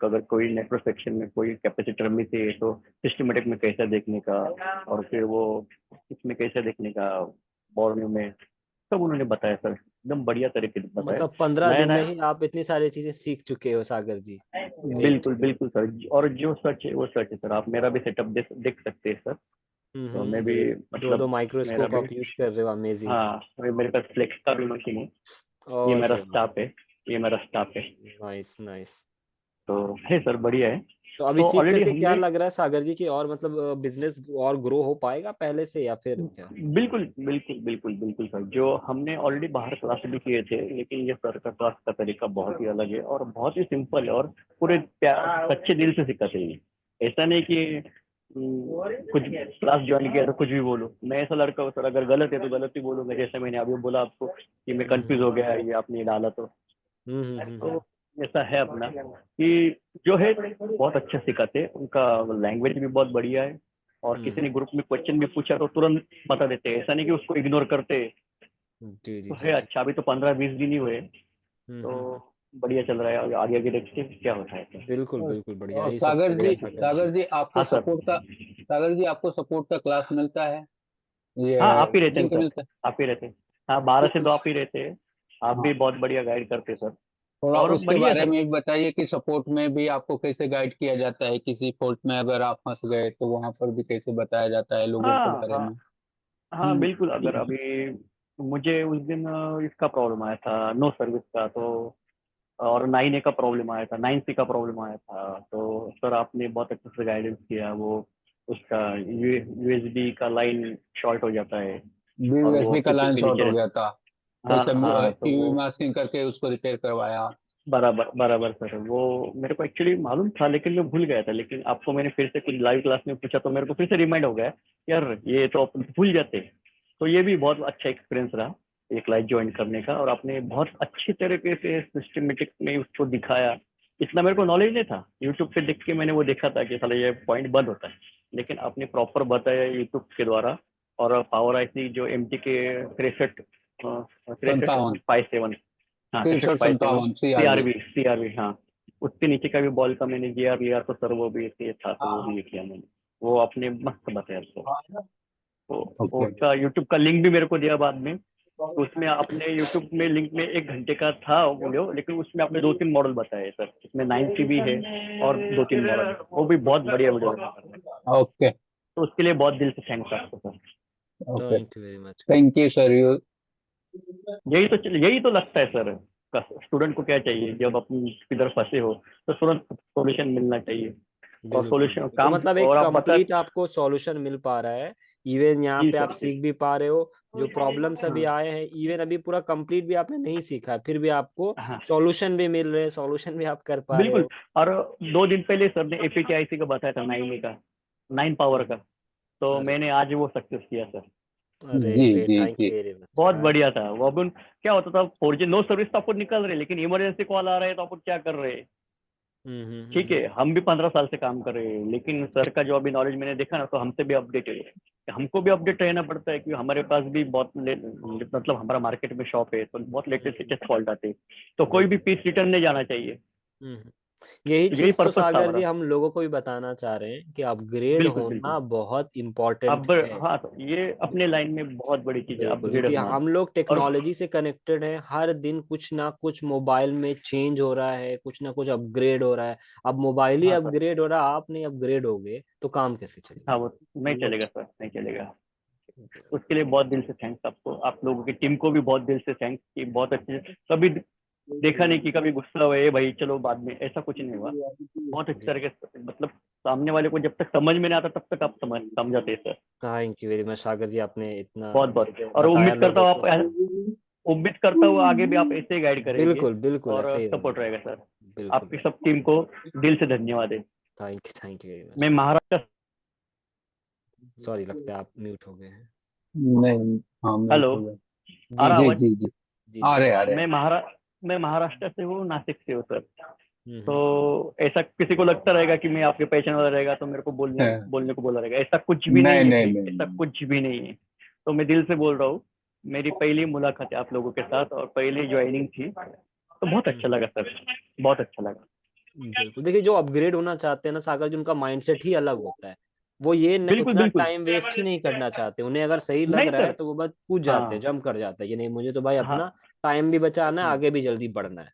अगर कोई नेटवर्क सेक्शन में कोई कैपेसिटर मिस है तो सिस्टमेटिक में कैसा देखने का, और फिर वो इसमें कैसे देखने का, बोर्डियो में, सब उन्होंने बताया सर, एकदम बढ़िया तरीके से बताया। मतलब 15 नया दिन में नया, ही आप इतनी सारी चीजें सीख चुके हो सागर जी। बिल्कुल बिल्कुल सर, और जो सच है वो सच है सर। आप मेरा भी सेटअप देख सकते हैं सर। तो मैं भी ग्रेट। दो मतलब मेरा माइक्रोस्कोप भी, आप यूज कर रहे हो, अमेजिंग। हाँ मेरे पास फ्लेक्स का भी मशीन है, ये मेरा और स्टाफ है, ये मेरा स्टाफ है, नाइस नाइस। तो है सर, बढ़िया है। तो अभी तो सीख ऑलरेडी करके क्या हमने, लग रहा है सागर जी की, और मतलब बिजनेस और ग्रो हो पाएगा पहले से या फिर क्या? बिल्कुल बिल्कुल बिल्कुल बिल्कुल सर, जो हमने ऑलरेडी बाहर क्लास भी किए थे, लेकिन ये सर का क्लास का तरीका बहुत ही अलग है और बहुत ही सिंपल है, और पूरे सच्चे दिल से सिखाते हैं। ऐसा नहीं कि कुछ क्लास ज्वाइन किया तो कुछ भी बोलो। मैं ऐसा लड़का हूँ सर, अगर गलत है तो गलत ही बोलूंगा, जैसे मैंने अभी बोला आपको कि मैं कंफ्यूज हो गया, ये आपने ये डाला तो ऐसा है अपना कि जो है बहुत अच्छा सिखाते हैं, उनका लैंग्वेज भी बहुत बढ़िया है, और किसी ने ग्रुप में क्वेश्चन भी पूछा तो तुरंत बता देते हैं, ऐसा नहीं कि उसको इग्नोर करते। जी जी तो जी है जी। अच्छा, अभी तो 15-20 दिन ही हुए, तो बढ़िया चल रहा है, और आगे आगे देखते हैं क्या होता है। बिल्कुल बिल्कुल बढ़िया, और ये सब चलेगा सागर जी। आपको हाँ सर, सपोर्ट का, सागर जी आपको सपोर्ट का क्लास मिलता है, हाँ ये आप ही रहते हैं लिंक सर, मिलता है? आप ही रहते हैं। हाँ 12 से 2 उस आप ही रहते हैं, आप हाँ, भी बहुत बढ़िया गाइड करते हैं सर, थोड़ा और उसके बढ़िया बारे सर। में भी बताइए कि सपोर्ट में भी आपको कैसे गाइड किया जाता है, किसी फॉल्ट में अगर आप फंस गए तो वहां पर भी कैसे बताया जाता है लोगों के हाँ बारे हाँ में। हाँ बिल्कुल, अगर अभी मुझे उस दिन इसका प्रॉब्लम आया था, नो सर्विस का, तो और 9A का प्रॉब्लम आया था, 9C का प्रॉब्लम आया था, तो सर आपने बहुत अच्छे से गाइडेंस किया। वो उसका यूएसबी का लाइन शॉर्ट हो जाता है, और वो यूएसबी का पीछे लाइन के शॉर्ट नीचे हो रहता। गया था, तो हाँ सब हाँ, तो ईवी वो मास्किंग करके उसको रिपेयर करवाया। बराबर बराबर सर, वो मेरे को एक्चुअली मालूम था, लेकिन मैं भूल गया था, लेकिन आपको मैंने फिर से कुछ लाइव क्लास में पूछा तो मेरे को फिर से रिमाइंड हो गया, यार ये तो अपन भूल जाते। तो ये भी बहुत अच्छा एक्सपीरियंस रहा ये क्लास ज्वाइन करने का, और आपने बहुत अच्छी तरीके से सिस्टमेटिक में उसको दिखाया। इतना मेरे को नॉलेज नहीं था, यूट्यूब पे देख के मैंने वो देखा था कि साला ये पॉइंट बंद होता है, लेकिन आपने प्रॉपर बताया यूट्यूब के द्वारा। और पावर आईसी जो MT के 63 57, 57, हाँ 6357 63 57 CRV। CRV, हाँ उसके नीचे का भी बॉल का मैंने GR तो सर वो भी ये था, तो वो भी ये किया मैंने, वो आपने मस्त बताया उसको। वो ओके। उसका यूट्यूब का लिंक भी मेरे को दिया बाद में, तो उसमें आपने यूट्यूब में लिंक में 1 घंटे का था वीडियो, लेकिन उसमें आपने 2-3 मॉडल बताए सर, इसमें 9C भी है और 2-3 मॉडल, वो भी बहुत बढ़िया वीडियो है। ओके। तो उसके लिए बहुत दिल से थैंक्स आपको sir. Okay, thank you very much. Thank you sir. You यही तो लगता है सर, स्टूडेंट को क्या चाहिए, जब अपन किधर फंसे हो तो तुरंत सॉल्यूशन मिलना चाहिए, और बिल्कुल सॉल्यूशन बिल्कुल। तो काम, मतलब एक और आप बता। कंप्लीट आपको सॉल्यूशन मिल पा रहा है, इवन यहाँ जी पे आप सर, सीख भी पा रहे हो। जो प्रॉब्लम्स अभी हाँ आए हैं, इवन अभी पूरा कंप्लीट भी आपने नहीं सीखा है, फिर भी आपको हाँ सॉल्यूशन भी मिल रहे हैं, सॉल्यूशन भी आप कर पा रहे बिल्कुल। हो। और 2 दिन पहले सर ने APK-IC का बताया था, 9A का, 9 पावर का, तो अरे मैंने आज वो सक्सेस किया सर। अरे जी ग्रेट, जी थैंक जी। You very much. बहुत बढ़िया था वो। अपन क्या होता था, 4G नो सर्विस तो अपन निकल रहे, लेकिन इमरजेंसी कॉल आ रहा है तो अपन क्या कर रहे हैं। ठीक है, हम भी 15 साल से काम कर रहे हैं, लेकिन सर का जो अभी नॉलेज मैंने देखा ना, तो हमसे भी अपडेट है, हमको भी अपडेट रहना पड़ता है, क्योंकि हमारे पास भी बहुत मतलब हमारा मार्केट में शॉप है, तो बहुत लेटेस्ट फॉल्ट आते हैं, तो कोई भी बिल्कुल। पीस रिटर्न नहीं जाना चाहिए। यही तो यही चीज तो पर्पस था सागर जी हमारा। हम लोगों को भी बताना चाह रहे हैं कि अपग्रेड बिल्कुल होना बिल्कुल। बहुत इम्पोर्टेंट अब है। हाँ, तो ये अपने लाइन में बहुत बड़ी चीज है, बिल्कुल, अपग्रेड क्योंकि होना। हम लोग और टेक्नोलॉजी से कनेक्टेड हैं, हर दिन कुछ ना कुछ मोबाइल में चेंज हो रहा है, कुछ ना कुछ अपग्रेड हो रहा है। अब मोबाइल ही हाँ सर, अपग्रेड हो रहा है, आप नहीं अपग्रेड होगे तो काम कैसे हाँ चलेगा? वो नहीं चलेगा सर, नहीं चलेगा। उसके लिए बहुत दिल से थैंक्स आपको, आप लोगों की टीम को भी बहुत दिल से थैंक्स, कि बहुत अच्छे, कभी देखा नहीं कि कभी गुस्सा हुए भाई चलो बाद में, ऐसा कुछ नहीं हुआ। बहुत अच्छी तरीके से, मतलब सामने वाले को जब तक समझ में नहीं आता तब तक आप समझाते हैं sir. Thank you very much Sagar ji, आपने इतना बहुत बहुत, चीजें और बताया उम्मीद करता लोगों हूँ को। आप, उम्मीद करता हूँ आगे भी आप ऐसे ही गाइड करेंगे, बिल्कुल बिल्कुल, और ऐसे ही सपोर्ट रहेगा। रहेगा सर। बिल्कुल आपकी सब टीम को दिल से धन्यवाद है। थैंक यू वेरी मैं मच। महाराष्ट्र, सॉरी, लगता है आप म्यूट हो गए हैं। नहीं, हाँ म्यूट हेलो, हो गया। आ जी रहा जी जी आवाज? जी जी। जी आ जी। रहे आ रहे। मैं महाराष्ट्र से हूँ, नासिक से हूँ सर। हम्म। तो ऐसा किसी को लगता रहेगा कि मैं आपके पहचान वाला रहेगा तो मेरे को बोलने हाँ, बोलने को बोला रहेगा, ऐसा कुछ भी नहीं नहीं नहीं है, नहीं ऐसा नहीं। कुछ भी नहीं है। तो मैं दिल से बोल रहा हूँ मेरी पहली मुलाकात है आप लोगों के साथ और पहली ज्वाइनिंग थी, तो बहुत अच्छा लगा सर, बहुत अच्छा लगा। बिल्कुल। देखिए जो अपग्रेड होना चाहते हैं ना सागर जी, उनका माइंडसेट ही अलग होता है। वो ये बिल्कुल उतना बिल्कुल। टाइम वेस्ट ही नहीं करना चाहते। उन्हें अगर सही लग नहीं रहा है सर। तो वो बस कूद जाते हैं, हाँ जंप कर जाते हैं कि नहीं मुझे तो भाई हाँ। अपना टाइम भी बचाना है, हम्म, आगे भी जल्दी बढ़ना है।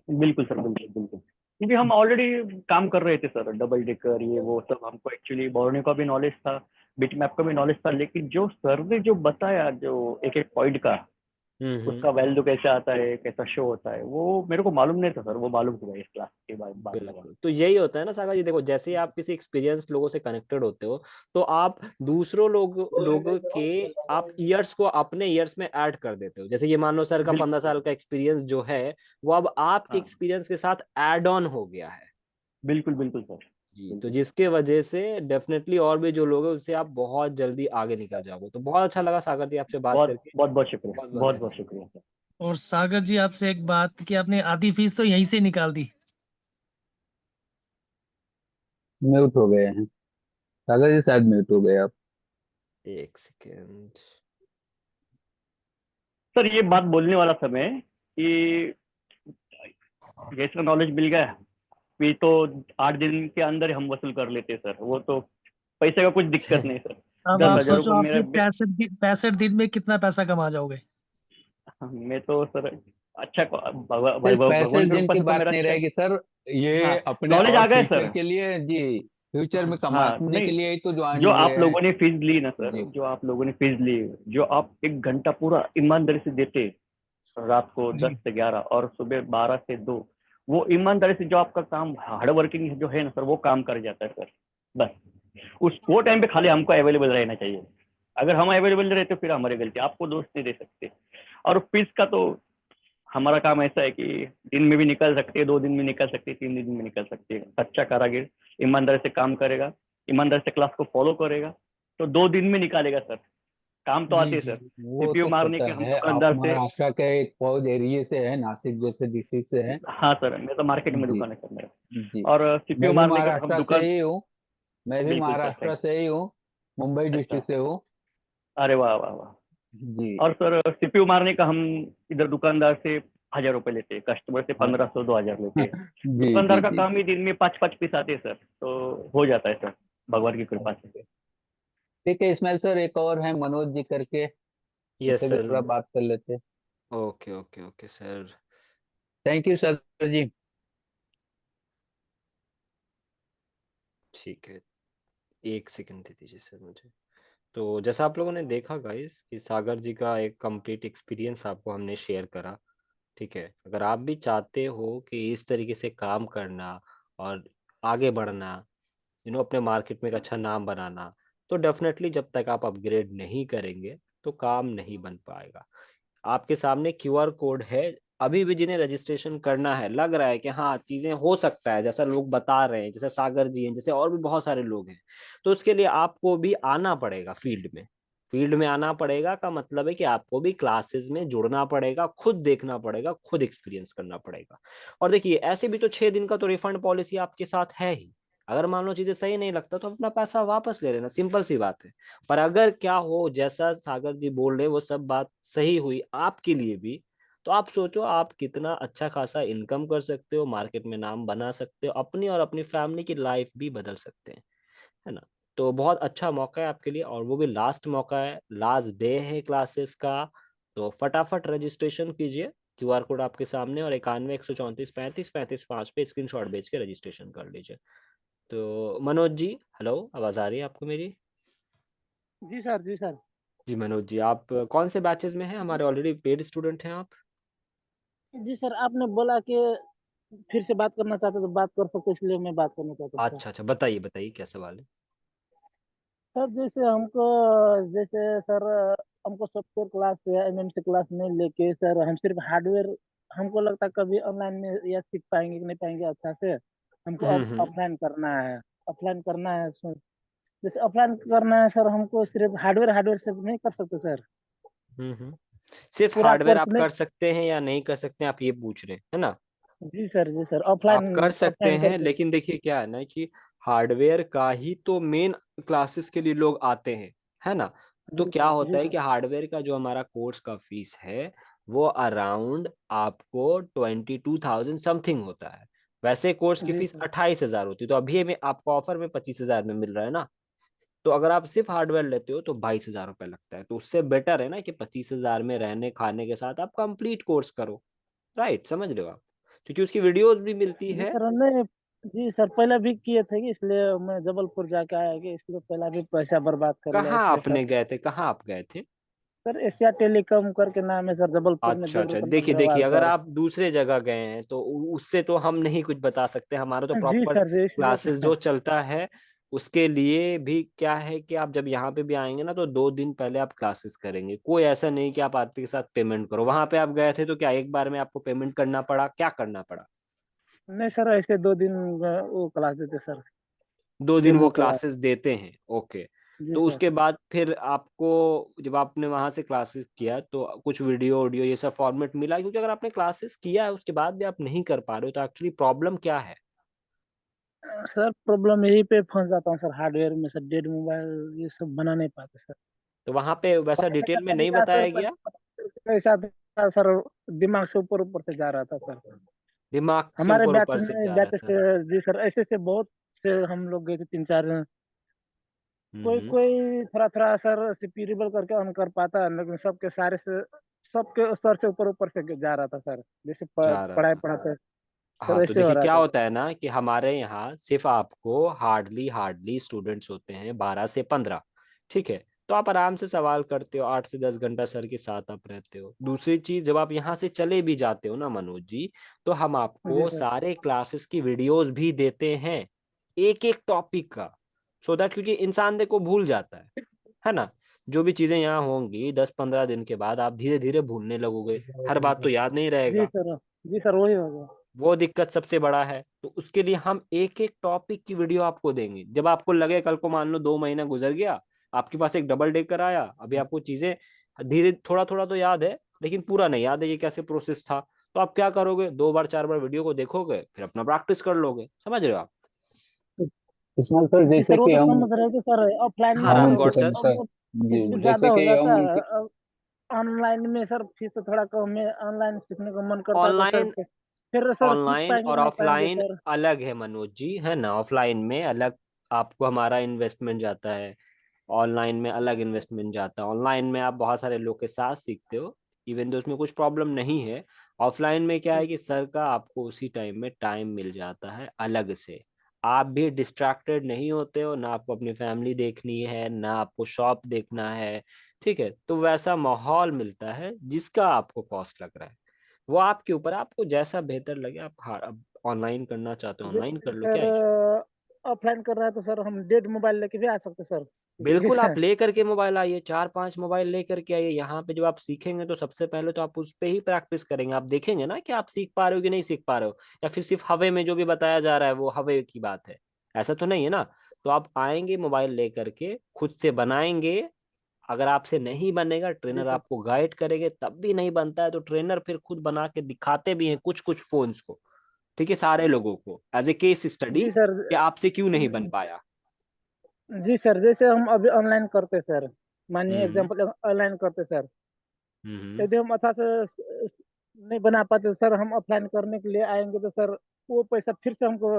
बिल्कुल सर, बिल्कुल बिल्कुल। क्योंकि हम ऑलरेडी काम कर रहे थे सर, डबल डेकर ये वो सब, हमको एक्चुअली बोर्नियो का भी नॉलेज था, बिट मैप का भी नॉलेज था, लेकिन जो सर ने जो बताया जो एक एक पॉइंट का, हम्म। उसका वैल्यू कैसे आता है, कैसा शो होता है, वो मेरे को मालूम नहीं था सर, वो मालूम हुआ इस क्लास के बाद लगा। बिल्कुल। तो यही होता है ना सागर जी, देखो जैसे ही आप किसी एक्सपीरियंस लोगों से कनेक्टेड होते हो तो आप दूसरों लोगों के आप ईयर्स को अपने ईयर्स में ऐड कर देते हो। जैसे ये मान लो सर का 15 साल का एक्सपीरियंस जो है वो अब आपके हाँ एक्सपीरियंस के साथ ऐड ऑन हो गया है। बिल्कुल बिल्कुल सर, जी, तो बिल्कुल। जिसके वजह से डेफिनेटली और भी जो लोग हैं उससे आप बहुत जल्दी आगे निकल जाओगे। तो बहुत अच्छा लगा सागर जी आपसे बात बहुत करके। बहुत बहुत शुक्रिया, बहुत बहुत बहुत बहुत धन्यवाद। शुक्रिया सर। और सागर जी आपसे एक बात कि आपने आधी फीस तो यहीं से निकाल दी। म्यूट हो गए हैं सागर जी, शायद म्यूट हो गए आप। एक सेकेंड। सर ये बात बोलने वाला समय कि जैसा नॉलेज मिल गया फिर तो 8 दिन के अंदर ही हम वसूल कर लेते हैं सर, वो तो पैसे का कुछ दिक्कत नहीं सर। अब दस आप हजार सोचो रुपये आप मेरा ये 65 दिन में कितना पैसा कमा जाओगे। मैं तो सर अच्छा सिर्फ पैसे भगवान के दिन कृपा की से तो बात मेरा नहीं अच्छा है। रहेगी सर, हाँ ये अपने नॉलेज और आ गया फ्यूचर सर। के लिए जी, फ्यूचर में हाँ कमाने के नहीं, लिए ही तो ज्वाइन जो हुए आप हैं। लोगों ने फीस ली ना सर, जी जो आप लोगों ने फीस ली, जो आप 1 घंटा पूरा ईमानदारी से देते, रात को 10 जी से 11 और सुबह 12 से 2, वो ईमानदारी से जो आपका काम हार्ड वर्किंग जो है ना सर, वो काम कर जाता है सर। बस वो टाइम पे खाली हमको अवेलेबल रहना चाहिए। अगर हम अवेलेबल रहते फिर हमारी गलती, आपको दोस्त नहीं दे सकते। और फीस का तो हमारा काम ऐसा है कि दिन में भी निकल सकते हैं, 2 दिन में निकल सकते हैं, 3 दिन में निकल सकते हैं। अच्छा कारागिर ईमानदारी से काम करेगा, ईमानदारी से क्लास को फॉलो करेगा, तो 2 दिन में निकालेगा सर। काम तो जी आते हैं जी सर, जी वो सीपीयू तो मारने पता के हम है, आप दुकानदार से। महाराष्ट्र के एक पौध एरिया से है, नासिक जैसे डिस्ट्रिक्ट से है। हाँ सर, मैं तो मार्केट में जी दुकान है सर मेरा। जी, और सीपीयू मैं भी मारने के हम महाराष्ट्र से दुकान। ही हूँ, मैं भी बिल्कुल सर, महाराष्ट्र थैंक। से ही हूँ, मुंबई अच्छा, डिस्ट्रिक्ट से हूँ। अरे वाह वाह वाह। जी और सर सीपीयू मारने का हम इधर दुकानदार से 1,000 रुपए लेते हैं, कस्टमर से हाँ 1,500 2,000 लेते हैं। जी दुकानदार जी का जी काम जी। ही दिन में 5-5 पीस आते हैं सर, तो हो जाता है सर भगवान की कृपा से। ओके, ठीक है इस्माइल सर, एक और है मनोज जी करके, यस उनसे भी सर। थोड़ा बात कर लेते हैं। Okay okay okay sir. Thank you sir ji. ठीक है, एक सेकंड दे दीजिए सर मुझे। तो जैसा आप लोगों ने देखा गाइस कि सागर जी का एक कंप्लीट एक्सपीरियंस आपको हमने शेयर करा। ठीक है, अगर आप भी चाहते हो कि इस तरीके से काम करना और आगे बढ़ना, अपने मार्केट में एक अच्छा नाम बनाना, तो डेफिनेटली जब तक आप अपग्रेड नहीं करेंगे तो काम नहीं बन पाएगा। आपके सामने क्यूआर कोड है, अभी भी जिन्हें रजिस्ट्रेशन करना है, लग रहा है कि हाँ चीजें हो सकता है जैसा लोग बता रहे हैं, जैसे सागर जी हैं, जैसे और भी बहुत सारे लोग हैं, तो उसके लिए आपको भी आना पड़ेगा फील्ड में। फील्ड में आना पड़ेगा का मतलब है कि आपको भी क्लासेस में जुड़ना पड़ेगा, खुद देखना पड़ेगा, खुद एक्सपीरियंस करना पड़ेगा। और देखिए ऐसे भी तो 6 दिन का तो रिफंड पॉलिसी आपके साथ है ही। अगर मान लो चीजें सही नहीं लगता तो अपना पैसा वापस ले लेना, सिंपल सी बात है। पर अगर क्या हो जैसा सागर जी बोल रहे वो सब बात सही हुई आपके लिए भी, तो आप सोचो आप कितना अच्छा खासा इनकम कर सकते हो, मार्केट में नाम बना सकते हो, अपनी और अपनी फैमिली की लाइफ भी बदल सकते हैं, है ना। तो बहुत अच्छा मौका है आपके लिए, और वो भी लास्ट मौका है, लास्ट डे है क्लासेस का। तो फटाफट रजिस्ट्रेशन कीजिए, क्यूआर कोड आपके सामने, और 91-134-35-35-5 पे स्क्रीनशॉट भेज के रजिस्ट्रेशन कर लीजिए। तो मनोज जी, हेलो, आवाज आ रही है आपको मेरी? जी सर, जी सर। जी मनोज जी, आप कौन से बैचेस में हैं? हमारे ऑलरेडी पेड स्टूडेंट हैं आप? जी सर, आपने बोला कि फिर से बात करना चाहते तो बात कर सकते, इसलिए मैं बात करना चाहता था। अच्छा अच्छा, बताइए बताइए क्या सवाल है? सर जैसे सर हमको सॉफ्टवेयर क्लास या एमएमसी क्लास नहीं लेके सर हम सिर्फ हार्डवेयर, हमको लगता है कभी ऑनलाइन में या सीख पाएंगे कि नहीं पाएंगे अच्छा से। हमको अब हम्म। ऑफलाइन करना है, ऑफलाइन करना है जैसे ऑफलाइन करना है सर, हमको सिर्फ हार्डवेयर हार्डवेयर से नहीं कर सकते सर, हम्म। सिर्फ पूरा हार्डवेयर कोर्स आप नहीं। कर सकते हैं या नहीं कर सकते हैं, आप ये पूछ रहे हैं, है ना? जी सर, जी सर, आप ऑफलाइन कर सकते ऑफलाइन हैं, करके। लेकिन देखिए क्या है ना कि हार्डवेयर का ही तो मेन क्लासेस के लिए लोग आते हैं, है ना। तो जी क्या सर, होता जी है कि सर। हार्डवेयर का जो हमारा कोर्स का फीस है वो अराउंड आपको 22,000 समथिंग होता है। वैसे कोर्स की जी फीस सर। 28,000 होती है, तो अभी में आपको ऑफर में 25,000 में मिल रहा है ना। तो अगर आप सिर्फ हार्डवेयर लेते हो तो 22,000 रुपये लगता है। तो उससे बेटर है ना कि 25,000 में रहने खाने के साथ आप कंप्लीट कोर्स करो। राइट, समझ रहे हो आप? क्योंकि उसकी वीडियोस भी मिलती जी है। सर, हमने जी सर पहले भी किए थे कि इसलिए मैं जबलपुर जाके आया कि इसलिए पहले भी पैसा बर्बाद कर लिया कहाँ इसलिए सर। आपने गए थे, कहाँ आप गए थे? सर एशिया टेलीकॉम करके नाम है सर, जबलपुर में अच्छा अच्छा, देवरतन देखिए देखिए, अग्रवाल अगर सर। आप दूसरे जगह गए हैं तो उससे तो हम नहीं कुछ बता सकते। हमारा तो जी प्रॉपर सर, जी इसलिए क्लासेस तो। जो चलता है उसके लिए भी क्या है कि आप जब यहाँ पे भी आएंगे ना तो 2 दिन पहले आप क्लासेस करेंगे। कोई ऐसा नहीं कि आप आते के साथ पेमेंट करो। वहां पे आप गए थे तो क्या एक बार में आपको पेमेंट करना पड़ा, क्या करना पड़ा? नहीं सर, ऐसे 2 दिन वो क्लास देते सर। 2 दिन वो डेमो क्लास। क्लासेस देते हैं, ओके। जी तो सर। उसके बाद फिर आपको जब आपने वहां से क्लासेस किया तो कुछ वीडियो ऑडियो ये सब फॉर्मेट मिला? क्योंकि अगर आपने क्लासेस किया है उसके बाद भी आप नहीं कर पा रहे हो तो एक्चुअली प्रॉब्लम क्या है? सर प्रॉब्लम यही पे फंस जाता हूँ सर, हार्डवेयर में सर, डेड मोबाइल ये सब बना नहीं पाते सर। तो वहां पे वैसा पढ़ाने का डिटेल में नहीं तरीका सर बताया गया? ऐसा था सर, दिमाग से ऊपर ऊपर से जा रहा था सर। दिमाग से हमारे ऊपर बैच ऊपर से में जा रहा बैच था। से जी सर, ऐसे से बहुत से हम लोग गए थे, 3 4। कोई हम्म। कोई थोड़ा थोड़ा सर सिपिरेबल करके ऑन कर पाता है, लेकिन सबके सारे से सबके सर से ऊपर से जा रहा था सर, जैसे जा रहा पढ़ाई था। पढ़ाते हाँ सर तो ऐसे हो देखिए रहा क्या था होता सर। है ना कि हमारे यहाँ सिर्फ आपको हार्डली स्टूडेंट्स होते हैं 12 से 15। ठीक है, तो आप आराम से सवाल करते हो, 8 से 10 घंटा सर के साथ आप रहते हो। दूसरी चीज, जब आप यहाँ से चले भी जाते हो ना मनोज जी, तो हम जी आपको सर। सारे क्लासेस की वीडियोस भी देते हैं, एक एक टॉपिक का। सो दैट, क्योंकि इंसान देखो भूल जाता है ना। जो भी चीजें यहाँ होंगी 10-15 दिन के बाद आप धीरे धीरे भूलने लगोगे, हर बात तो याद नहीं जी रहेगा। सर। जी सर, वही होगा। वो दिक्कत सबसे बड़ा है। तो उसके लिए हम एक एक टॉपिक की वीडियो आपको देंगे। जब आपको लगे, कल को मान लो 2 महीना गुजर गया, आपके पास एक डबल डेकर आया, अभी आपको चीजें धीरे थोड़ा थोड़ा तो याद है लेकिन पूरा नहीं याद है ये कैसे प्रोसेस था, तो आप क्या करोगे, 2 बार 4 बार वीडियो को देखोगे, फिर अपना प्रैक्टिस कर लोगे। समझ रहे हो आप? इसमें सर जी जैसे सर, वो कि तो हम समझ रहे थे सर, ऑफलाइन हाँ में हम Ram sir Gaur sir. Sir fees जी भी ज्यादा जैसे हो कि जाता हम है। ऑनलाइन में सर फीस तो थोड़ा कम है, ऑनलाइन सीखने का मन करता है तो सर ऑनलाइन फिर सर सीख ऑनलाइन पाएंगे और नहीं पाएंगे ऑफलाइन सर। अलग है मनोज जी, है ना। ऑफलाइन में अलग आपको हमारा इन्वेस्टमेंट जाता है, ऑनलाइन में अलग इन्वेस्टमेंट जाता है। ऑनलाइन में आप बहुत सारे लोग के साथ सीखते हो, इवन तो उसमें कुछ प्रॉब्लम नहीं है। ऑफलाइन में क्या है कि सर का आपको उसी टाइम में टाइम मिल जाता है अलग से। आप भी डिस्ट्रैक्टेड नहीं होते हो, ना आपको अपनी फैमिली देखनी है, ना आपको शॉप देखना है। ठीक है, तो वैसा माहौल मिलता है जिसका आपको कॉस्ट लग रहा है। वो आपके ऊपर है, आपको जैसा बेहतर लगे। आप ऑनलाइन करना चाहते हो ऑनलाइन जैसे कर लो, क्या सर इशू? ऑफलाइन कर रहा है तो सर हम डेड मोबाइल लेके भी आ सकते सर, बिल्कुल, इसलिए। आप ले करके मोबाइल आइए, 4-5 मोबाइल ले करके आइए। यहाँ पे जब आप सीखेंगे तो सबसे पहले तो आप उस पे ही प्रैक्टिस करेंगे। आप देखेंगे ना कि आप सीख पा रहे हो कि नहीं सीख पा रहे हो, या फिर सिर्फ हवे में जो भी बताया जा रहा है वो हवे की बात है, ऐसा तो नहीं है ना। तो आप आएंगे मोबाइल ले करके, खुद से बनाएंगे। अगर आपसे नहीं बनेगा, जी ट्रेनर सर। आपको गाइड करेंगे, तब भी नहीं बनता है तो ट्रेनर फिर खुद बना के दिखाते भी हैं कुछ कुछ फोन्स को। ठीक है, सारे लोगों को एज ए केस स्टडी जी सर। कि आपसे क्यों नहीं बन पाया। जी सर, जैसे हम अभी ऑनलाइन करते सर, मानिए हम्म एग्जांपल ऑनलाइन करते सर, हम्म। यदि हम अच्छा से नहीं बना पाते सर, हम ऑफलाइन करने के लिए आएंगे तो सर वो पैसा फिर से हमको,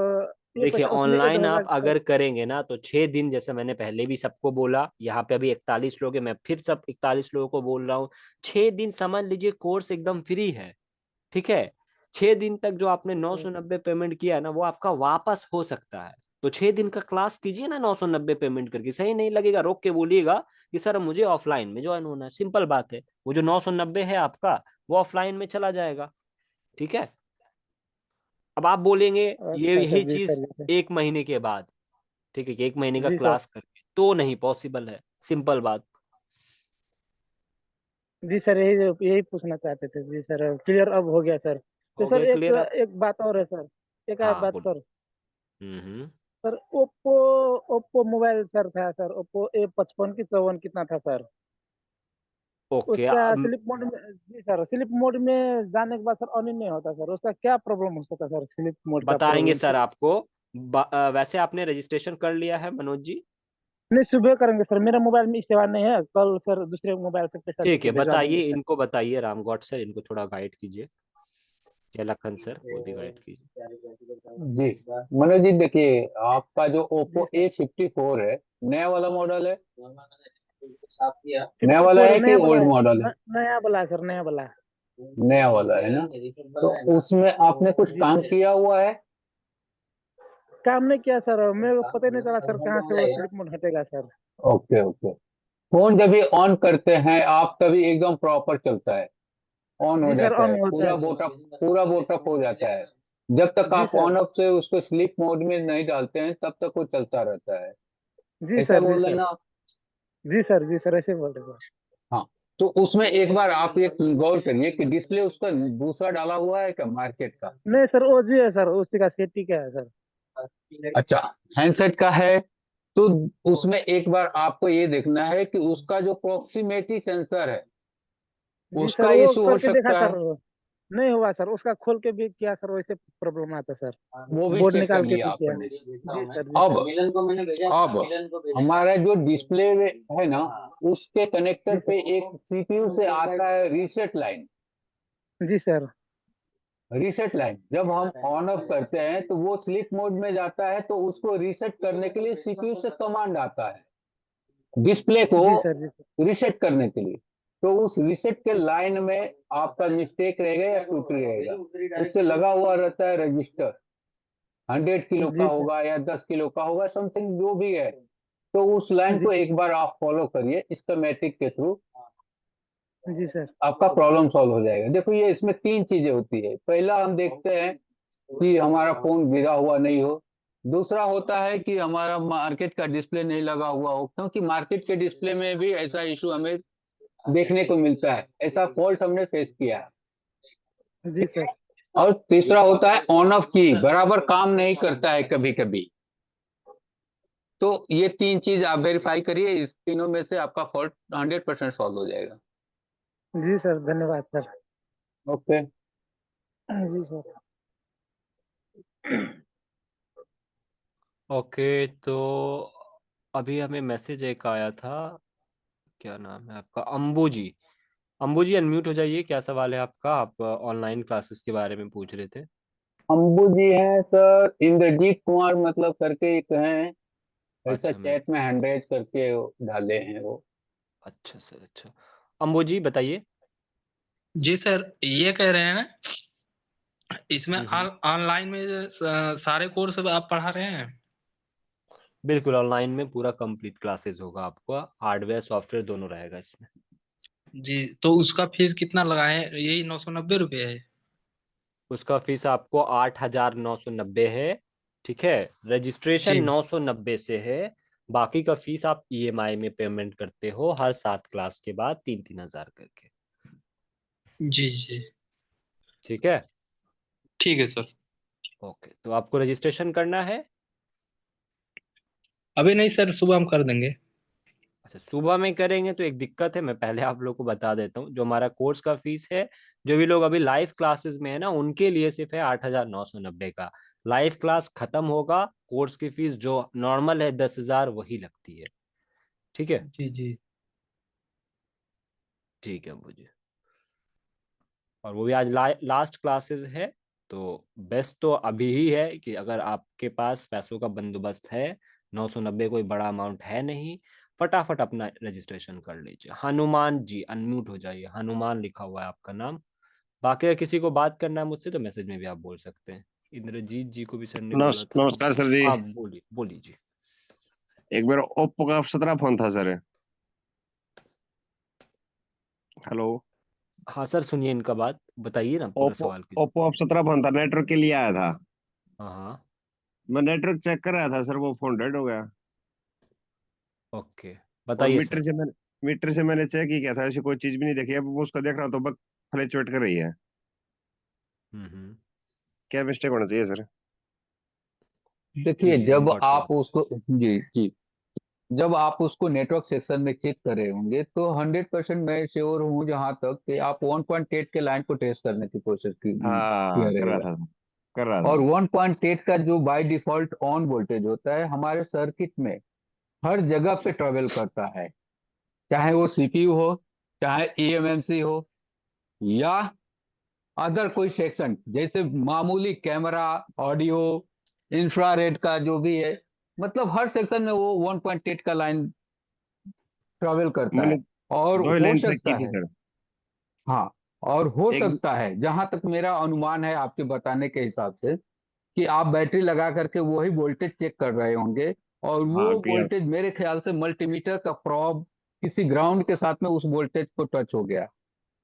ये देखिए पैसा उसमें ऐड ऑनलाइन होगा आप कि सर। अगर करेंगे ना तो 6 दिन, जैसे मैंने पहले भी सबको बोला, यहाँ पे अभी 41 लोग हैं, मैं फिर सब 41 लोगों को बोल रहा हूँ, 6 दिन समझ लीजिए कोर्स एकदम फ्री है। ठीक है, 6 दिन तक जो आपने 990 पेमेंट किया है ना वो आपका वापस हो सकता है। तो 6 दिन का क्लास कीजिए ना 990 पेमेंट करके। सही नहीं लगेगा, रोक के बोलिएगा कि सर मुझे ऑफलाइन में ज्वाइन होना है। सिंपल बात है, वो जो 990 है आपका वो ऑफलाइन में चला जाएगा। ठीक है, अब आप बोलेंगे ये अच्छा यही सर, जी चीज सर, जी सर। 1 महीने के बाद, ठीक है कि 1 महीने का जी सर। क्लास करके, तो नहीं पॉसिबल है। सिंपल बात। जी सर, यही यही पूछना चाहते थे जी सर, क्लियर अब हो गया सर। तो हो सर गया एक क्लियर अब? एक बात और है सर, एक और हाँ बात बोलो। सर। हम्म। Sir oppo oppo mobile sir था सर, ओप्पो A55 की 54 कितना था सर? ओके, उसका अब स्लिप मोड में, जी सर स्लिप मोड में जाने के बाद सर ऑन ही नहीं होता सर, उसका क्या प्रॉब्लम हो सकता है सर, स्लिप मोड का बताएंगे प्रॉब्लम सर सर? आपको। वैसे आपने रजिस्ट्रेशन कर लिया है मनोज जी? नहीं, सुबह करेंगे सर, मेरा मोबाइल में सेवा नहीं है, कल सर दूसरे मोबाइल से पैसा ठीक है, भिजवा देंगे बताइए, सर। इनको बताइए, रामगौड सर, इनको थोड़ा गाइड कीजिए, या लखन सर, वो भी गाइड कीजिए। जी मनोज जी, देखिए आपका जो ओप्पो A54 है, नया वाला मॉडल है, नया वाला 54 है कि नया वाला ओल्ड है, मॉडल है? नया वाला है सर, नया वाला है। नया वाला है ना? तो उसमें आपने कुछ जी काम सर, किया हुआ है? काम नहीं किया सर, मेरे को पता ही नहीं चला सर कहाँ से वो स्लिप मोड हटेगा सर। Okay okay. फोन जब ये ऑन करते हैं आप, तभी एकदम प्रॉपर चलता है, ऑन हो जी सर, जाता ऑन है, होता है सर। पूरा बोटअप हो जाता है। जब तक जी आप सर, ऑन ऑफ से उसको स्लीप मोड में नहीं डालते हैं तब तक वो चलता रहता है। जी ऐसा सर, जी बोल रहे सर, ना आप? जी सर, जी सर, ऐसे बोल रहे सर। हाँ। तो उसमें एक बार आप ये गौर करिए कि डिस्प्ले उसका दूसरा डाला हुआ है क्या, मार्केट का? नहीं सर, वो जी है सर, उसी का सेफ्टी का है सर। अच्छा, हैंडसेट का है। तो उसमें एक बार आपको ये देखना है कि उसका जो प्रॉक्सिमिटी सेंसर है जी सर, उसका वो इशू हो करके देखा सकता सर, है, नहीं हुआ सर, उसका खोल के भी किया सर, वैसे प्रॉब्लम आता सर। वो भी बोर्ड चेक कर निकाल के लिया भी किया। आपने? जी सर, जी अब सर। हमारा जो डिस्प्ले है ना, उसके कनेक्टर जी पे सर, एक सीपीयू से आता है रीसेट लाइन। जी सर, रीसेट लाइन जब हम ऑन ऑफ करते हैं तो वो स्लीप मोड में जाता है, तो उसको रीसेट करने के लिए सीपीयू से कमांड आता है डिस्प्ले को जी सर, जी सर, रीसेट करने के लिए। तो उस रीसेट के लाइन में आपका मिस्टेक रहेगा या त्रुटि रहेगा, उससे लगा हुआ रहता है रजिस्टर, 100 किलो का जी सर, होगा या 10 किलो का होगा, समथिंग जो भी है। तो उस लाइन जी को एक बार आप फॉलो करिए स्कीमेटिक के थ्रू, जी सर, आपका प्रॉब्लम सॉल्व हो जाएगा। देखो ये इसमें 3 चीजें होती है। पहला हम देखते हैं कि हमारा फोन गिरा हुआ नहीं हो। दूसरा होता है कि हमारा मार्केट का डिस्प्ले नहीं लगा हुआ हो, क्योंकि मार्केट के डिस्प्ले में भी ऐसा इशू हमें देखने को मिलता है, ऐसा फॉल्ट हमने फेस किया है। जी सर, और तीसरा होता है ऑन ऑफ की बराबर काम नहीं करता है कभी कभी। तो ये 3 चीज आप वेरीफाई करिए, इस तीनों में से आपका फॉल्ट 100% सॉल्व हो जाएगा। जी सर, धन्यवाद सर। ओके। जी सर। ओके, तो अभी हमें मैसेज एक आया था, क्या नाम है आपका, अंबू जी। अंबू जी, अनम्यूट हो जाइए, क्या सवाल है आपका? आप ऑनलाइन क्लासेस के बारे में पूछ रहे थे। अंबू जी हैं सर, इंद्रजीत कुमार मतलब करके एक हैं, ऐसा अच्छा, मैं, चैट में हैंडरेज करके डाले हैं वो। अच्छा सर, अच्छा। अंबू जी बताइए। जी सर, ये कह रहे हैं ना, इसमें हम्म। ऑनलाइन में सारे कोर्स आप पढ़ा रहे हैं? बिल्कुल, ऑनलाइन में पूरा कंप्लीट क्लासेस होगा आपको, हार्डवेयर सॉफ्टवेयर दोनों रहेगा इसमें। जी, तो उसका फीस कितना लगाए हैं? यही 990 रुपये है? उसका फीस आपको 8,990 है। ठीक है, रजिस्ट्रेशन जी 990 से है। बाकी का फीस आप ईएमआई में पेमेंट करते हो हर 7 क्लास के बाद 3-3 हजार करके। जी जी, ठीक है। ठीक है सर। ओके, तो आपको रजिस्ट्रेशन करना है? अभी नहीं सर, सुबह हम कर देंगे। अच्छा, सुबह में करेंगे तो एक दिक्कत है, मैं पहले आप लोग को बता देता हूँ। जो हमारा कोर्स का फीस है, जो भी लोग अभी लाइव क्लासेस में है ना, उनके लिए सिर्फ है 8,990 का। लाइव क्लास खत्म होगा, कोर्स की फीस जो नॉर्मल है 10,000 वही लगती है। ठीक है। जी जी, ठीक है मुझे, और वो भी आज लास्ट क्लासेस है। तो बेस्ट तो अभी ही है कि अगर आपके पास पैसों का बंदोबस्त है, 990 कोई बड़ा अमाउंट है नहीं, फटाफट अपना रजिस्ट्रेशन कर लीजिए। हनुमान जी अनम्यूट हो जाइए, हनुमान लिखा हुआ है आपका नाम। बाकी अगर किसी को बात करना है मुझसे तो मैसेज में भी आप बोल सकते हैं। इंद्रजीत जी को भी सर ने बोला था। नमस्कार सर जी। हाँ, बोलिए बोलिए जी। एक बार ओप्पो का 17 फोन था सर। हेलो। हाँ सर, सुनिए इनका बात, बताइए ना पूरा ओप्पो सवाल कीजिए। ओप्पो F17 फोन था, नेटवर्क के लिए आया था। हाँ हाँ। मैं नेटवर्क चेक कर रहा था सर, वो फोन डेड हो गया। ओके, और बताइए सर। मीटर से मैंने चेक ही किया था, ऐसी कोई चीज भी नहीं देखी। अब वो उसका देख रहा हूँ तो बस फ्लैक्चुएट कर रही है। हम्म। क्या मिस्टेक होना चाहिए सर? जी देखिए जी, जब रामगढ़ आप साहब। उसको, जी जी, जब आप उसको नेटवर्क सेक्शन में चेक कर रहे होंगे तो 100% मैं श्योर हूँ जहां तक कि आप 1.8 के लाइन को टेस्ट करने की कोशिश किया हाँ, कर रहा रहेगा। था सर, कर रहा और था। 1.8 का जो बाय डिफॉल्ट ऑन वोल्टेज होता है हमारे सर्किट में, हर जगह पे ट्रेवल करता है, चाहे वो सीपीयू हो, चाहे ईएमएमसी हो, या अदर कोई सेक्शन, जैसे मामूली कैमरा, ऑडियो, इंफ्रारेड का जो भी है, मतलब हर सेक्शन में वो 1.8 का लाइन ट्रेवल करता मैंने है। और दो ही हो लाइन चेक की सकता थी है, सर। हाँ, और हो एक सकता है, जहां तक मेरा अनुमान है आपके बताने के हिसाब से, कि आप बैटरी लगा करके वही वोल्टेज चेक कर रहे होंगे, और हाँ वो क्लियर। वोल्टेज मेरे ख्याल से मल्टीमीटर का प्रॉब किसी ग्राउंड के साथ में उस वोल्टेज को टच हो गया।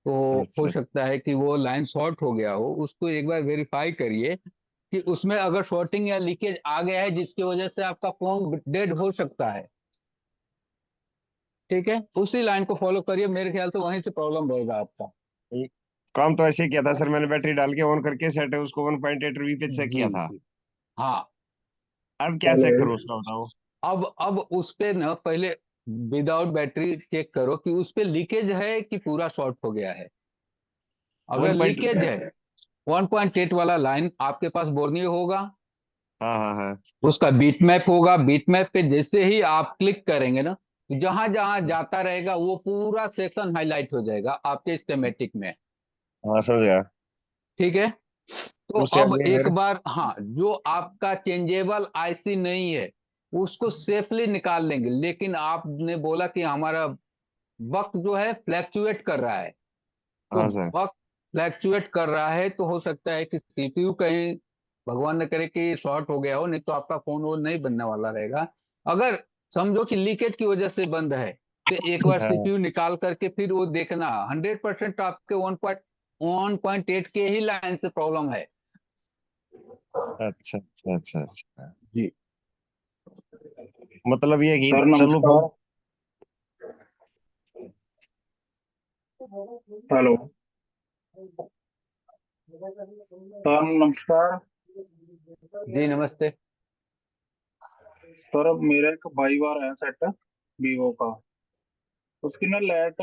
तो हो अच्छा सकता है कि वो लाइन शॉर्ट हो गया हो, उसको एक बार वेरीफाई करिए कि उसमें अगर शॉर्टिंग या लीकेज आ गया है जिसकी वजह से आपका फोन डेड हो सकता है। ठीक है, उसी लाइन को फॉलो करिए, मेरे ख्याल से वहीं से प्रॉब्लम रहेगा आपका। काम तो ऐसे ही किया था सर, मैंने बैटरी डाल के ऑन करके सेट है उसको 1.8 वी पे चेक जी किया था। जी, हाँ। अब क्या चेक करूँ उसका बताओ। अब उस पे ना पहले विदाउट बैटरी चेक करो कि उस पे लीकेज है कि पूरा शॉर्ट हो गया है। अगर वन पॉइंट लीकेज है, 1.8 वाला लाइन आपके पास बोर्नियो होगा, हाँ हाँ हाँ। उसका बीट मैप होगा, बीट मैप पे जैसे ही आप क्लिक करेंगे ना, तो जहां जहां जाता रहेगा वो पूरा सेक्शन हाईलाइट हो जाएगा आपके स्कीमेटिक में। हाँ समझ गया। ठीक है, तो उससे अब आगे एक फिर बार, हाँ, जो आपका चेंजेबल आईसी नहीं है उसको सेफली निकाल लेंगे, लेकिन आपने बोला कि हमारा वक्त जो है फ्लैक्चुएट कर रहा है, तो हाँ सर। वक्त फ्लैक्चुएट कर रहा है तो हो सकता है कि सीपीयू कहीं, भगवान न करे कि शॉर्ट हो गया हो, नहीं तो आपका फोन वो नहीं बनने वाला रहेगा। अगर समझो कि लीकेज की वजह से बंद है, तो एक बार हाँ सीपीयू निकाल करके फिर वो देखना, 100% आपके 1.8 के ही लाइन से प्रॉब्लम है। अच्छा अच्छा अच्छा अच्छा। जी मतलब ये कि सर चलो नमस्कार। हेलो सर नमस्कार। जी नमस्ते। सर अब मेरा एक भाई बार है सेट वीवो का, उसकी ना लाइट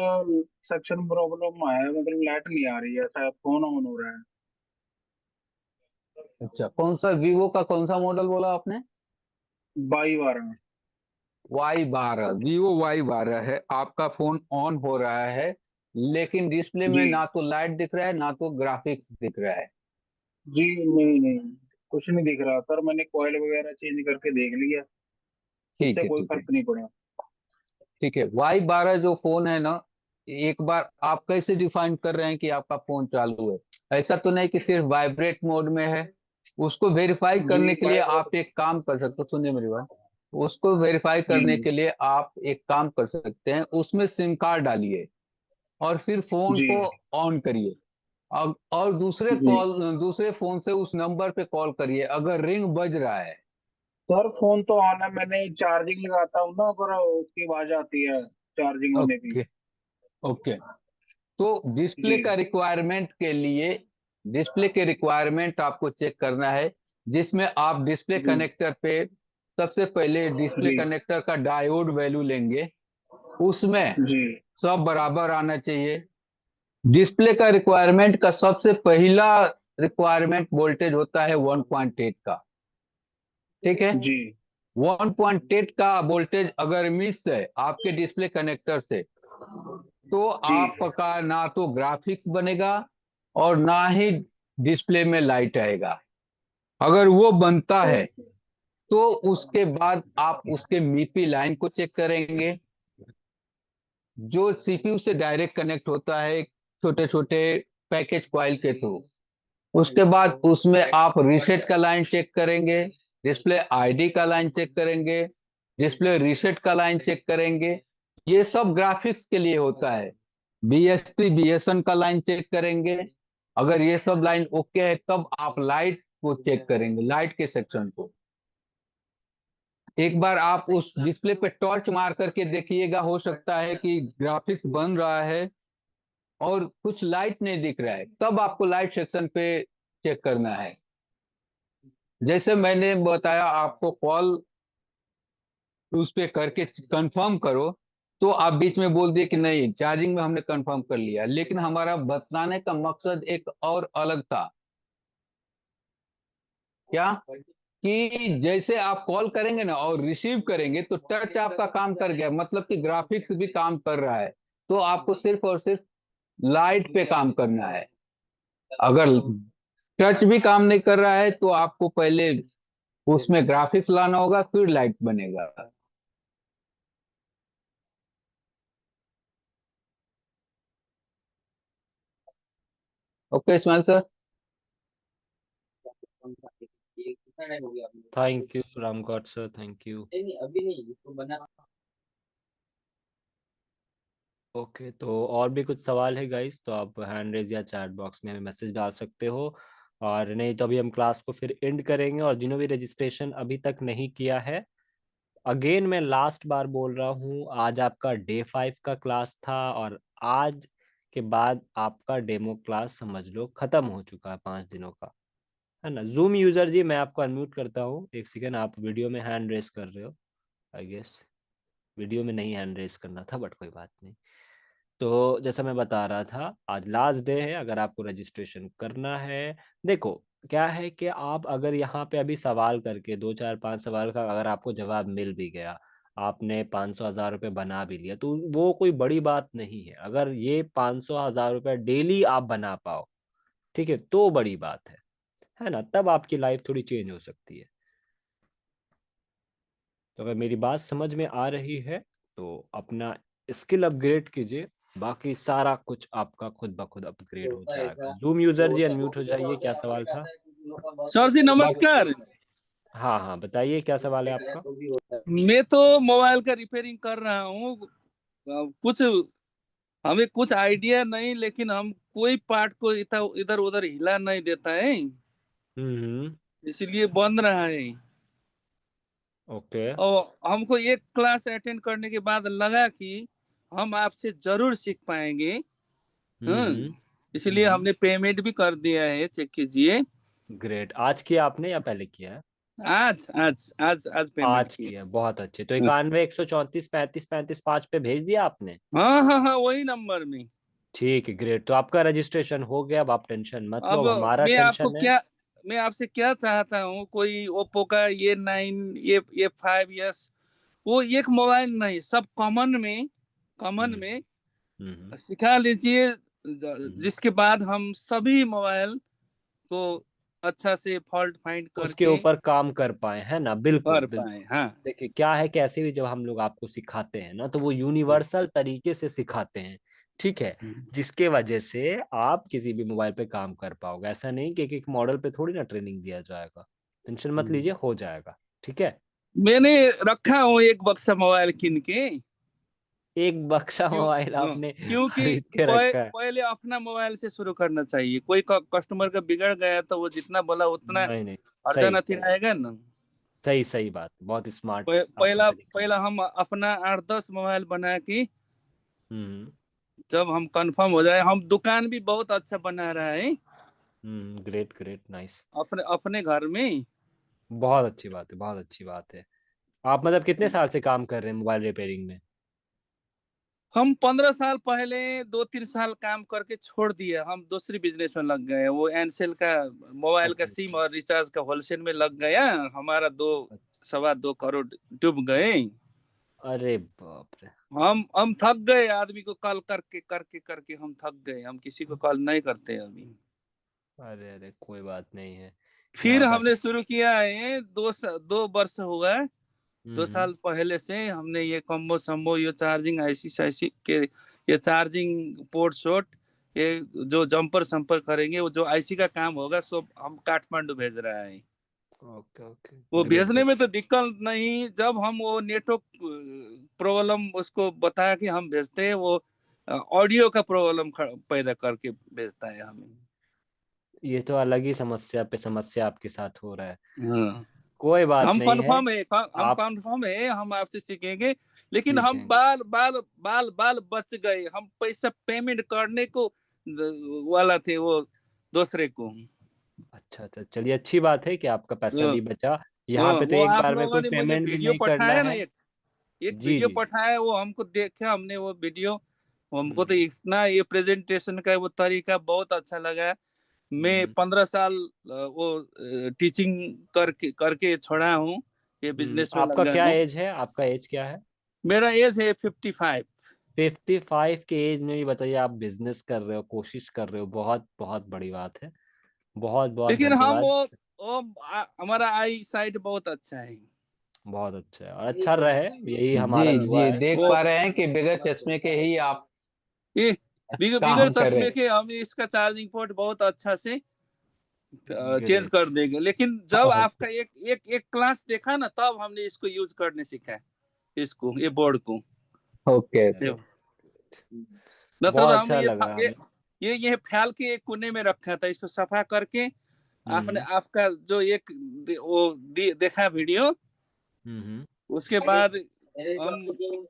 सेक्शन प्रॉब्लम है, मतलब लाइट नहीं आ रही है, शायद फोन ऑन हो रहा है। अच्छा, कौन सा वीवो का कौन सा मॉडल बोला आपने? बाई बार है। Y12, वीवो Y12 है, आपका फोन ऑन हो रहा है, लेकिन डिस्प्ले में जी ना तो लाइट दिख रहा है ना तो ग्राफिक्स दिख रहा है। जी, नहीं नहीं, कुछ नहीं दिख रहा सर, मैंने कॉइल वगैरह चेंज करके देख लिया, ठीक इससे है, कोई ठीक है, फर्क नहीं पड़ा। ठीक है। Y12 जो फोन है ना, एक बार आप कैसे डिफाइन कर रहे हैं कि आपका फोन चालू है? ऐसा तो नहीं कि सिर्फ वाइब्रेट मोड में है। उसको वेरीफाई जी करने के लिए वाइब्रेट। आप एक काम कर सकते हो, सुनिए मेरी बात। उसको वेरीफाई जी करने के लिए आप एक काम कर सकते हैं, उसमें सिम कार्ड डालिए और फिर फोन जी को ऑन करिए। और जी दूसरे फोन से उस नंबर पे कॉल करिए अगर रिंग बज रहा है। सर फोन तो ऑन है, मैंने चार्जिंग लगाता हूँ ना, पर उसकी आवाज आती है चार्जिंग होने की। Okay, okay. तो जी डिस्प्ले के रिक्वायरमेंट आपको चेक करना है, जिसमें आप डिस्प्ले जी कनेक्टर पे सबसे पहले डिस्प्ले जी कनेक्टर का डायोड वैल्यू लेंगे, उसमें जी सब बराबर आना चाहिए। डिस्प्ले का रिक्वायरमेंट का सबसे पहला रिक्वायरमेंट वोल्टेज होता है 1.8 का। ठीक है, जी 1.8 का वोल्टेज अगर मिस है आपके डिस्प्ले कनेक्टर से, तो जी आपका ना तो ग्राफिक्स बनेगा और ना ही डिस्प्ले में लाइट आएगा। अगर वो बनता है ओके। तो उसके बाद आप उसके मीपी लाइन को चेक करेंगे, जो सीपीयू से डायरेक्ट कनेक्ट होता है छोटे छोटे पैकेज कॉइल के थ्रू। उसके बाद उसमें आप रीसेट का लाइन चेक करेंगे, डिस्प्ले आईडी का लाइन चेक करेंगे, डिस्प्ले रीसेट का लाइन चेक करेंगे। ये सब ग्राफिक्स के लिए होता है। बीएसपी बीएसएन का लाइन चेक करेंगे। अगर ये सब लाइन ओके है तब आप लाइट को चेक करेंगे, लाइट के सेक्शन को। एक बार आप उस डिस्प्ले पे टॉर्च मार करके देखिएगा, हो सकता है कि ग्राफिक्स बन रहा है और कुछ लाइट नहीं दिख रहा है, तब आपको लाइट सेक्शन पे चेक करना है। जैसे मैंने बताया आपको, कॉल उस पे करके कंफर्म करो, तो आप बीच में बोल दिए कि नहीं चार्जिंग में हमने कंफर्म कर लिया, लेकिन हमारा बताने का मकसद एक और अलग था। क्या? कि जैसे आप कॉल करेंगे ना और रिसीव करेंगे तो टच आपका काम कर गया, मतलब कि ग्राफिक्स भी काम कर रहा है। तो आपको सिर्फ और सिर्फ लाइट पे काम करना है। अगर टच भी काम नहीं कर रहा है तो आपको पहले उसमें ग्राफिक्स लाना होगा, फिर लाइट बनेगा। Okay Ismail sir. Thank you Ramgaur sir, thank you. Okay, तो और भी कुछ सवाल है गाइस तो आप हैंड रेज या चैट बॉक्स में मैसेज डाल सकते हो, और नहीं तो अभी हम क्लास को फिर एंड करेंगे। और जिन्होंने भी रजिस्ट्रेशन अभी तक नहीं किया है, अगेन मैं लास्ट बार बोल रहा हूँ, आज आपका डे 5 का क्लास था, और आज के बाद आपका डेमो क्लास समझ लो खत्म हो चुका है 5 दिनों का, है ना। जूम यूजर जी मैं आपको अनम्यूट करता हूँ, एक सेकेंड। आप वीडियो में हैंड रेस कर रहे हो, आई गेस वीडियो में नहीं हैंड रेस करना था, बट कोई बात नहीं। तो जैसा मैं बता रहा था, आज लास्ट डे है अगर आपको रजिस्ट्रेशन करना है। देखो क्या है कि आप अगर यहाँ पे अभी सवाल करके 2 4 5 सवाल का अगर आपको जवाब मिल भी गया, आपने 500 1000 रुपये बना भी लिया, तो वो कोई बड़ी बात नहीं है। अगर ये 500 1000 रुपये डेली आप बना पाओ, ठीक है, तो बड़ी बात है ना। तब आपकी लाइफ थोड़ी चेंज हो सकती है। तो अगर मेरी बात समझ में आ रही है तो अपना स्किल अपग्रेड कीजिए, बाकी सारा कुछ आपका खुद ब खुद अपग्रेड हो जाएगा। जूम यूजर जी अनम्यूट हो जाइए, क्या सवाल था? सर जी नमस्कार। हाँ हाँ बताइए, क्या सवाल है आपका? मैं तो मोबाइल का रिपेयरिंग कर रहा हूँ। कुछ हमें कुछ आइडिया नहीं, लेकिन हम कोई पार्ट को इधर उधर हिला नहीं देता है, इसलिए बंद रहा है। ओके। और हमको एक क्लास अटेंड करने के बाद लगा कि हम आपसे जरूर सीख पाएंगे। इसलिए हमने पेमेंट भी कर दिया है, चेक कीजिए। ग्रेट। आज किया आपने या पहले किया है? आज आज आज आज पेमेंट आज किया, बहुत अच्छे। तो 91 134 35 35 5 पे भेज दिया आपने? हाँ हाँ हाँ, वही नंबर में। ठीक है, ग्रेट। तो आपका रजिस्ट्रेशन हो गया, अब आप टेंशन मत लो, अब अब हमारा मैं आपको टेंशन है। क्या मैं आपसे क्या चाहता हूँ, कोई ओप्पो का ये 9 ये 5S, वो एक मोबाइल नहीं, सब कॉमन में सिखा लीजिए, जिसके बाद हम सभी मोबाइल को अच्छा से फॉल्ट फाइंड उसके करके ऊपर काम कर पाए, है ना। बिल्कुल कर बिल्कुल। पाए। हाँ देखिए क्या है, कैसे भी जब हम लोग आपको सिखाते हैं ना, तो वो यूनिवर्सल तरीके से सिखाते हैं, ठीक है, जिसके वजह से आप किसी भी मोबाइल पे काम कर पाओगे। ऐसा नहीं कि एक मॉडल पे थोड़ी ना ट्रेनिंग दिया जाएगा, टेंशन मत लीजिए, हो जाएगा, ठीक है। मैंने रखा हूँ एक बक्सा मोबाइल किन के। एक बक्सा मोबाइल आपने क्योंकि खरीद के रखा है? पहले अपना मोबाइल से शुरू करना चाहिए। कोई कस्टमर का बिगड़ गया तो वो जितना बोला उतना नहीं नहीं, अर्जन सही अति सही रहेगा ना। सही सही बात, बहुत स्मार्ट आपका पहला तरीका। पहला हम अपना 8 10 मोबाइल बना के, हम्म जब हम कंफर्म हो जाए, हम दुकान भी बहुत अच्छा बना रहा है ग्रेट ग्रेट, नाइस। अपने अपने घर में। बहुत अच्छी बात है, बहुत अच्छी बात है। आप मतलब कितने साल से काम कर रहे हैं मोबाइल रिपेयरिंग में? हम 15 साल पहले 2 3 साल काम करके छोड़ दिए, हम दूसरी बिजनेस में लग गए। वो एनसेल का मोबाइल का सिम और रिचार्ज का होलसेल में लग गया। हमारा 2 2.25 करोड़ डूब गए। अरे बाप रे। हम थक गए, आदमी को कॉल करके करके करके हम थक गए। हम किसी को कॉल नहीं करते अभी। अरे अरे कोई बात नहीं है, फिर यहाँ हमने वैसे। शुरू किया है, 2 वर्ष हुआ है। 2 साल हम्म पहले से हमने ये कम्बो सम्बो, ये चार्जिंग आईसी साईसी के, ये चार्जिंग पोर्ट शोट, ये जो जंपर संपर करेंगे, वो जो आईसी का काम होगा सब हम काठमांडू भेज रहा है। ओके ओके, वो ग्रेट भेजने ग्रेट। में तो दिक्कत नहीं, जब हम वो नेटवर्क प्रॉब्लम उसको बता के हम भेजते हैं, वो ऑडियो का प्रॉब्लम पैदा करके भेजता है हमें। ये तो अलग ही समस्या पे समस्या आपके साथ हो रहा है। हाँ। कोई बात हम नहीं है, कंफर्म है, हम आप कंफर्म है, हम आपसे सीखेंगे। लेकिन हम सीखेंगे। बाल बाल बाल बाल बच गए। हम पैसा पेमेंट करने को वाला थे वो दूसरे को। अच्छा अच्छा, चलिए अच्छी बात है कि आपका पैसा भी बचा। यहाँ पे तो वो एक आप बार में लोगों कोई ने मुझे पेमेंट भी वीडियो नहीं करना पठाया ना, है। एक जी वीडियो जी जी। पठाया, वो हमको देखा हमने वो वीडियो। हमको तो इतना ये प्रेजेंटेशन का वो तरीका बहुत अच्छा लगा। मैं 15 साल वो टीचिंग करके करके छोड़ा हूँ, ये बिजनेस में आपका लगा क्या हूँ। एज है? आपका एज क्या है? मेरा एज है 55। 55 के एज में भी बताइए आप बिजनेस कर रहे हो, कोशिश कर रहे हो, बहुत बहुत बड़ी बात है। बहुत बहुत लेकिन हम धन्यवाद। हमारा आई साइट बहुत अच्छा है। बहुत अच्छा है और अच्छा रहे, यही हमारा जी दुआ जी, है। देख पा रहे हैं कि बगैर चश्मे के ही आप ये बिगड़ काम चश्मे करें। के हम इसका चार्जिंग पोर्ट बहुत अच्छा से चेंज ग्रेट। कर देंगे। लेकिन जब आपका एक क्लास देखा ना, तब हमने इसको यूज करने सीखा है, इसको, ये बोर्ड को। ओके ये- न तो बहुत हम अच्छा लगा हमें। ये फैल के एक कोने में रखा था, इसको सफा करके आपने आपका जो एक देखा वीडियो, उसके बाद हम जिसमें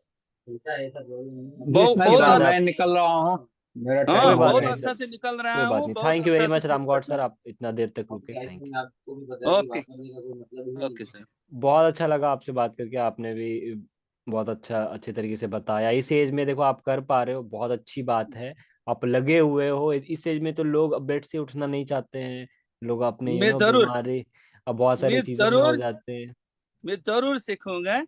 बहुत बाद मैं निकल रहा हूँ, मेरा हाँ, कोई टाइम हो बात बहुत नहीं गया। सर, अच्छा से निकल रहा कोई बात हूँ, नहीं। बहुत थैंक यू वेरी अच्छा मच से। रामगौड़ सर, आप इतना देर तक रुके, thank you. Okay okay sir. बहुत अच्छा लगा आपसे बात करके, आपने भी बहुत अच्छे तरीके से बताया। इस एज में देखो आप कर पा रहे हो, बहुत अच्छी बात है। आप लगे हुए हो। इस एज में तो लोग अब बेड से उठना नहीं चाहते हैं, लोग अपने मैं जरूर बीमारी अब बहुत सारी मैं चीजों में हो जरूर जाते हैं। मैं जरूर सीखूंगा,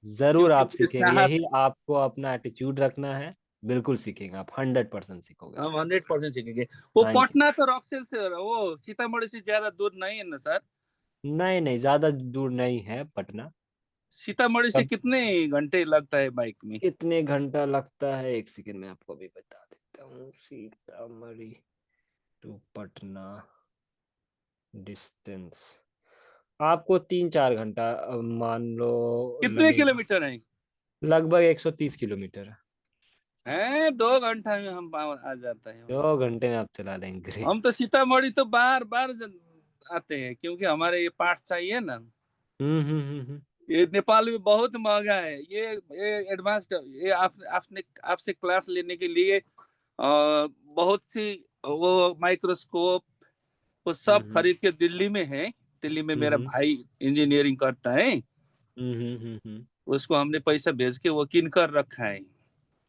जरूर क्योंकि आप मुझे सीखेंगे, चाहत, यही आपको अपना एटीट्यूड रखना है। बिल्कुल सीखेंगे आप, 100% सीखोगे। हम 100% सीखेंगे। वो थैंक यू। पटना तो रॉकसेल से, वो सीतामढ़ी से ज्यादा दूर नहीं है ना सर? नहीं नहीं, ज्यादा दूर नहीं है पटना। सीतामढ़ी से तब कितने घंटे लगता है बाइक में? कितने घंटा लगता है, एक सेकंड में आपको भी बता देता हूँ। सीतामढ़ी टू पटना डिस्टेंस आपको 3-4 घंटा मान लो कितने लगेगा। किलोमीटर है? लगभग 130 किलोमीटर। 2 घंटा में हम आ जाता है। 2 घंटे में आप चला लेंगे। हम तो सीतामढ़ी तो बार बार आते हैं, क्योंकि हमारे ये पार्ट चाहिए ना। हम्म। ये नेपाल में बहुत महंगा है, ये एडवांस्ड, ये आपने आपसे क्लास लेने के लिए बहुत सी वो माइक्रोस्कोप वो सब खरीद के दिल्ली में है। दिल्ली में मेरा भाई इंजीनियरिंग करता है, उसको हमने पैसा भेज के वो किन कर रखा है।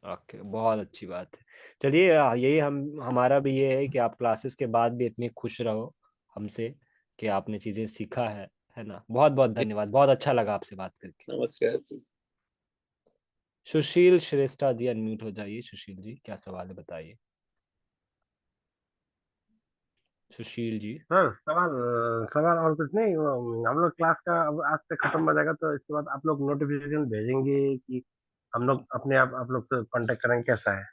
ओके, बहुत अच्छी बात है। चलिए यही हमारा भी ये है कि आप क्लासेस के बाद भी इतने खुश रहो हमसे, कि आपने चीजें सीखा है ना। बहुत बहुत धन्यवाद, बहुत अच्छा लगा आपसे बात करके। नमस्कार। सुशील श्रेष्ठा जी अनम्यूट हो जाइए। सुशील जी क्या सवाल है बताइए। सुशील जी। सर सवाल सवाल और कुछ नहीं, हम लोग क्लास का अब आज से खत्म हो जाएगा, तो इसके बाद आप लोग नोटिफिकेशन भेजेंगे कि हम लोग अपने आप लोग से कांटेक्ट करेंगे, कैसा है?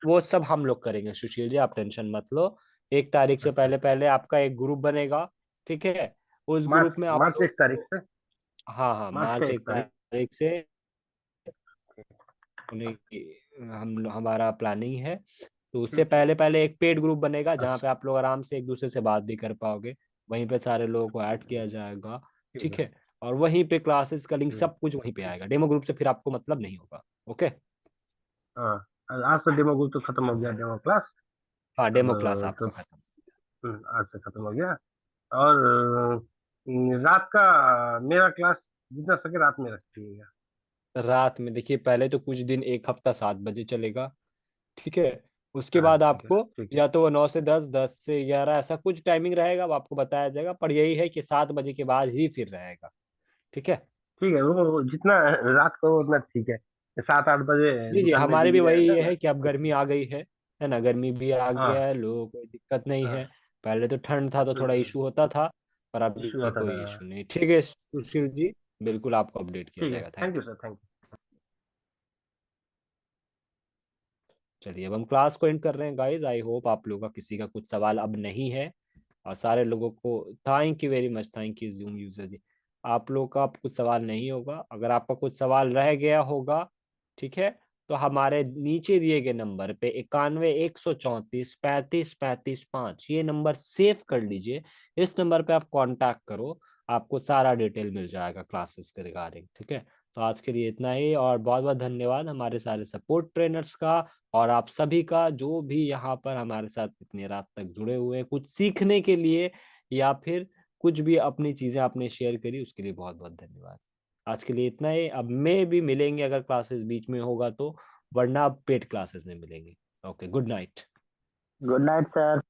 वो सब हम लोग करेंगे सुशील जी, आप टेंशन मत लो। 1 तारीख से पहले पहले आपका एक ग्रुप बनेगा, ठीक है? उस मार्च ग्रुप में आप मार्च लोग, 1 तारीख से। हाँ मार्च का मार्च 1 एक तारीख। तारीख से उन्हें हमारा प्लानिंग है। तो उससे पहले पहले एक पेड ग्रुप बनेगा, जहाँ पे आप लोग आराम से एक दूसरे से बात भी कर पाओगे। वहीं पे सारे लोगों को ऐड किया जाएगा, ठीक है? और वहीं पे क्लासेस का लिंक सब कुछ वहीं पे आएगा। डेमो ग्रुप से फिर आपको मतलब नहीं होगा। ओके? हाँ, आज से डेमो ग्रुप तो खत्म हो गया, डेमो क्लास। हाँ, डेमो क्लास तो आपका खत्म। आज से खत्म हो गया। और रात का मेरा क्लास जितना सके रात में रखिएगा। रात में देखिए, पहले तो कुछ दिन 1 हफ्ता 7 बजे चलेगा, ठीक है? उसके हाँ बाद ठीक है, आपको ठीक है। या तो वो 9 से 10, 10 से 11, ऐसा कुछ टाइमिंग रहेगा, वो आपको बताया जाएगा। पर यही है कि 7 बजे के बाद ही फिर रहेगा, ठीक है? ठीक है, वो जितना रात को उतना ठीक है। 7-8 बजे जी जी, निकलने के हमारे भी लिए वही रहेगा ये ना। है कि अब गर्मी आ गई है ना। गर्मी भी आ हाँ गया है, लोगों को कोई दिक्कत नहीं हाँ। है। पहले तो ठंड था तो थोड़ा इशू होता था, पर इशू अभी होता कोई था। इशू नहीं। ठीक है सुशील जी, बिल्कुल आपको अपडेट किया ठीक है, जाएगा। Thank thank you you. Sir, thank you. चलिए अब हम क्लास को एंड कर रहे हैं गाइस। आई होप आप लोगों का किसी का कुछ सवाल अब नहीं है, और सारे लोगों को thank you very much. Thank you zoom user ji, आप लोगों का अब कुछ सवाल नहीं होगा। अगर आपका कुछ सवाल रह गया होगा, ठीक है, तो हमारे नीचे दिए गए नंबर पे 91 134 35 35 5 ये नंबर सेव कर लीजिए। इस नंबर पे आप कांटेक्ट करो, आपको सारा डिटेल मिल जाएगा क्लासेस के रिगार्डिंग, ठीक है? तो आज के लिए इतना ही, और बहुत बहुत धन्यवाद हमारे सारे सपोर्ट ट्रेनर्स का, और आप सभी का जो भी यहाँ पर हमारे साथ इतनी रात तक जुड़े हुए हैं कुछ सीखने के लिए, या फिर कुछ भी अपनी चीजें आपने शेयर करी, उसके लिए बहुत बहुत धन्यवाद। आज के लिए इतना ही। अब में भी मिलेंगे अगर क्लासेस बीच में होगा तो, वरना अब पेड क्लासेस में मिलेंगे। Okay, good night. Good night sir.